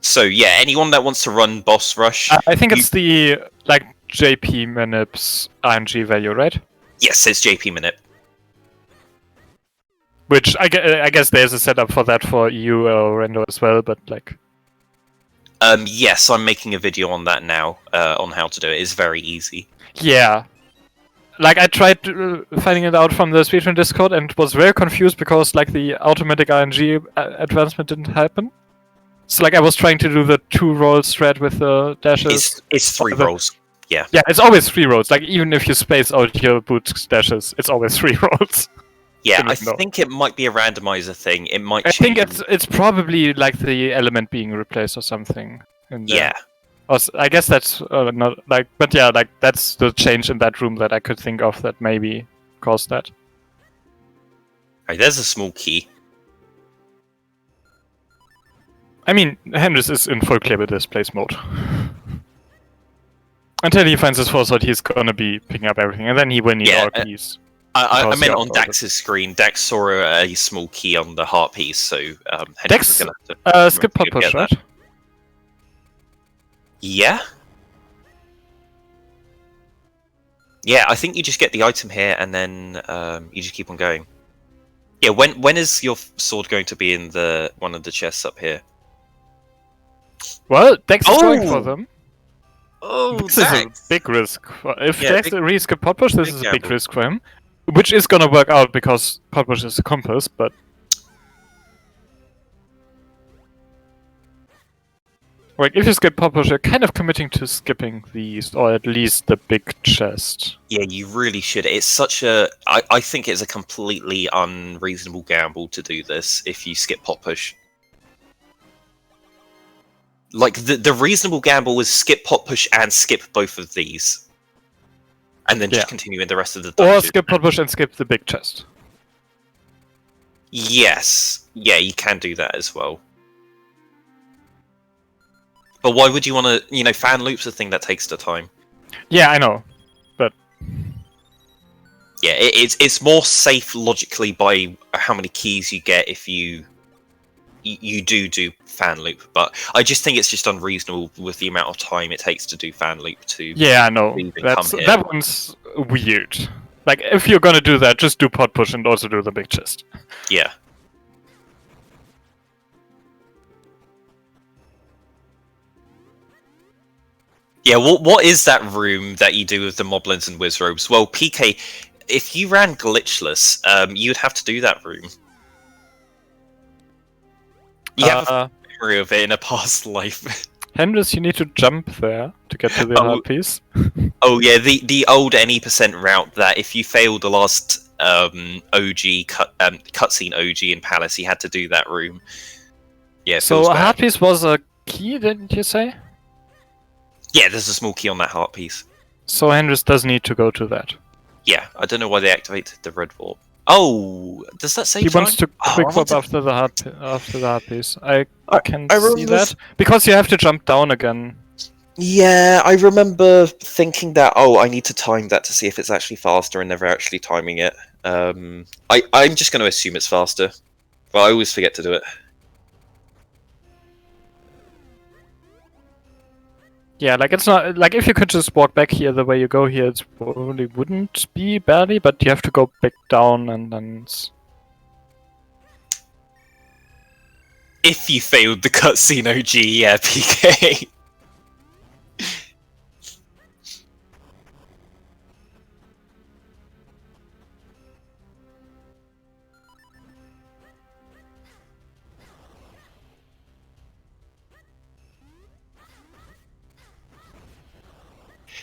So yeah, anyone that wants to run boss rush, I think it's the like JP Manips RNG value, right? yes, it's JP manip. Which I guess there's a setup for that for EU or Rendo as well, but like. Yes, I'm making a video on that now, on how to do it. It's very easy. Yeah. Like, I tried finding it out from the speedrun Discord and was very confused because, like, the automatic RNG advancement didn't happen. So, like, I was trying to do the 2-roll strat with the dashes. It's 3 rolls. Yeah. Yeah, it's always 3 rolls. Like, even if you space out your boot dashes, it's always 3 rolls. Yeah, Didn't I know. think it might be a randomizer thing. It might. I think change. it's probably, like, the element being replaced or something. In there. Yeah. I guess that's not, like, but yeah, like, that's the change in that room that I could think of that maybe caused that. Right, there's a small key. I mean, Hendrus is in full clear with displace mode. Until he finds his foresight, he's gonna be picking up everything, and then he will need all keys. I Because meant he on uploaded. Dax's screen. Dax saw a small key on the heart piece, so Hendrix Dex, is gonna have to skip pot get push, that. right? Yeah. Yeah, I think you just get the item here, and then you just keep on going. Yeah, when is your sword going to be in the one of the chests up here? Well, Dex is going for Oh! them. Oh, This is a big risk. If Yeah, Dex big- really skip pot push, this big is a big gamble. risk for him. Which is gonna work out because pot push is a compass, but... Like, if you skip pot push, you're kind of committing to skipping these, or at least the big chest. Yeah, you really should. It's such a. I think it's a completely unreasonable gamble to do this if you skip pot push. Like, the reasonable gamble was skip pot push and skip both of these. And then just Yeah. continue in the rest of the Or dungeon. skip pot push and skip the big chest. Yes. Yeah, you can do that as well. But why would you want to, fan loop's a thing that takes the time. Yeah, I know. Yeah, it's more safe logically by how many keys you get if you do fan loop. But I just think it's just unreasonable with the amount of time it takes to do fan loop to... Yeah, I know. Even come here. That one's weird. Like, if you're gonna do that, just do pot push and also do the big chest. Yeah. Yeah, what is that room that you do with the moblins and wizrobes? Well, PK, if you ran glitchless, you'd have to do that room. You have a memory of it in a past life. Hendrus, you need to jump there to get to the Oh. hard piece. Oh yeah, the old any % route that if you failed the last OG cutscene OG in Palace, you had to do that room. Yeah, it So feels a bad. hard piece was a key, didn't you say? Yeah, there's a small key on that heart piece. So Hendrus does need to go to that. Yeah, I don't know why they activated the red warp. Oh, does that say He time? wants to Oh, quick I warp wanted- after the heart piece. I can I see remember that because you have to jump down again. Yeah, I remember thinking that, I need to time that to see if it's actually faster and never actually timing it. I'm just going to assume it's faster. But I always forget to do it. Yeah, like it's not like if you could just walk back here the way you go here, it probably wouldn't be badly, but you have to go back down and then. If you failed the cutscene OG, yeah, PK.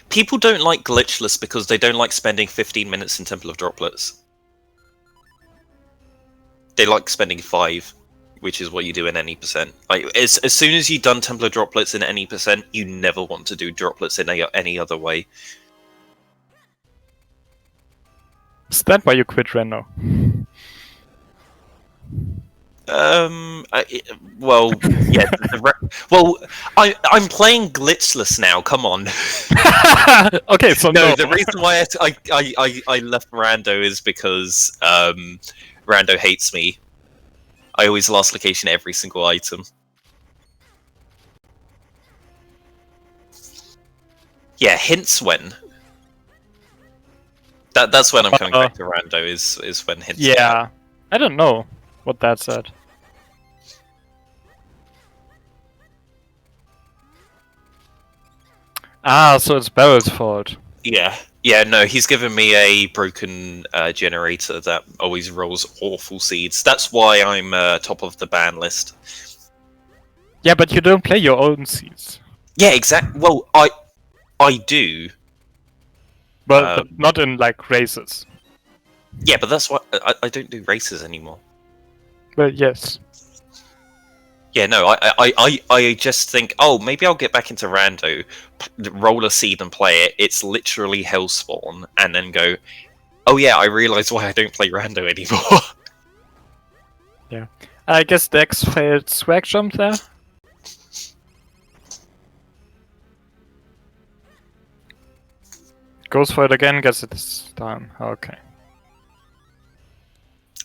People don't like glitchless because they don't like spending 15 minutes in Temple of Droplets. They like spending 5, which is what you do in any percent. Like, as soon as you've done Temple of Droplets in any percent, you never want to do droplets in any other way. Is that why you quit Reno? Well, yeah. Well, I'm playing glitchless now. Come on. Okay, so No, the reason why I left Rando is because Rando hates me. I always last location every single item. Yeah, hints when. That's when I'm coming back to Rando. Is when hints. Yeah, I don't know what that said. Ah, so it's Barrel's fault. Yeah, no, he's given me a broken generator that always rolls awful seeds. That's why I'm top of the ban list. Yeah, but you don't play your own seeds. Yeah, exactly. Well, I do. But not in, like, races. Yeah, but that's why I don't do races anymore. Well, yes. Yeah, no, I just think, maybe I'll get back into Rando, roll a seed and play it. It's literally Hellspawn, and then go, oh yeah, I realise why I don't play Rando anymore. Yeah. I guess Dex failed swag jump there. Goes for it again, gets it this time. Okay.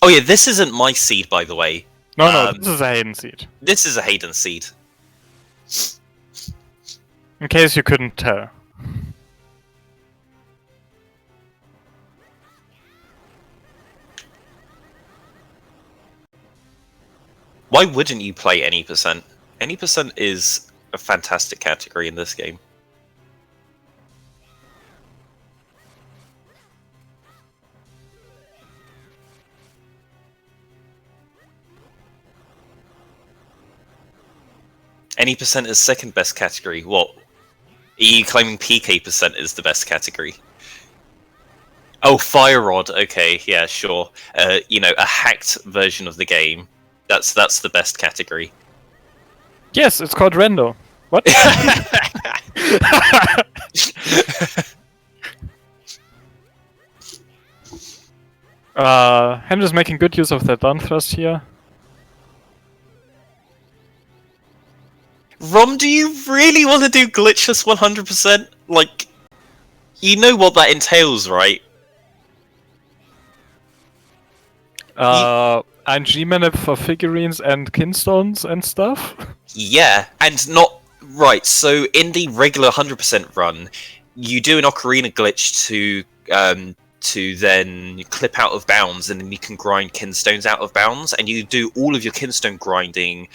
Oh yeah, this isn't my seed, by the way. No, this is a Hayden seed. This is a Hayden seed. In case you couldn't tell. Why wouldn't you play any percent? Any percent is a fantastic category in this game. Any percent is second best category. What? Are you claiming PK percent is the best category? Oh, Fire Rod. Okay, yeah, sure. A hacked version of the game. That's the best category. Yes, it's called Rando. What? Hendrus making good use of that down thrust here. Rom, do you really want to do glitchless 100%? Like, you know what that entails, right? And G-Manip for figurines and kinstones and stuff? Yeah, and not... Right, so in the regular 100% run, you do an Ocarina glitch to then clip out of bounds, and then you can grind kinstones out of bounds, and you do all of your kinstone grinding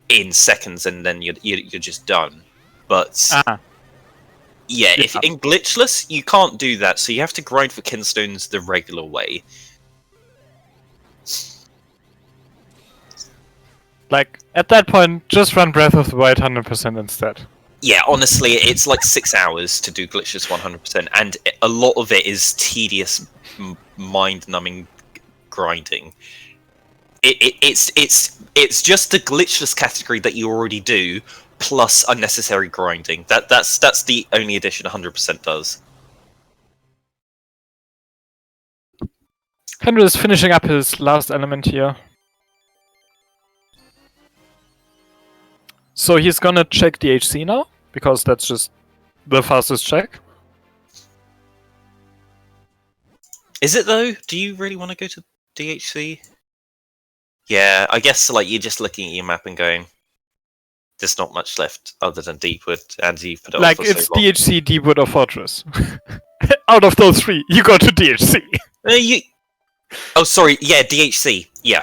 in seconds, and then you're just done. But yeah, if in glitchless you can't do that, so you have to grind for kinstones the regular way. Like, at that point, just run Breath of the Wild 100% instead. Yeah, honestly, it's like 6 hours to do glitchless 100%, and a lot of it is tedious, mind-numbing grinding. It's just the glitchless category that you already do, plus unnecessary grinding. That's the only addition 100% does. Hendrus is finishing up his last element here. So he's gonna check DHC now, because that's just the fastest check. Is it though? Do you really want to go to DHC? Yeah, I guess like you're just looking at your map and going, there's not much left other than Deepwood, and you've put it Like, off for it's so long. DHC, Deepwood, or Fortress. Out of those three, you go to DHC. Oh, sorry. Yeah, DHC. Yeah,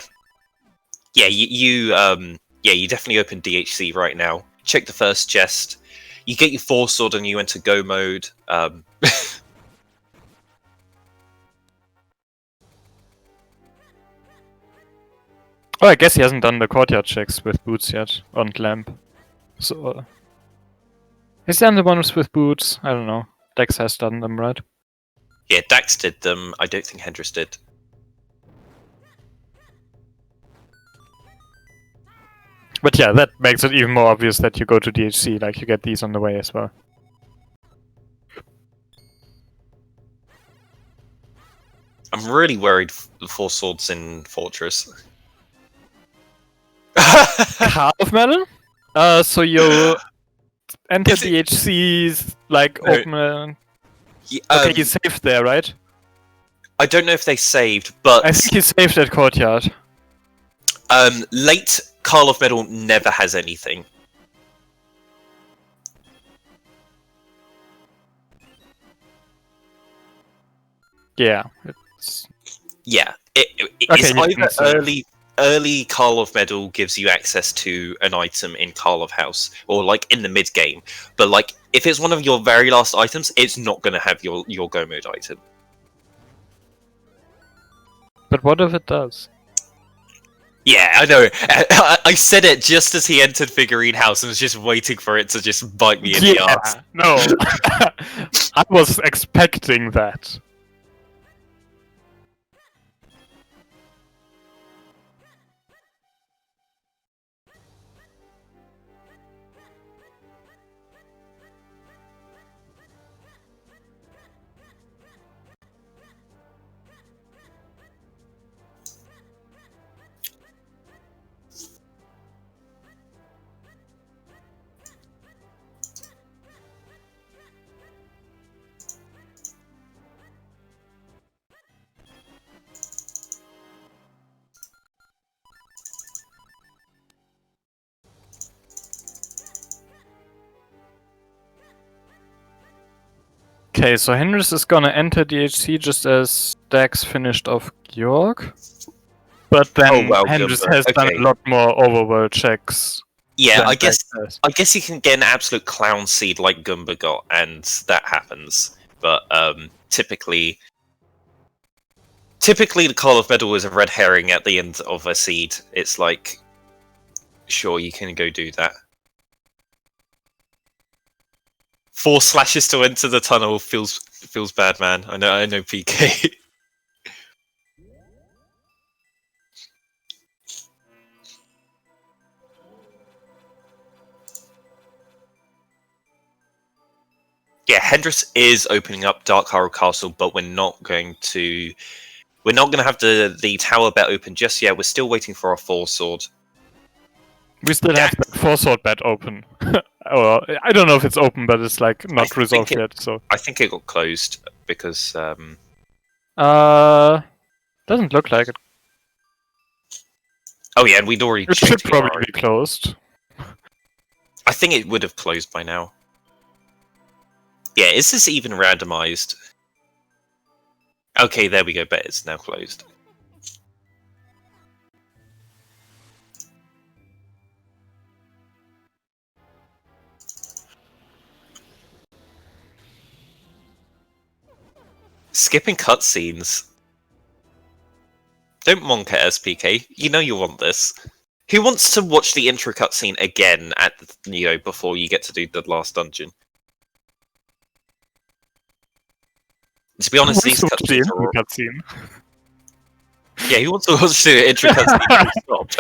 you definitely open DHC right now. Check the first chest. You get your Force Sword and you enter Go mode. Oh, I guess he hasn't done the courtyard checks with boots yet on Lamp. So, is he done the ones with boots? I don't know. Dex has done them, right? Yeah, Dax did them. I don't think Hendrus did. But yeah, that makes it even more obvious that you go to DHC, like you get these on the way as well. I'm really worried the Force Swords in Fortress. Half of metal? So you enter DHC's, like, open... Yeah, okay, you saved there, right? I don't know if they saved, but I think you saved at courtyard. late Carl of Metal never has anything. Yeah, it's... Yeah, Okay, it's you can either save. early Carl of Metal gives you access to an item in Carl of House, or like in the mid game. But like, if it's one of your very last items, it's not going to have your Go mode item. But what if it does? Yeah, I know. I said it just as he entered Figurine House and was just waiting for it to just bite me in the ass. No. I was expecting that. Okay, so Hendrus is gonna enter DHC just as Dax finished off Georg. But then Hendrus has done a lot more overworld checks. Yeah, I guess you can get an absolute clown seed like Goomba got, and that happens. But typically the Call of Metal is a red herring at the end of a seed. It's like, sure, you can go do that. 4 slashes to enter the tunnel feels bad, man. I know, PK. Yeah, Hendrus is opening up Dark Harrow Castle, but we're not going to have the tower bet open just yet. We're still waiting for our Force Sword. We still have the Force Sword bet open. Well, I don't know if it's open, but it's like not resolved yet. So I think it got closed because doesn't look like it. Oh yeah, and we'd already. It should probably be closed. I think it would have closed by now. Yeah, is this even randomized? Okay, there we go. Bet it's now closed. Skipping cutscenes. Don't monk at SPK. You know you want this. Who wants to watch the intro cutscene again at before you get to do the last dungeon? To be honest, these cutscenes are... cutscene. Yeah, who wants to watch the intro cutscene? Stop.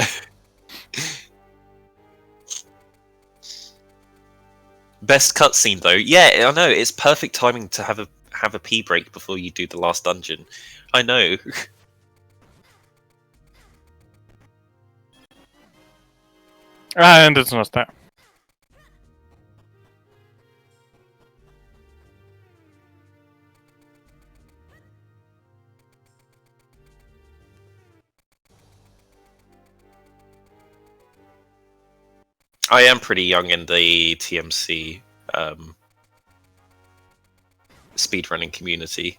Best cutscene though. Yeah, I know. It's perfect timing to have a pee break before you do the last dungeon. I know. And it's not there. I am pretty young in the TMC speedrunning community.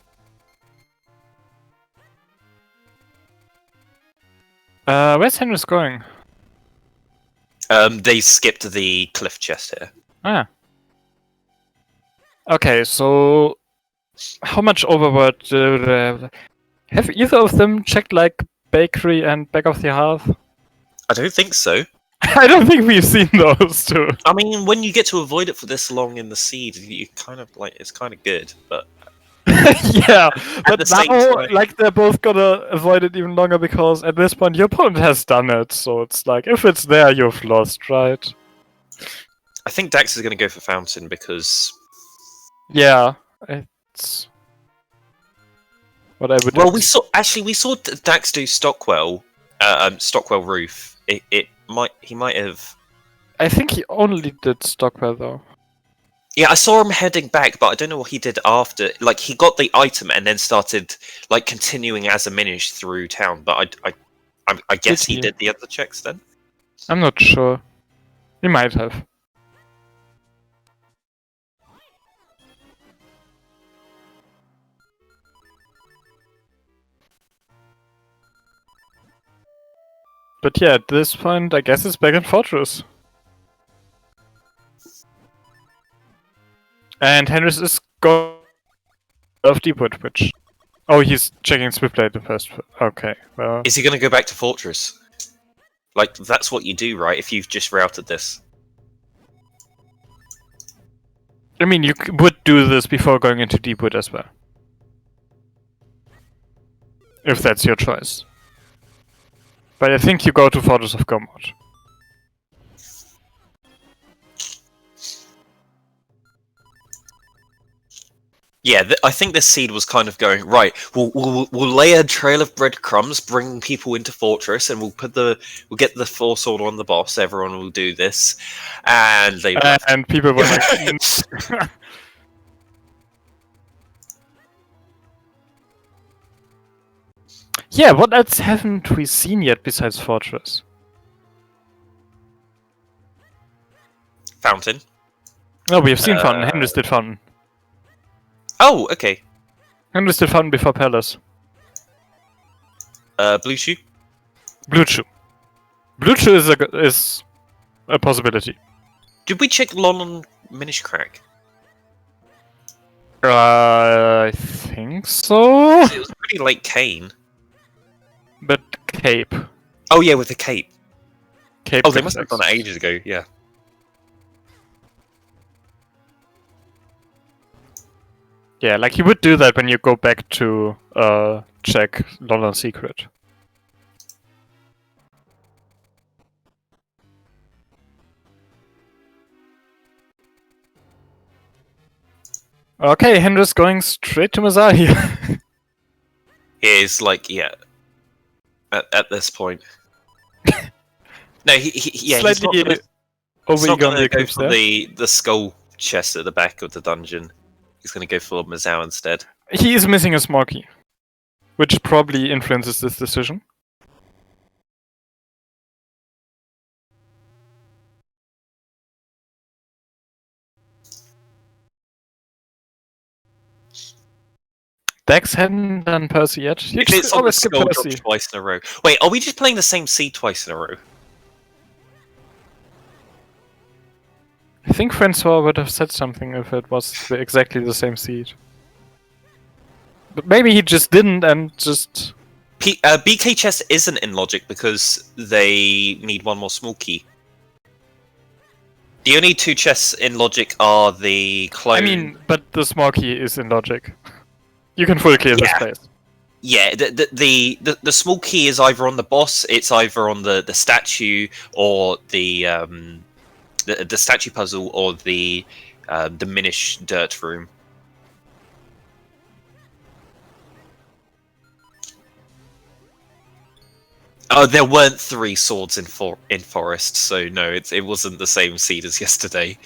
Where's Hendrus going? They skipped the cliff chest here. Ah. Okay, so how much overworld have either of them checked like bakery and back of the hearth? I don't think so. I don't think we've seen those two. I mean, when you get to avoid it for this long in the seed, you kind of like it's kind of good, but Yeah, but the same now time- like they're both gonna avoid it even longer because at this point your opponent has done it, so it's like if it's there you've lost, right? I think Dax is going to go for Fountain because Yeah, it's what I would. well, we saw Dax do Stockwell Roof. He might have. I think he only did Stockwell though. Yeah, I saw him heading back, but I don't know what he did after. Like, he got the item and then started like continuing as a Minish through town. But I guess Did he he? did the other checks then. I'm not sure. He might have. But yeah, at this point, I guess it's back in Fortress. And Hendrus is going off Deepwood, which... Oh, he's checking Swiftblade first. Okay, well... Is he going to go back to Fortress? Like, that's what you do, right? If you've just routed this. I mean, you would do this before going into Deepwood as well. If that's your choice. But I think you go to Fortress of Gomod. Yeah, I think this seed was kind of going right. We'll lay a trail of breadcrumbs, bring people into Fortress, and we'll get the Four Sword on the boss. Everyone will do this, and they And people were like... Yeah, what else haven't we seen yet besides Fortress? Fountain. No, we have seen Fountain. Hendrus did Fountain. Oh, okay. Hendrus did Fountain before Palace. Blue Shoe. Blue Chew. Blue Chew is a possibility. Did we check Lon on Minish Crack? I think so. It was pretty late Kane. But Cape. Oh yeah, with the cape. Cape. Oh, they must have done it ages ago. Yeah. Yeah, like you would do that when you go back to check London Secret. Okay, Hendrus going straight to Mazahi. He is like, yeah. At this point. No, yeah, Slightly he's over not on going the to go eclipse for there. the skull chest at the back of the dungeon. He's going to go for Mazao instead. He is missing a small key, which probably influences this decision. Dex hadn't done Percy yet. You If it's just on the always skip skull Percy. drop twice in a row. Wait, are we just playing the same seed twice in a row? I think Francois would have said something if it was exactly the same seed. But maybe he just didn't and just... BK chest isn't in logic because they need one more small key. The only two chests in logic are the clone. I mean, but the small key is in logic. You can full clear this Yeah. place. Yeah, the small key is either on the boss, it's either on the statue, or the statue puzzle, or the the Minish dirt room. Oh, there weren't 3 swords in forest, so no, it wasn't the same seed as yesterday.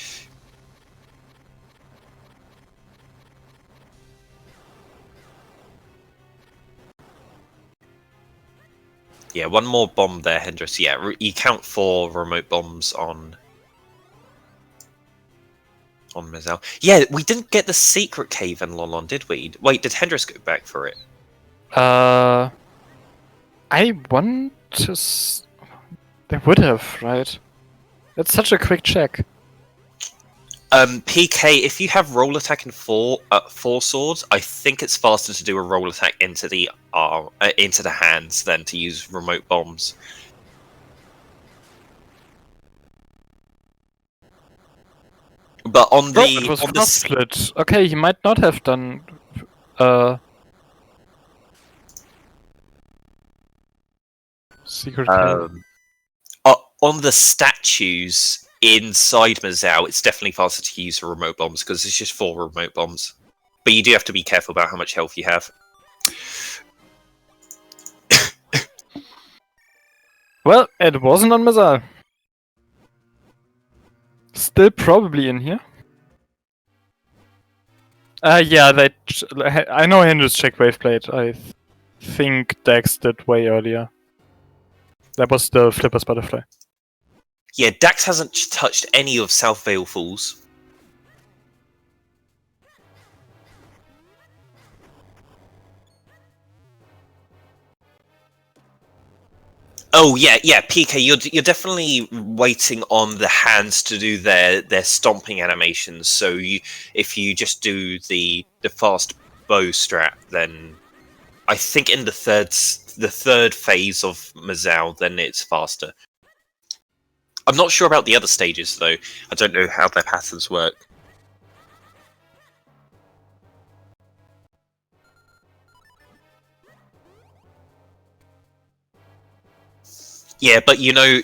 Yeah, one more bomb there, Hendrus. Yeah, you count 4 remote bombs on Mazel. Yeah, we didn't get the secret cave in Lolon, did we? Wait, did Hendrus go back for it? I want to. They would have, right? It's such a quick check. PK, if you have roll attack and 4 swords, I think it's faster to do a roll attack into the hands than to use remote bombs. But on the it was cross split. Okay, he might not have done. Secret cave. On the statues inside Mazel, it's definitely faster to use remote bombs because it's just 4 remote bombs. But you do have to be careful about how much health you have. Well, it wasn't on Mazal. Still probably in here. Yeah, I know Hendrus checked Waveblade. I think Dax did way earlier. That was the Flipper's Butterfly. Yeah, Dax hasn't touched any of South Vale Falls. Oh yeah, PK, you're definitely waiting on the hands to do their stomping animations. So if you just do the fast bow strat, then I think in the third phase of Mazel, then it's faster. I'm not sure about the other stages though. I don't know how their patterns work. Yeah, but you know,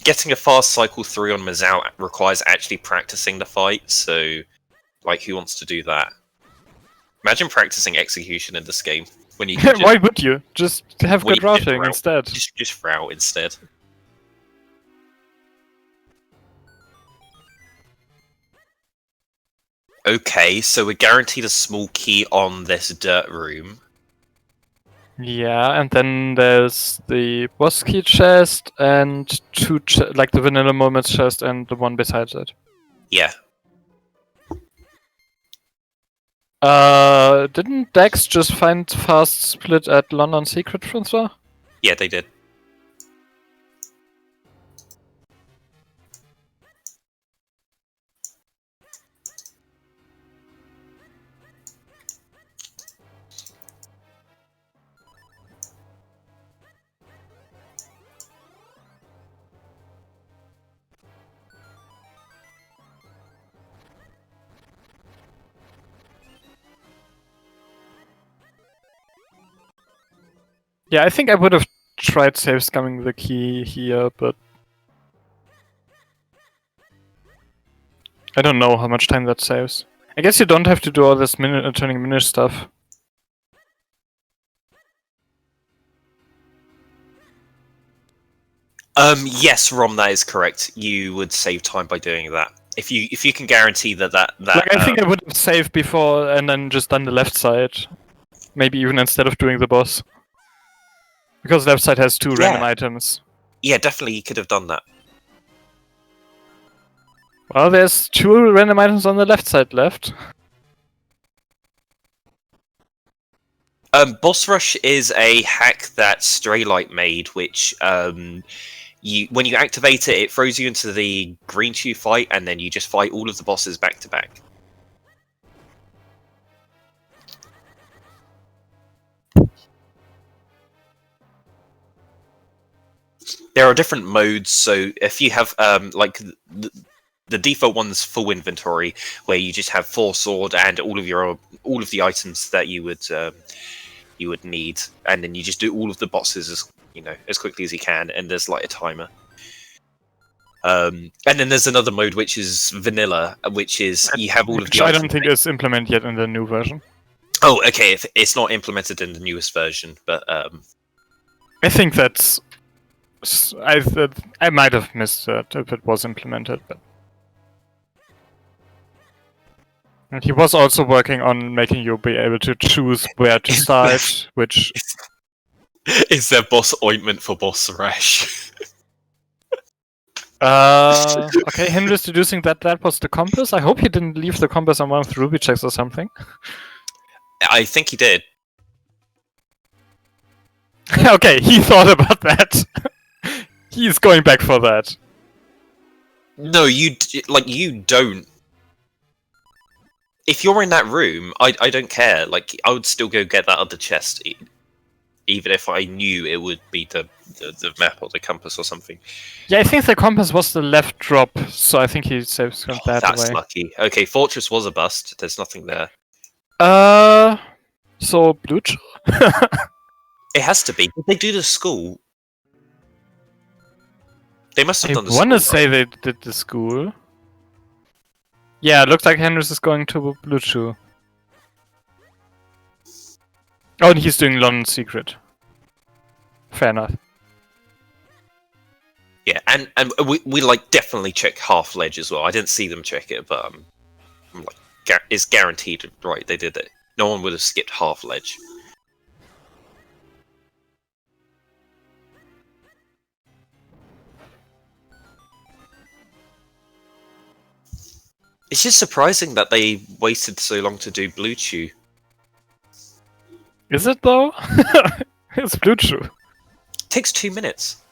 getting a fast cycle 3 on Mazel requires actually practicing the fight, so, like, who wants to do that? Imagine practicing execution in this game, when you can just, Why would you? Just have good routing instead. Just route instead. Okay, so we're guaranteed a small key on this dirt room. Yeah, and then there's the boss key chest and 2 like the vanilla moments chest and the one besides it. Yeah. Didn't Dax just find fast split at London Secret Transfer? Yeah, they did. Yeah, I think I would have tried save scumming the key here, but I don't know how much time that saves. I guess you don't have to do all this turning Minish stuff. Yes, Rom, that is correct. You would save time by doing that. If you can guarantee that Like, I think I would have saved before and then just done the left side. Maybe even instead of doing the boss. Because left side has 2 random items. Yeah, definitely you could have done that. Well, there's 2 random items on the left side left. Boss Rush is a hack that Straylight made, which when you activate it, it throws you into the green shoe fight, and then you just fight all of the bosses back to back. There are different modes, so if you have like the default one's full inventory, where you just have 4 sword and all of the items that you would need, and then you just do all of the bosses as quickly as you can, and there's like a timer. And then there's another mode which is vanilla, which is you have all of Which the. I don't think is implemented yet in the new version. Oh, okay. If it's not implemented in the newest version, but I think that's. I might have missed that if it was implemented, but. And he was also working on making you be able to choose where to start, which. is there boss ointment for boss rash? Okay, Hendrus deducing that was the compass. I hope he didn't leave the compass on one of the ruby checks or something. I think he did. Okay, he thought about that. He's going back for that. No, you don't. If you're in that room, I don't care. Like, I would still go get that other chest, even if I knew it would be the map or the compass or something. Yeah, I think the compass was the left drop, so I think he saves that away. That's lucky. Okay, Fortress was a bust. There's nothing there. So blue. It has to be. Did they do the school? They must have done the I school. want to say they did the school. Yeah, it looks like Hendrus is going to Blue Chew. Oh, and he's doing London Secret. Fair enough. Yeah, and we like definitely check half ledge as well. I didn't see them check it, but I'm like, it's guaranteed. Right, they did it. No one would have skipped half ledge. It's just surprising that they waited so long to do Blue Chew. Is it though? It's Blue Chew. Takes 2 minutes.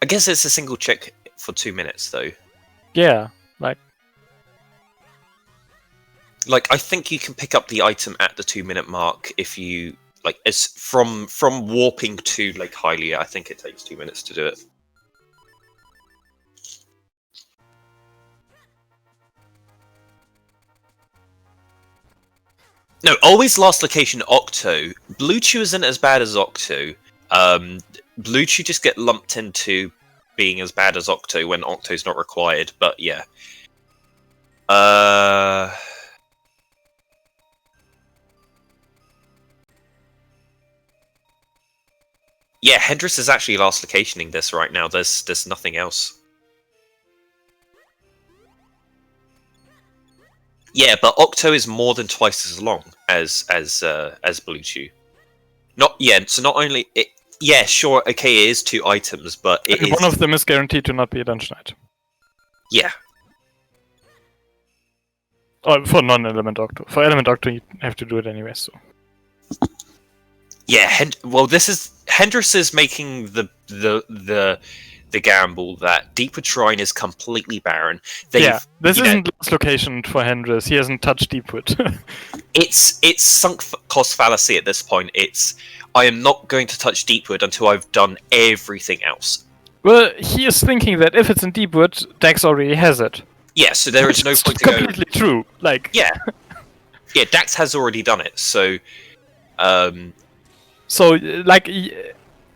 I guess it's a single check for 2 minutes though. Yeah, like I think you can pick up the item at the 2-minute mark if you like. It's from warping to Lake Hylia. I think it takes 2 minutes to do it. No, always last location Octo. Blue Chew isn't as bad as Octo. Blue Chew just get lumped into being as bad as Octo when Octo's not required, but yeah. Yeah, Hendrus is actually last locationing this right now. There's nothing else. Yeah, but Octo is more than twice as long as Blue Chew. So not only it. Yeah, sure. Okay, it is 2 items, but one of them is guaranteed to not be a dungeon item. Yeah. Oh, for non-element Octo. For element Octo, you have to do it anyway. So. Yeah. Hendrus is making the gamble that Deepwood Shrine is completely barren. This isn't last location for Hendrus. He hasn't touched Deepwood. It's sunk cost fallacy at this point. I am not going to touch Deepwood until I've done everything else. Well, he is thinking that if it's in Deepwood, Dax already has it. Yeah, so there is no point to go. Completely true. Like yeah, Dax has already done it. So, like.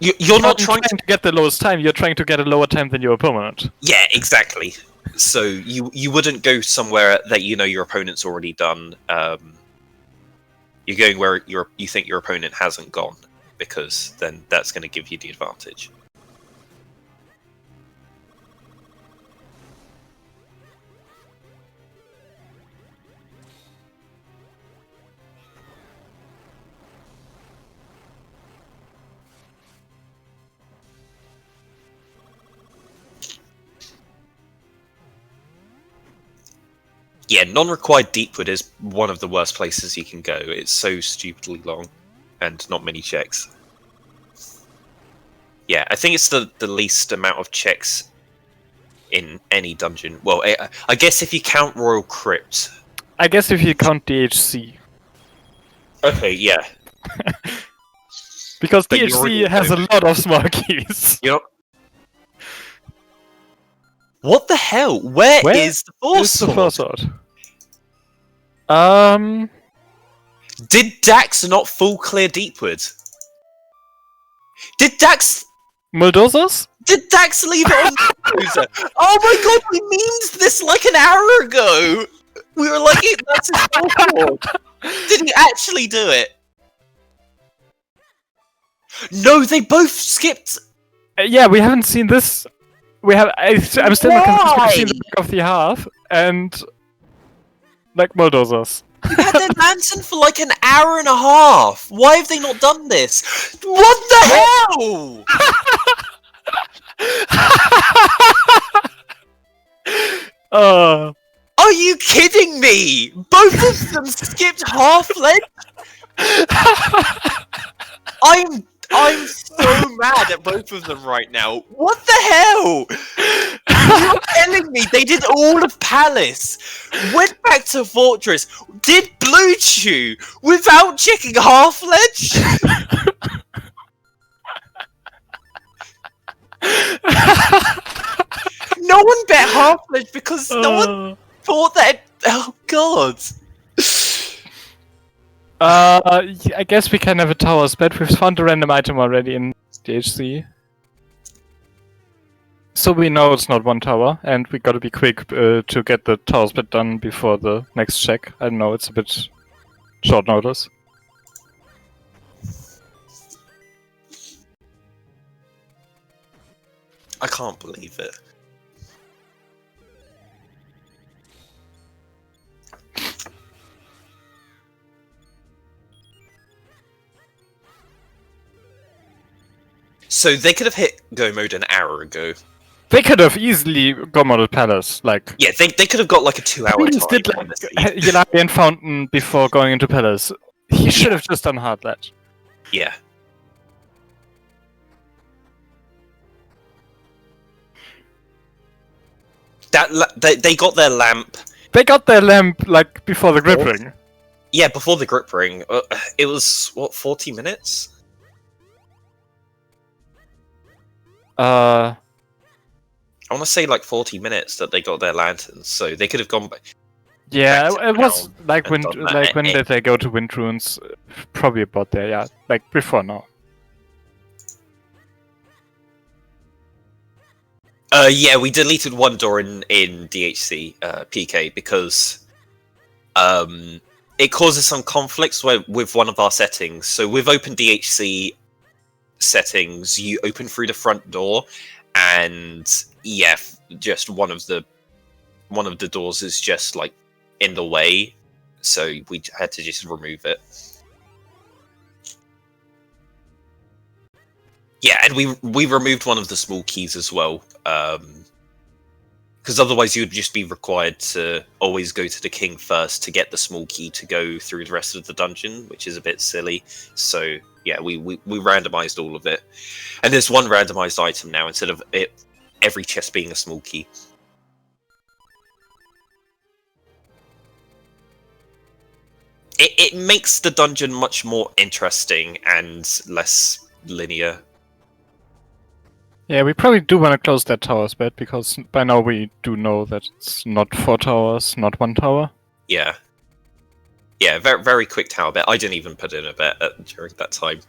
You're not trying to get the lowest time, you're trying to get a lower time than your opponent. Yeah, exactly. So you wouldn't go somewhere that you know your opponent's already done. You're going where you think your opponent hasn't gone, because then that's going to give you the advantage. Yeah, non-required Deepwood is one of the worst places you can go. It's so stupidly long, and not many checks. Yeah, I think it's the least amount of checks in any dungeon. Well, I guess if you count Royal Crypt. I guess if you count DHC. Okay, yeah. Because DHC has a lot of small keys. Yep. What the hell? Where is the Force Sword? The Force Sword? Did Dax not full clear Deepwood? Did Dax... Muldosa's? Did Dax leave it on the user? Oh my god, we memed this like an hour ago! We were like, that's his fault. Did he actually do it? No, they both skipped. Yeah, we haven't seen this. I'm still not convinced we've seen the back of the half, and like bulldozers. We've had their lantern for like an hour and a half. Why have they not done this? What the hell? Are you kidding me? Both of them skipped half leg. I'm so mad at both of them right now. What the hell? You're telling me they did all of Palace, went back to Fortress, did Blue Chew without checking half ledge? No one bet half ledge because no one thought that. Oh god. I guess we can have a tower's bet. We've found a random item already in DHC. So we know it's not one tower, and we gotta be quick to get the tower's bet done before the next check. I know it's a bit short notice. I can't believe it. So they could have hit go mode an hour ago. They could have easily gone model Palace, like... Yeah, they could have got like a 2-hour time. Did like Yelarian Fountain before going into Palace. He should have just done hard ledge. Yeah. They got their lamp. They got their lamp, like, before the grip ring. Yeah, before the grip ring. It was, what, 40 minutes? I want to say like 40 minutes that they got their lanterns, so they could have gone back. Yeah, it was like when did they go to Wind Runes? Probably about there, yeah. Like before now. Yeah, we deleted one door in DHC PK because it causes some conflicts with one of our settings. So with Open DHC settings, you open through the front door, and yeah, just one of the doors is just like in the way, so we had to just remove it. Yeah, and we removed one of the small keys as well, because otherwise you would just be required to always go to the king first to get the small key to go through the rest of the dungeon, which is a bit silly. So yeah, we randomized all of it, and there's one randomized item now instead of every chest being a small key. It makes the dungeon much more interesting and less linear. Yeah, we probably do want to close that tower's bet, because by now we do know that it's not 4 towers, not 1 tower. Yeah. Yeah, very, very quick tower bet. I didn't even put in a bet during that time.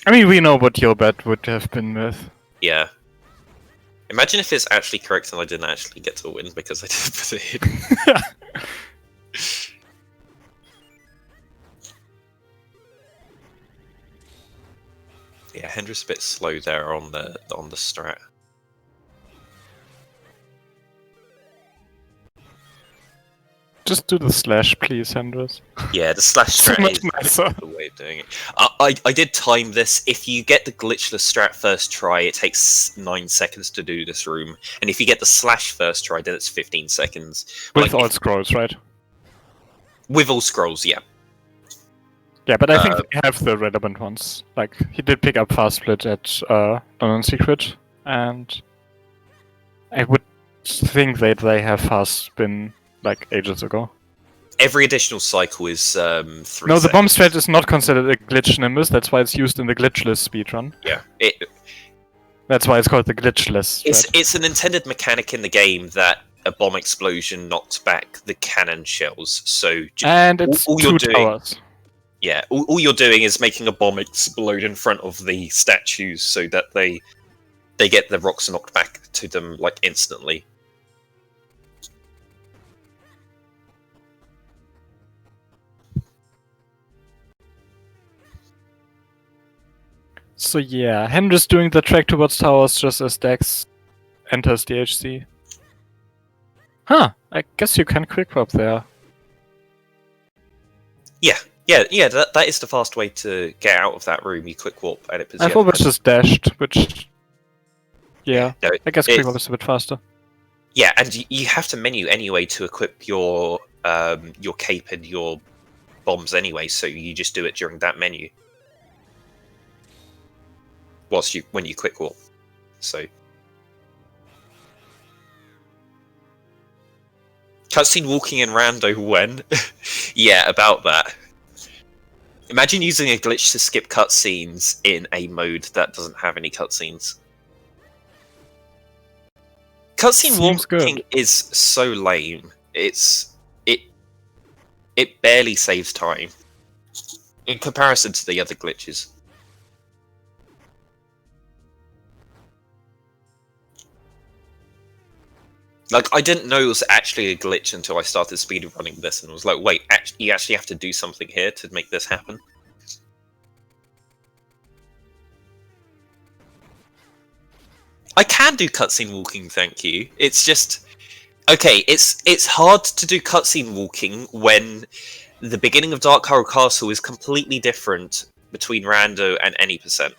I mean, we know what your bet would have been with. Yeah. Imagine if it's actually correct and I didn't actually get to win because I didn't put it in. Yeah, Hendrus a bit slow there on the strat. Just do the slash, please, Hendrus. Yeah, the slash So strat much is nicer. the way of doing it. I did time this. If you get the glitchless strat first try, it takes 9 seconds to do this room. And if you get the slash first try, then it's 15 seconds. With all scrolls, right? With all scrolls, yeah. Yeah, but I think they have the relevant ones. Like, he did pick up Fast Split at London Secret, and I would think that they have Fast Spin like ages ago. Every additional cycle is 3 No, the seconds. bomb strat is not considered a glitch nimbus, that's why it's used in the glitchless speedrun. Yeah, That's why it's called the glitchless strat. it's an intended mechanic in the game that a bomb explosion knocks back the cannon shells. So And it's all 2 you're doing, towers. yeah, all you're doing is making a bomb explode in front of the statues so that they they get the rocks knocked back to them like instantly. So yeah, Hendrus doing the track towards towers just as Dax enters the HC. Huh, I guess you can quick hop there. Yeah, that is the fast way to get out of that room. You quick warp and it puts you I've always just dashed, which... Yeah, No, I guess quick hop is a bit faster. Yeah, and you have to menu anyway to equip your cape and your bombs anyway, so you just do it during that menu. When you quick warp. So cutscene walking in rando when? Yeah, about that. Imagine using a glitch to skip cutscenes in a mode that doesn't have any cutscenes. Cutscene walking is so lame. It barely saves time in comparison to the other glitches. Like, I didn't know it was actually a glitch until I started speedrunning this and was like, wait, you actually have to do something here to make this happen? I can do cutscene walking, thank you. It's just... Okay, it's hard to do cutscene walking when the beginning of Dark Horror Castle is completely different between Rando and any percent.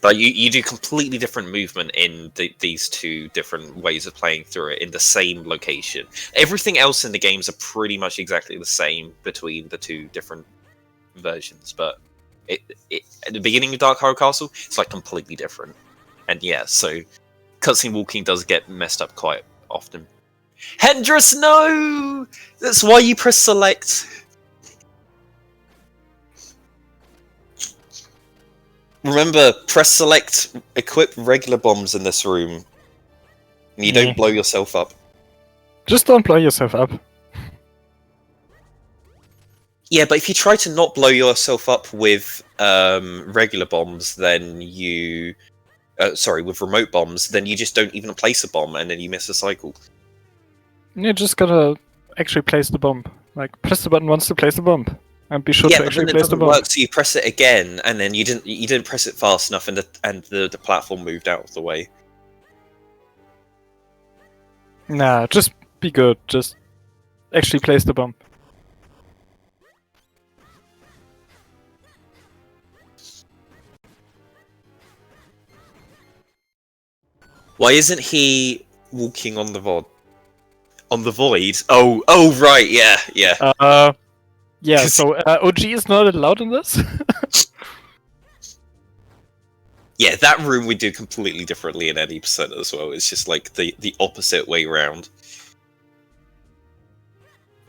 But you do completely different movement in these two different ways of playing through it in the same location. Everything else in the games are pretty much exactly the same between the two different versions, but at the beginning of Dark Horror Castle, it's like completely different. And yeah, so cutscene walking does get messed up quite often. Hendrus, no! That's why you press select. Remember, press select, equip regular bombs in this room. And you don't blow yourself up. Just don't blow yourself up. Yeah, but if you try to not blow yourself up with regular bombs, then you... with remote bombs, then you just don't even place a bomb, and then you miss a cycle. You just gotta actually place the bomb. Like, press the button once to place the bomb. And be sure to actually place the bomb. Work, so you press it again, and then you didn't press it fast enough, and the platform moved out of the way. Nah, just be good. Just actually place the bomb. Why isn't he walking on the void? On the void? Oh, right, yeah. Yeah, so OG is not allowed in this? Yeah, that room we do completely differently in any percent as well. It's just like the opposite way round.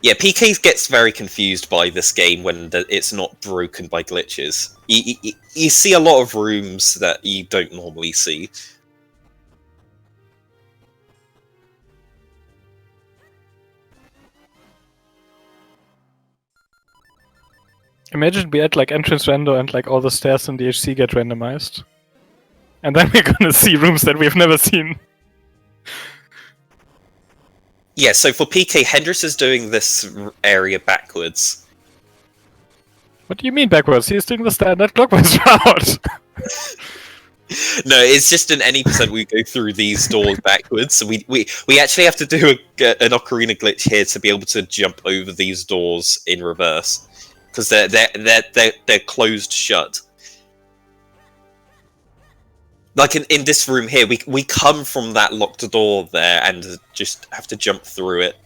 Yeah, PK gets very confused by this game when it's not broken by glitches. You see a lot of rooms that you don't normally see. Imagine we add like entrance rando and like all the stairs in the HC get randomized. And then we're gonna see rooms that we've never seen. Yeah, so for PK, Hendrus is doing this area backwards. What do you mean backwards? He's doing the standard clockwise route. No, it's just in any percent we go through these doors backwards. So we actually have to do an ocarina glitch here to be able to jump over these doors in reverse. Because they're closed shut. Like in this room here, we come from that locked door there and just have to jump through it.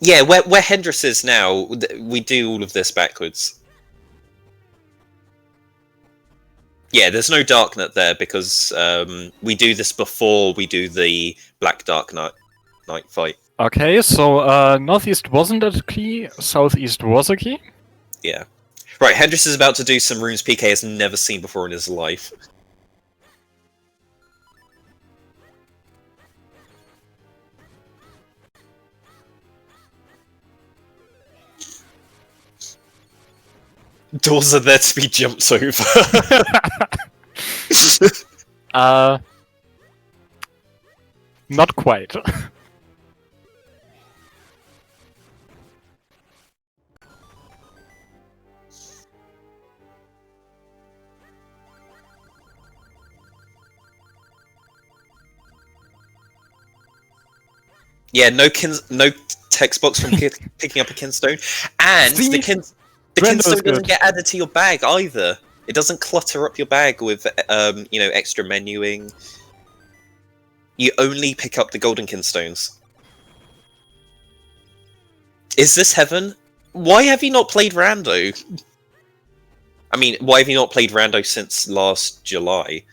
Yeah, where Hendrus is now, we do all of this backwards. Yeah, there's no Darknet there because we do this before we do the Black Dark Night fight. Okay, so northeast wasn't a key, southeast was a key? Yeah. Right, Hendrus is about to do some rooms PK has never seen before in his life. Doors are there to be jumped over. Not quite. Yeah, no text box from picking up a kinstone, and See? the Rando's kinstone doesn't good. get added to your bag either. It doesn't clutter up your bag with extra menuing. You only pick up the golden kinstones. Is this heaven? Why have you not played Rando? I mean, why have you not played Rando since last July?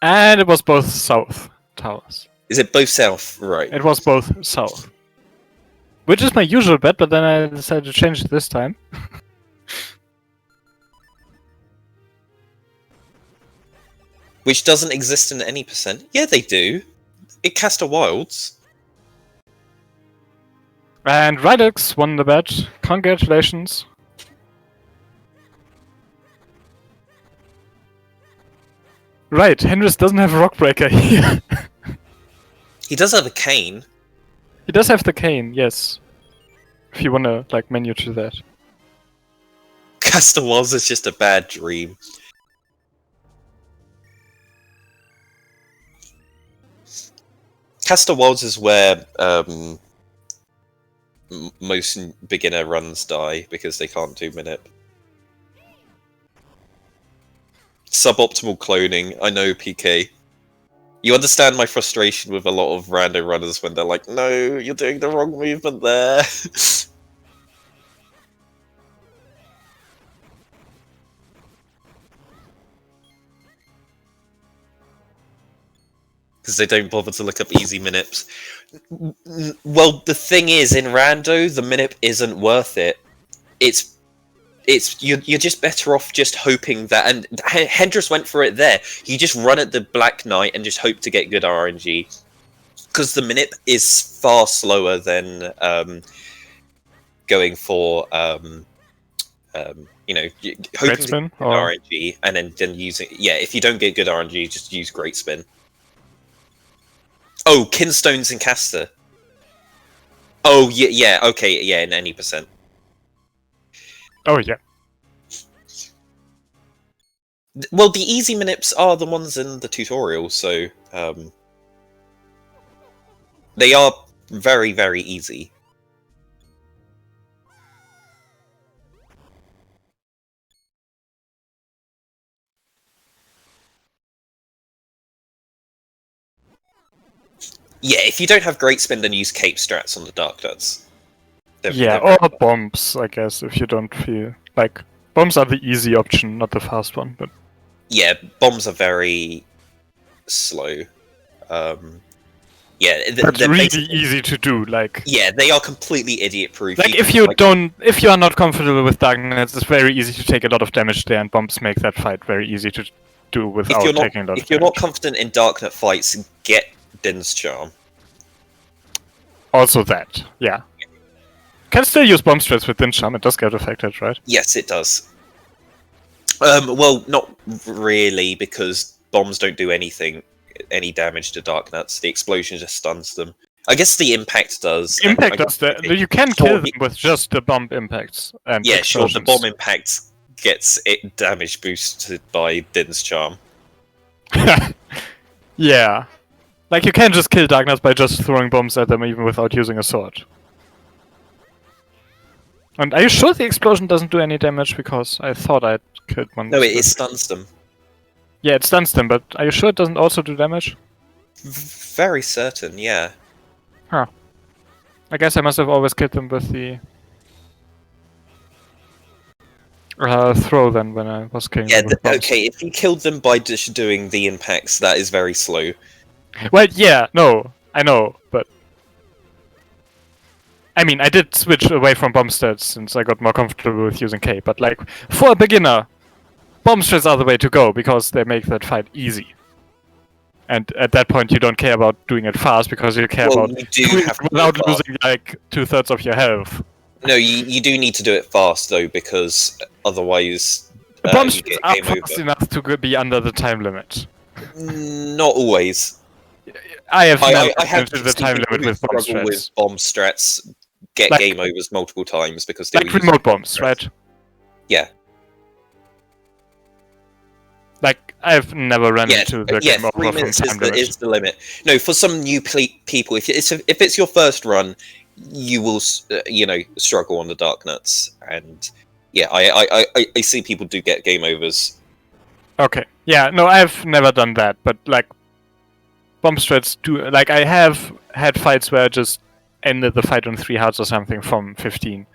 And it was both south towers. Is it both south? Right. It was both south. Which is my usual bet, but then I decided to change it this time. Which doesn't exist in any percent. Yeah, they do. It Caster Wilds. And Rydix won the bet. Congratulations. Right, Hendrus doesn't have a Rockbreaker here. He does have a cane. He does have the cane, yes. If you wanna, like, menu to that. Caster Wilds is just a bad dream. Caster Wilds is where most beginner runs die because they can't do minute. Suboptimal cloning, I know, PK. You understand my frustration with a lot of rando runners when they're like, no, you're doing the wrong movement there. Because they don't bother to look up easy minutes. Well, the thing is, in rando, the minute isn't worth it. You're just better off just hoping that, and Hendrus went for it there. You just run at the Black Knight and just hope to get good RNG, because the minute is far slower than going for hoping to get good RNG and then using. Yeah, if you don't get good RNG, just use Great Spin. Oh, Kinstones and Caster. Oh yeah, okay, yeah, in any percent. Oh yeah. Well, the easy minips are the ones in the tutorial, so they are very, very easy. Yeah, if you don't have Great Spin, then use Cape Strats on the Dark Nuts. Yeah, or bombs, I guess, if you don't feel like bombs are the easy option, not the fast one. But yeah, bombs are very slow. Yeah, that's really easy to do. Like, yeah, they are completely idiot-proof. Like, if you are not comfortable with Dark Knights, it's very easy to take a lot of damage there, and bombs make that fight very easy to do without taking a lot of damage. If you're not confident in Dark Knight fights, get Din's Charm. Also that, yeah. Can still use bomb strats with Din's Charm, it does get affected, right? Yes, it does. Well, not really, because bombs don't do any damage to Dark Nuts. The explosion just stuns them. I guess the impact does. Impact does that. You can kill them with just the bomb impacts. And yeah, sure, the bomb impact gets it damage boosted by Din's Charm. Yeah. Like, you can just kill Dark Nuts by just throwing bombs at them, even without using a sword. And are you sure the explosion doesn't do any damage? Because I thought I'd killed one. No, it stuns them. Yeah, it stuns them, but are you sure it doesn't also do damage? Very certain, yeah. Huh. I guess I must have always killed them with the throw then when I was killing them with bombs. Okay, if you killed them by just doing the impacts, that is very slow. Well, yeah, no, I know, but I mean, I did switch away from bomb stats since I got more comfortable with using K, but like, for a beginner, bomb strats are the way to go, because they make that fight easy. And at that point, you don't care about doing it fast, because you care about doing it without losing like 2/3 of your health. No, you do need to do it fast though, because otherwise Bomb you get are game fast over. enough to be under the time limit. Not always. I have never I have entered the time people limit who with bomb struggle strats. with bomb strats get Like- game overs multiple times because they Like were using remote bomb bombs, strats. right? Yeah. Like, I've never run Yeah, into the yeah, game 3 over from minutes time limit. is the limit. No, for some new people, if it's your first run, you will struggle on the dark nuts, and yeah, I see people do get game overs. Okay. Yeah, no, I've never done that, but like bomb strats do like I have had fights where I just ended the fight on 3 hearts or something from 15.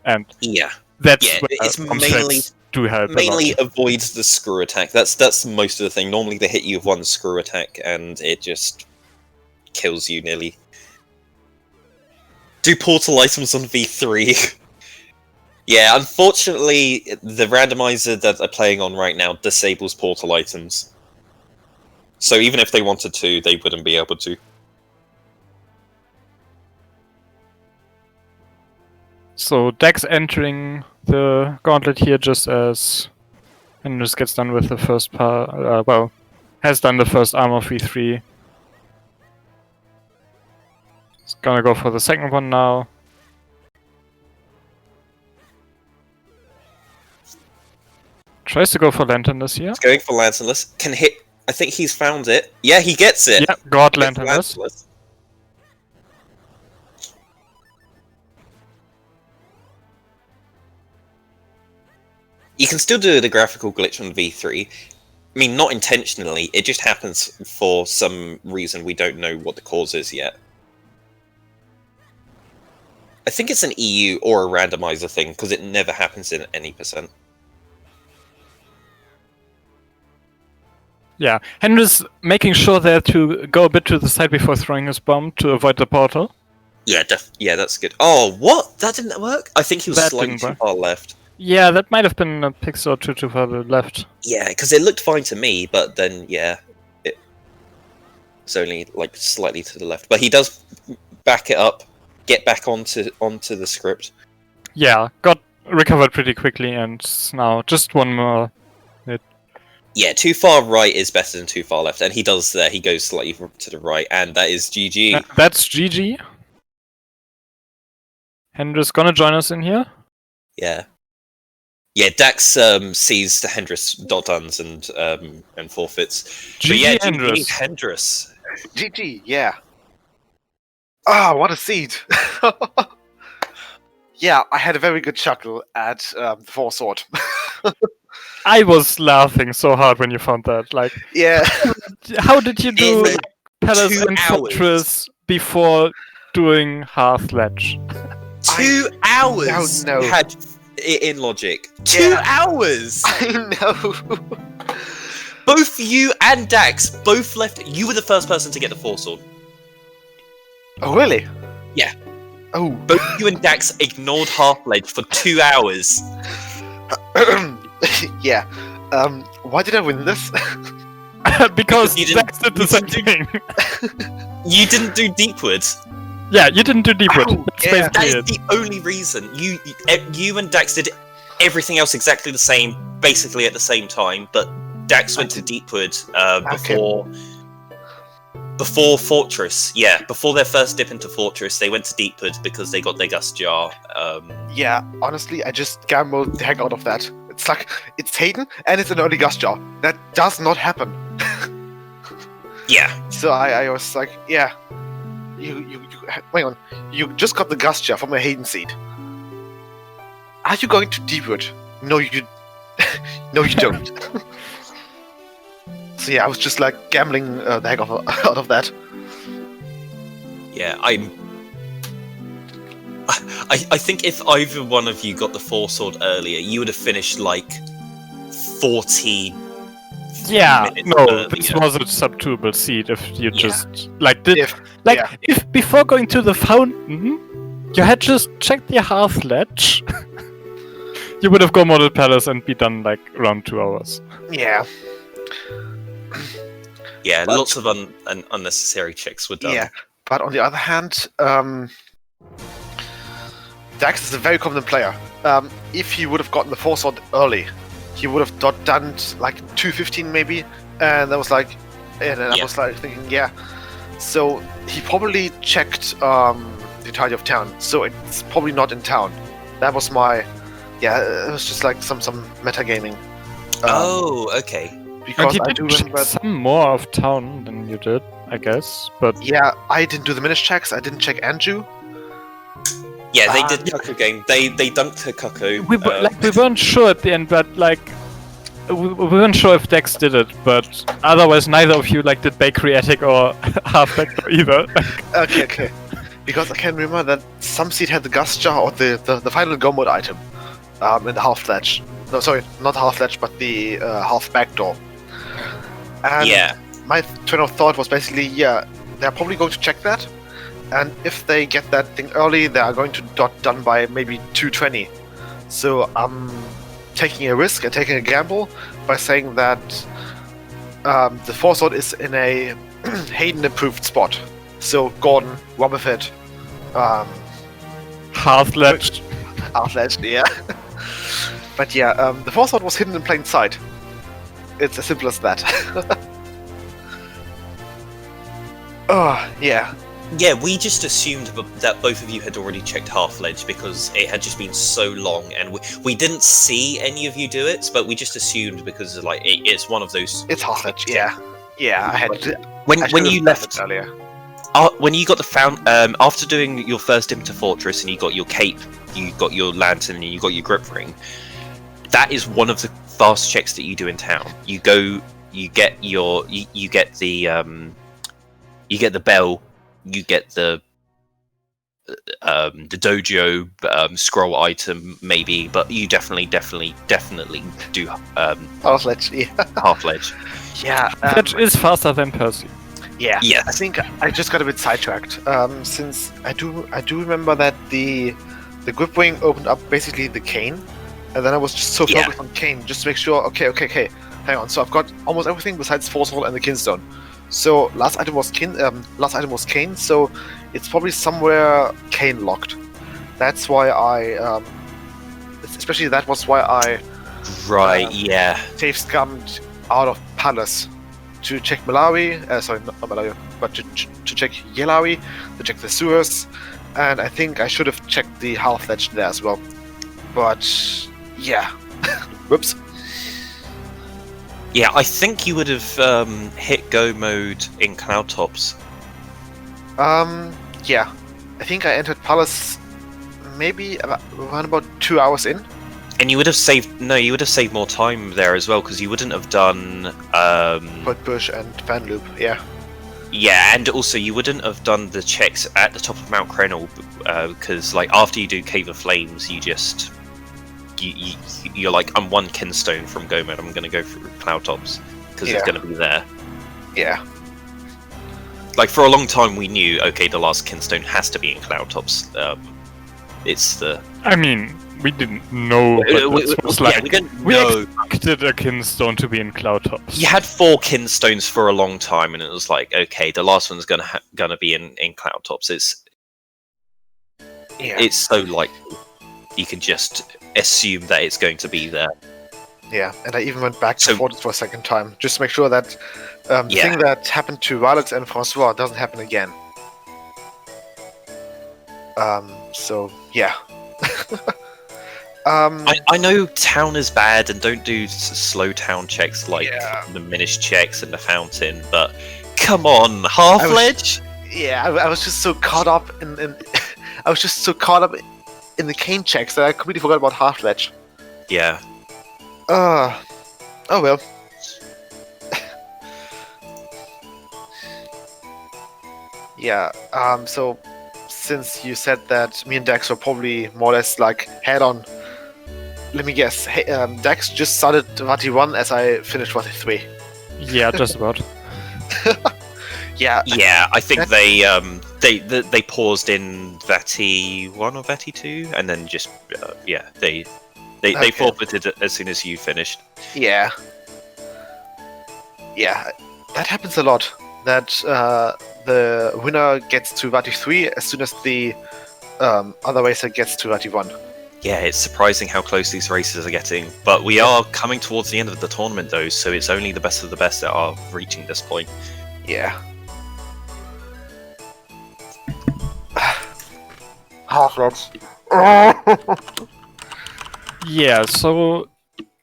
And Yeah, that's Yeah, where it's bomb mainly- strats do help mainly a lot. avoids the screw attack. That's most of the thing. Normally they hit you with one screw attack and it just kills you nearly. Do portal items on V3. Yeah, unfortunately, the randomizer that they're playing on right now disables portal items. So even if they wanted to, they wouldn't be able to. So Dex entering the gauntlet here just as Hendrus gets done with the first part, has done the first arm of V3. He's gonna go for the second one now. Tries to go for Lantern this year. He's going for Lanternless. Can hit. I think he's found it. Yeah, he gets it. Yeah, God Gets Lanternless. Lanternless. You can still do the graphical glitch on V3. I mean, not intentionally. It just happens for some reason we don't know what the cause is yet. I think it's an EU or a randomizer thing, because it never happens in any percent. Yeah, Hendrus making sure there to go a bit to the side before throwing his bomb to avoid the portal. Yeah, yeah, that's good. Oh, what? That didn't work? I think he was That slightly didn't too work. far left. Yeah, that might have been a pixel or two too far to the left. Yeah, because it looked fine to me, but then, yeah, it's only, like, slightly to the left. But he does back it up, get back onto the script. Yeah, got recovered pretty quickly, and now just one more. Yeah, too far right is better than too far left, and he does there. He goes slightly to the right, and that is GG. That's GG. Hendrus gonna join us in here. Yeah. Yeah, Dax sees the Hendrus.duns and forfeits. GG But yeah, Hendrus. GG Hendrus. GG, yeah. Ah, what a seed! Yeah, I had a very good chuckle at the Four Sword. I was laughing so hard when you found that. Like, Yeah. how did you do In like, Palace 2 and hours. Fortress before doing Hearth Ledge? 2 hours don't know. you had it in logic. 2 Yeah. hours! I know. Both you and Dax both left. You were the first person to get the Four Sword. Oh, really? Yeah. Oh. Both you and Dax ignored Half Ledge for 2 hours. Yeah. Why did I win this? Because You didn't- Dex did the you same didn't thing. You didn't do Deepwood. Yeah, you didn't do Deepwood. Ow, That's yeah. That basically is it. the only reason. You and Dax did everything else exactly the same, basically at the same time, but Dax went to Deepwood before Fortress. Yeah, before their first dip into Fortress, they went to Deepwood because they got their Gust Jar. Yeah, honestly, I just gambled the heck out of that. It's like, it's Hayden, and it's an early Gust Jar. That does not happen. Yeah, So I was like, yeah. Wait on. You just got the Gust Jar from a Hayden seed. Are you going to Deepwood? No, you no, you don't. So yeah, I was just like gambling the heck out of that. yeah. I think if either one of you got the Four Sword earlier, you would have finished like 40. Yeah, minutes no, earlier. this was a subtuable seed if you Yeah. just like did If like yeah. if before going to the fountain you had just checked the Hearth Ledge, you would have gone Model Palace and be done like around 2 hours. Yeah, Yeah, But- lots of unnecessary checks were done. yeah. But on the other hand, Dax is a very confident player. If he would have gotten the 4-sword early, he would have done like 215 maybe, and I was like, I was like thinking, yeah. So he probably checked the entirety of town, so it's probably not in town. That was my, it was just like some metagaming. Okay. And Because you I did do check remember. some more of town than you did, I guess. But Yeah, I didn't do the minish checks. I didn't check Anju. Yeah, they did Cuckoo game. They dunked her Cuckoo. we weren't sure at the end, but like we weren't sure if Dex did it. But otherwise, neither of you like did Bakery Attic or Half Vector either. Okay. Because I can remember that some seed had the Gust Jar or the final Go mode item in the half ledge. No, sorry, not half ledge, but the half back door. And my train of thought was basically, they're probably going to check that, and if they get that thing early, they are going to done by maybe 220. So I'm taking a risk and taking a gamble by saying that the 4-sword is in a Hayden approved spot. So Gordon, Wobbuffet, Half ledge. Outledge, yeah. But the 4-sword was hidden in plain sight. It's as simple as that. Oh, yeah. Yeah, we just assumed that both of you had already checked Half Ledge because it had just been so long, and we didn't see any of you do it, but we just assumed because like it's one of those. It's half ledge, yeah. Yeah, I had to. When I should've you done left it earlier. when you got the after doing your first Imter Fortress and you got your cape, you got your lantern, and you got your grip ring. That is one of the fast checks that you do in town. You go, you get the bell. You get the dojo scroll item maybe, but you definitely do Half ledge, yeah. Half Ledge. Yeah. Ledge is faster than Percy. Yeah. Yes. I think I just got a bit sidetracked. Since I do remember that the grip ring opened up basically the cane, and then I was just so focused on cane just to make sure. Okay. Hang on. So I've got almost everything besides Forceful and the Kinstone. So last item was cane. So it's probably somewhere cane locked. That's why especially that was why I safe scummed out of Palace to check Malawi. Sorry, not Malawi, but to check Yelawi, to check the sewers, and I think I should have checked the half ledge there as well. But yeah, whoops. Yeah, I think you would have hit go mode in Cloudtops. Yeah. I think I entered Palace maybe around about 2 hours in. And you would have saved more time there as well, because you wouldn't have done Put Bush and Fan Loop, yeah. Yeah, and also you wouldn't have done the checks at the top of Mount Crenel, because like after you do Cave of Flames, you just you're like, I'm one Kinstone from go mode, I'm gonna go through Cloudtops because it's gonna be there. Yeah. Like for a long time we knew, okay, the last Kinstone has to be in Cloudtops. It's the. I mean, we didn't know. But we expected a Kinstone to be in Cloudtops. You had 4 Kinstones for a long time, and it was like, okay, the last one's gonna be in Cloudtops. It's so like you can just assume that it's going to be there. Yeah, and I even went back to Fortress for a second time just to make sure that the thing that happened to Violet and Francois doesn't happen again. So yeah. I know town is bad and don't do slow town checks like the Minish checks and the Fountain, but come on, Half Ledge? I was just so caught up in I was just so caught up in the cane checks that I completely forgot about Half Ledge. Yeah. Oh well. Yeah, so since you said that me and Dax were probably more or less like head on, let me guess, Dax just started Vati 1 as I finished Vati 3. Yeah, just about. Yeah, I think they paused in Vati 1 or Vati 2, and then just they forfeited it as soon as you finished. Yeah, that happens a lot. That the winner gets to Vati 3 as soon as the other racer gets to 31. Yeah, it's surprising how close these races are getting. But we are coming towards the end of the tournament, though, so it's only the best of the best that are reaching this point. Yeah. Half-Lords. Yeah, so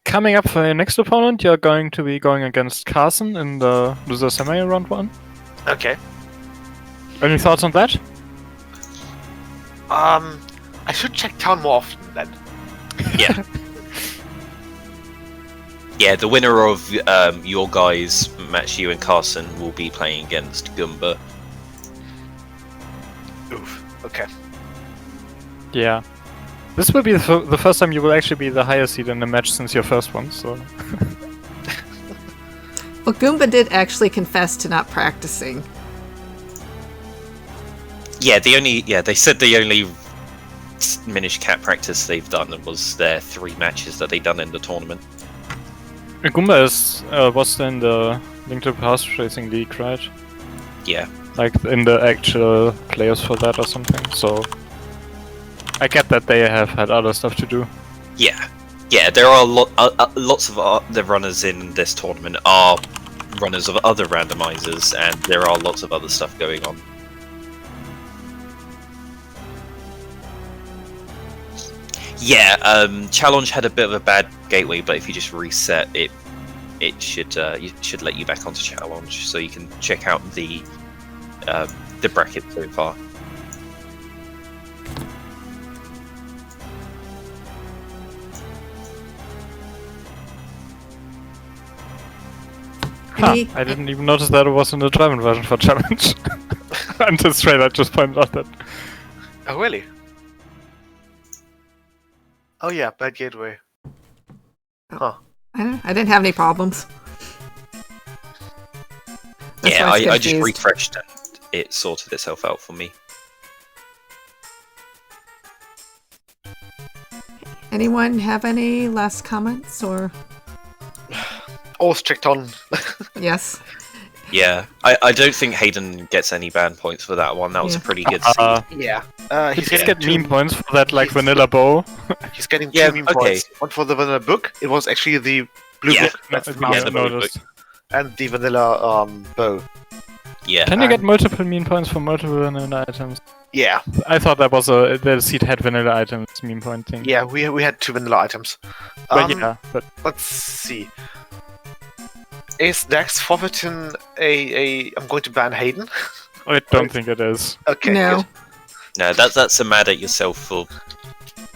coming up for your next opponent, you're going to be going against Carson in the loser semi round 1. Okay. Any thoughts on that? I should check town more often then. Yeah. Yeah, the winner of your guys' match, you and Carson, will be playing against Goomba. Oof. Okay. Yeah. This will be the first time you will actually be the higher seed in the match since your first one, so... Well, Goomba did actually confess to not practicing. Yeah, they said the only Minish Cap practice they've done was their 3 matches that they done in the tournament. Goomba was in the Link to the Past Racing League, right? Yeah. Like in the actual players for that or something, so... I get that they have had other stuff to do. Yeah. Yeah, there are lots of the runners in this tournament are runners of other randomizers, and there are lots of other stuff going on. Yeah, Challenge had a bit of a bad gateway, but if you just reset it, should let you back onto Challenge, so you can check out the bracket so far. Huh, I didn't even notice that it was in the German version for Challenge. Until straight, I just pointed out that. Oh, really? Oh yeah, bad gateway. Huh. I didn't have any problems. That's Yeah, why was I just confused. refreshed and it sorted itself out for me. Anyone have any last comments or All strict on. yes? Yeah, I don't think Hayden gets any ban points for that one. That was a Yeah. pretty good seed. Yeah. He He's just getting get meme points for that, like, vanilla bow. He's getting Yeah, 2 meme okay. points. One for the vanilla book. It was actually the blue Yeah. book. That's the Yeah, mouse the I blue noticed. and the vanilla bow. Yeah. Can you get multiple meme points for multiple vanilla items? Yeah. I thought that was the seed had vanilla items meme point thing. Yeah. We had 2 vanilla items. But yeah, but Let's see. Is Dax forfeiting a I'm going to ban Hayden? I don't think it is. Okay. No. Good. No, that's a mad at yourself for.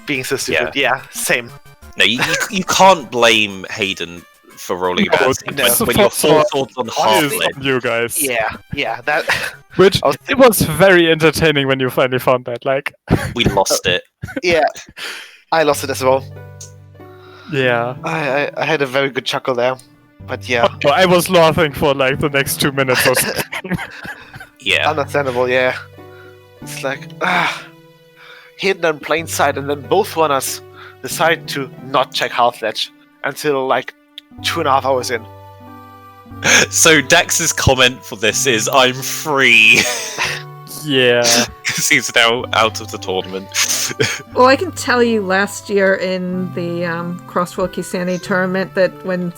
Being so stupid. Yeah. Same. No, you can't blame Hayden for rolling a bad seed no. when you're Support- 4 swords on Honestly, half You guys. Yeah. Yeah. That. Which I was it was very entertaining when you finally found that. Like, We lost it. Yeah. I lost it as well. yeah. I had a very good chuckle there. But yeah. Oh, I was laughing for like the next 2 minutes or something. Yeah. Understandable, yeah. It's like, hidden in plain sight, and then both runners decide to not check Half Ledge until like 2.5 hours in. So Dax's comment for this is, "I'm free," Yeah. because he's now out of the tournament. Well, I can tell you last year in the Crosswell Kisani tournament that when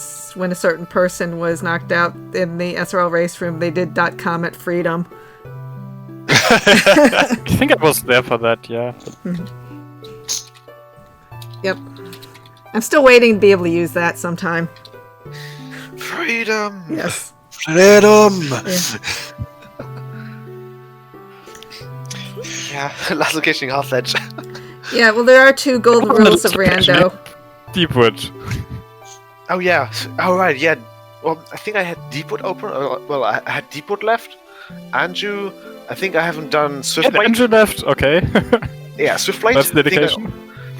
a certain person was knocked out in the SRL race room, they did .comment freedom. I think I was there for that, yeah. Yep. I'm still waiting to be able to use that sometime. Freedom! Yes. Freedom. Yeah, last location Half Ledge. Yeah, well, there are 2 golden rules of Rando. Deepwood. Oh yeah, oh right, yeah. Well, I think I had Deepwood open. Well, I had Deepwood left. Andrew, I think I haven't done Yeah, Swiftblade. Andrew left, okay. Yeah, Swiftblade. That's dedication.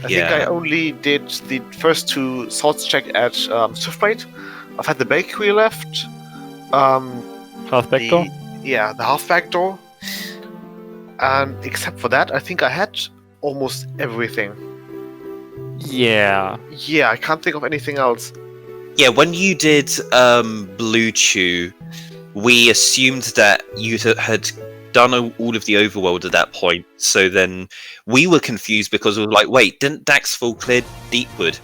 I think I only did the first 2 swords check at Swiftblade. I've had the bakery left. Half back door. Yeah, the half back door. And except for that, I think I had almost everything. Yeah. Yeah, I can't think of anything else. Yeah, when you did Blue Chew, we assumed that you had done all of the overworld at that point. So then we were confused because we were like, wait, didn't Dax fall clear Deepwood?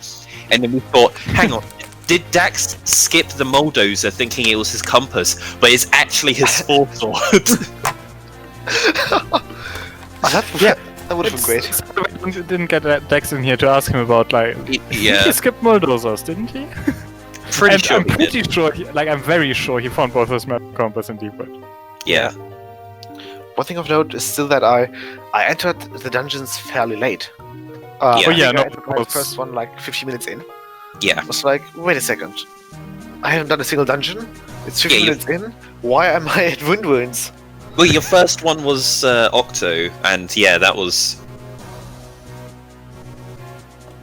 And then we thought, hang on, did Dax skip the Moldozer thinking it was his compass, but it's actually his forethought? That would have been great. We didn't get Dex in here to ask him about, like... Yeah. He skipped Moldozers, didn't he? I'm pretty sure, I'm very sure he found both his map compass in Deepwood. Yeah. One thing of note is still that I entered the dungeons fairly late. Yeah. Oh yeah, I no, entered my first one like 15 minutes in. Yeah. I was like, wait a second. I haven't done a single dungeon. It's 15 Yeah, minutes in. Why am I at Wind Ruins? Well, your first one was Octo, and yeah, that was...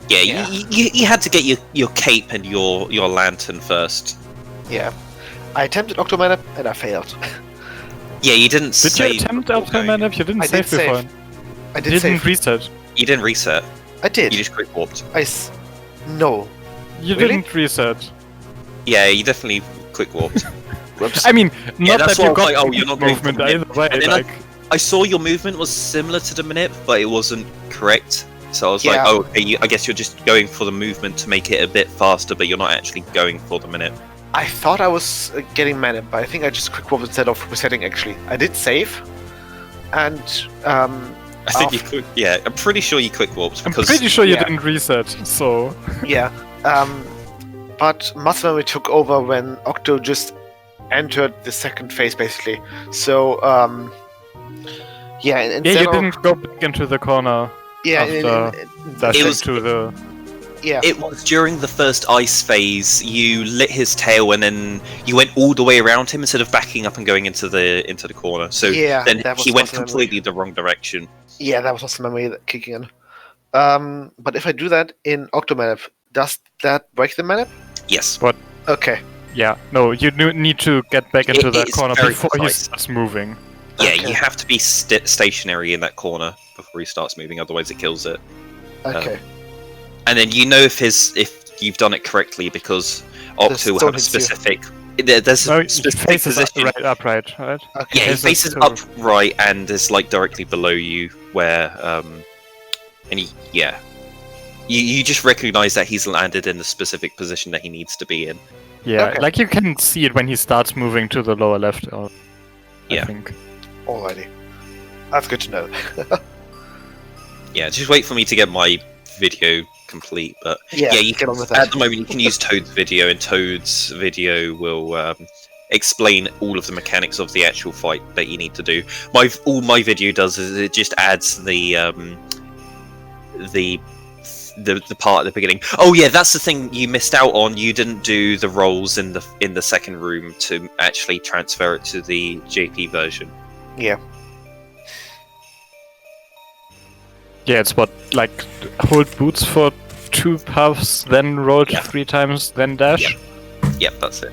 Yeah, Yeah. You had to get your cape and your lantern first. Yeah. I attempted Octomanip and I failed. Yeah, you didn't Did save you attempt before going. Octomanip? You didn't I save did before. save. I You did didn't save. reset. You didn't reset. I did. You just quick warped. No. You Really? didn't reset. Yeah, you definitely quick warped. Whoops. I mean, not that's that you why I was got like, oh, you're not going movement for the either way. And then Like, I saw your movement was similar to the manip, but it wasn't correct. So I was like, Yeah. oh, okay, I guess you're just going for the movement to make it a bit faster, but you're not actually going for the manip. I thought I was getting Manip, but I think I just quick warped instead of resetting actually. I did save. And I think Oh. you quick. Yeah, I'm pretty sure you quick warped I'm because pretty sure you yeah. didn't reset, so... yeah. But muscle memory took over when Octo just entered the second phase basically. So yeah, Yeah, instead you of, didn't go back into the corner yeah, after dashing was- to the... yeah. it was during the first ice phase. You lit his tail and then you went all the way around him instead of backing up and going into the corner. So Yeah, then that was he went muscle memory. completely the wrong direction. Yeah, that was muscle memory kicking in. But if I do that in Octomanip, does that break the manip? Yes. Okay. Yeah, no, you need to get back into that it's corner very before he precise. starts moving. Yeah, Okay. you have to be stationary in that corner before he starts moving, otherwise it kills it. Okay. And then you know if you've done it correctly because Octo stone will have a hits you. specific. There's No, a he specific faces position. right upright, right? Okay. Yeah, he Faces faces to- upright and is like directly below you, where and you just recognize that he's landed in the specific position that he needs to be in. Yeah, Okay. like you can see it when he starts moving to the lower left. I Yeah. think. Alrighty. That's good to know. Yeah, just wait for me to get my video complete. But yeah, you get can. on with At that. the moment, you can use Toad's video, and Toad's video will explain all of the mechanics of the actual fight that you need to do. All my video does is it just adds the part at the beginning. Oh yeah, that's the thing you missed out on. You didn't do the rolls in the second room to actually transfer it to the JP version. Yeah. Yeah, it's what, like, hold boots for 2 puffs, then roll Yeah. 3 times, then dash? Yep, that's it.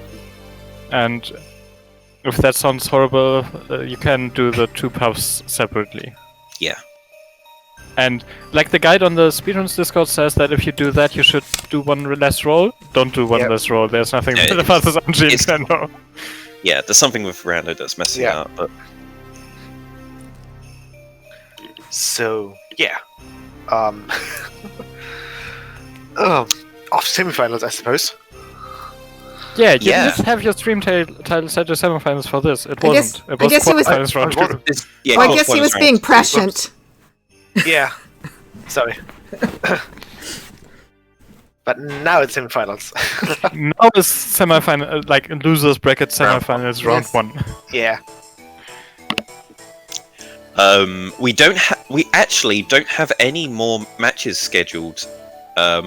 And if that sounds horrible, you can do the 2 puffs separately. Yeah. And, like, the guide on the Speedruns Discord says that if you do that, you should do 1 less roll. Don't do 1 Yep. less roll, there's nothing Yeah, about this engine, it's- I know. Yeah, there's something with Rando that's messing Yeah. up, but So yeah. Off semifinals, I suppose. Yeah, you Yeah. just have your stream title set to semifinals for this. It I guess- wasn't. It I was guess he was- quarterfinals round I- 2. yeah, Well, I guess he was being prescient. Yeah. Sorry. But now it's semifinals. Now is semifinal, like losers bracket semifinals round Yes. 1. Yeah. We actually don't have any more matches scheduled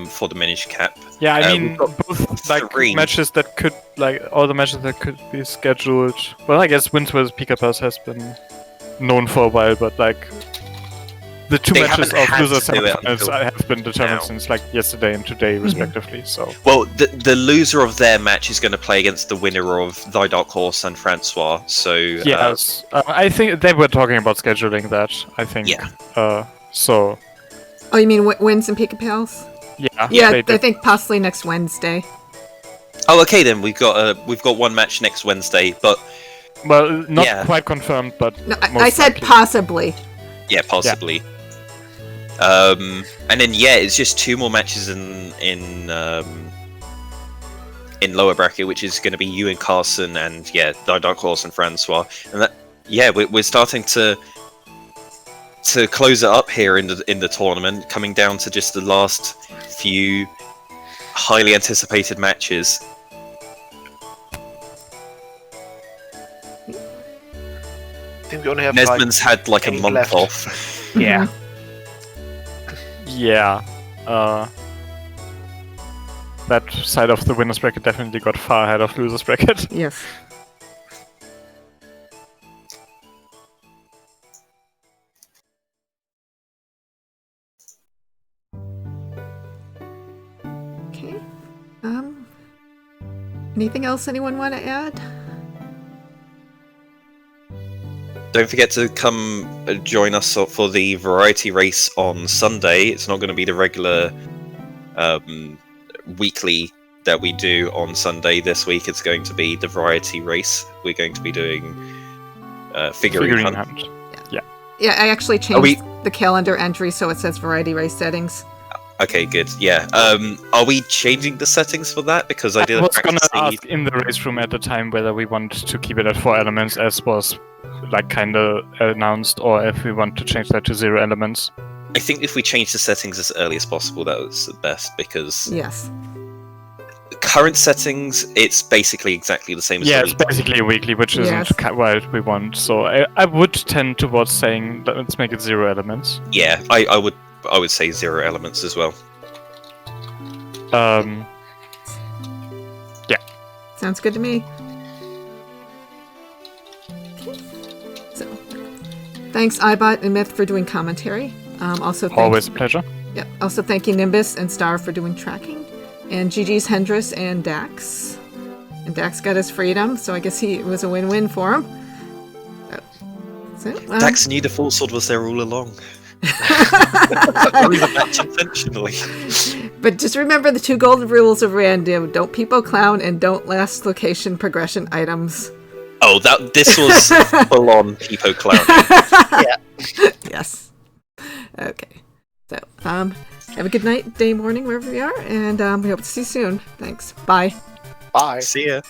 for the Minish Cap. Yeah, I mean, we've got both like 3. matches that could, like all the matches that could be scheduled. Well, I guess Wins vs Pika Pass has been known for a while, but like the 2 They matches haven't of had loser to do it semifinals until have been determined now. since like yesterday and today, respectively. So Well, the loser of their match is going to play against the winner of Thy Dark Horse and Francois. So yes, I think they were talking about scheduling that. I think. Yeah. So Oh, you mean Wins and Pika Pals? yeah. Yeah, they I did. think possibly next Wednesday. oh, okay then we've got one match next Wednesday, but Well, not Yeah. quite confirmed, but No, I most said likely. possibly. Yeah, possibly. And then it's just 2 more matches in lower bracket, which is going to be you and Carson, and Dark Horse and Francois, and that we're starting to close it up here in the tournament, coming down to just the last few highly anticipated matches. I think we only have Nesman's had like a 8 month left. off. Yeah. Yeah. That side of the winners bracket definitely got far ahead of losers bracket. Yes. Okay. Anything else anyone want to add? Don't forget to come join us for the variety race on Sunday. It's not going to be the regular weekly that we do on Sunday this week. It's going to be the variety race. We're going to be doing figurine hunt. Yeah, I actually changed the calendar entry so it says variety race settings. Okay, good. Yeah. Are we changing the settings for that? Because I did. I was gonna ask in the race room at the time whether we want to keep it at 4 elements, as was like kind of announced, or if we want to change that to 0 elements. I think if we change the settings as early as possible, that was the best, because Yes. current settings, it's basically exactly the same as Yeah, the it's week. basically a weekly, which isn't what we want. So I would tend towards saying let's make it 0 elements. Yeah, I would say 0 elements as well. Yeah. Sounds good to me. Okay. So, thanks iBot and Myth for doing commentary. Also, Always a pleasure. Yep. Also, thank you Nimbus and Star for doing tracking, and GG's Hendrus and Dax. And Dax got his freedom, so I guess it was a win-win for him. So, Dax knew the full sword was there all along. Or even match intentionally. But just remember the 2 golden rules of random: don't people clown and don't last location progression items. Oh, this was full on Peepo clown. Yes. Okay. So, have a good night, day, morning, wherever you are, and we hope to see you soon. Thanks. Bye. Bye. See ya.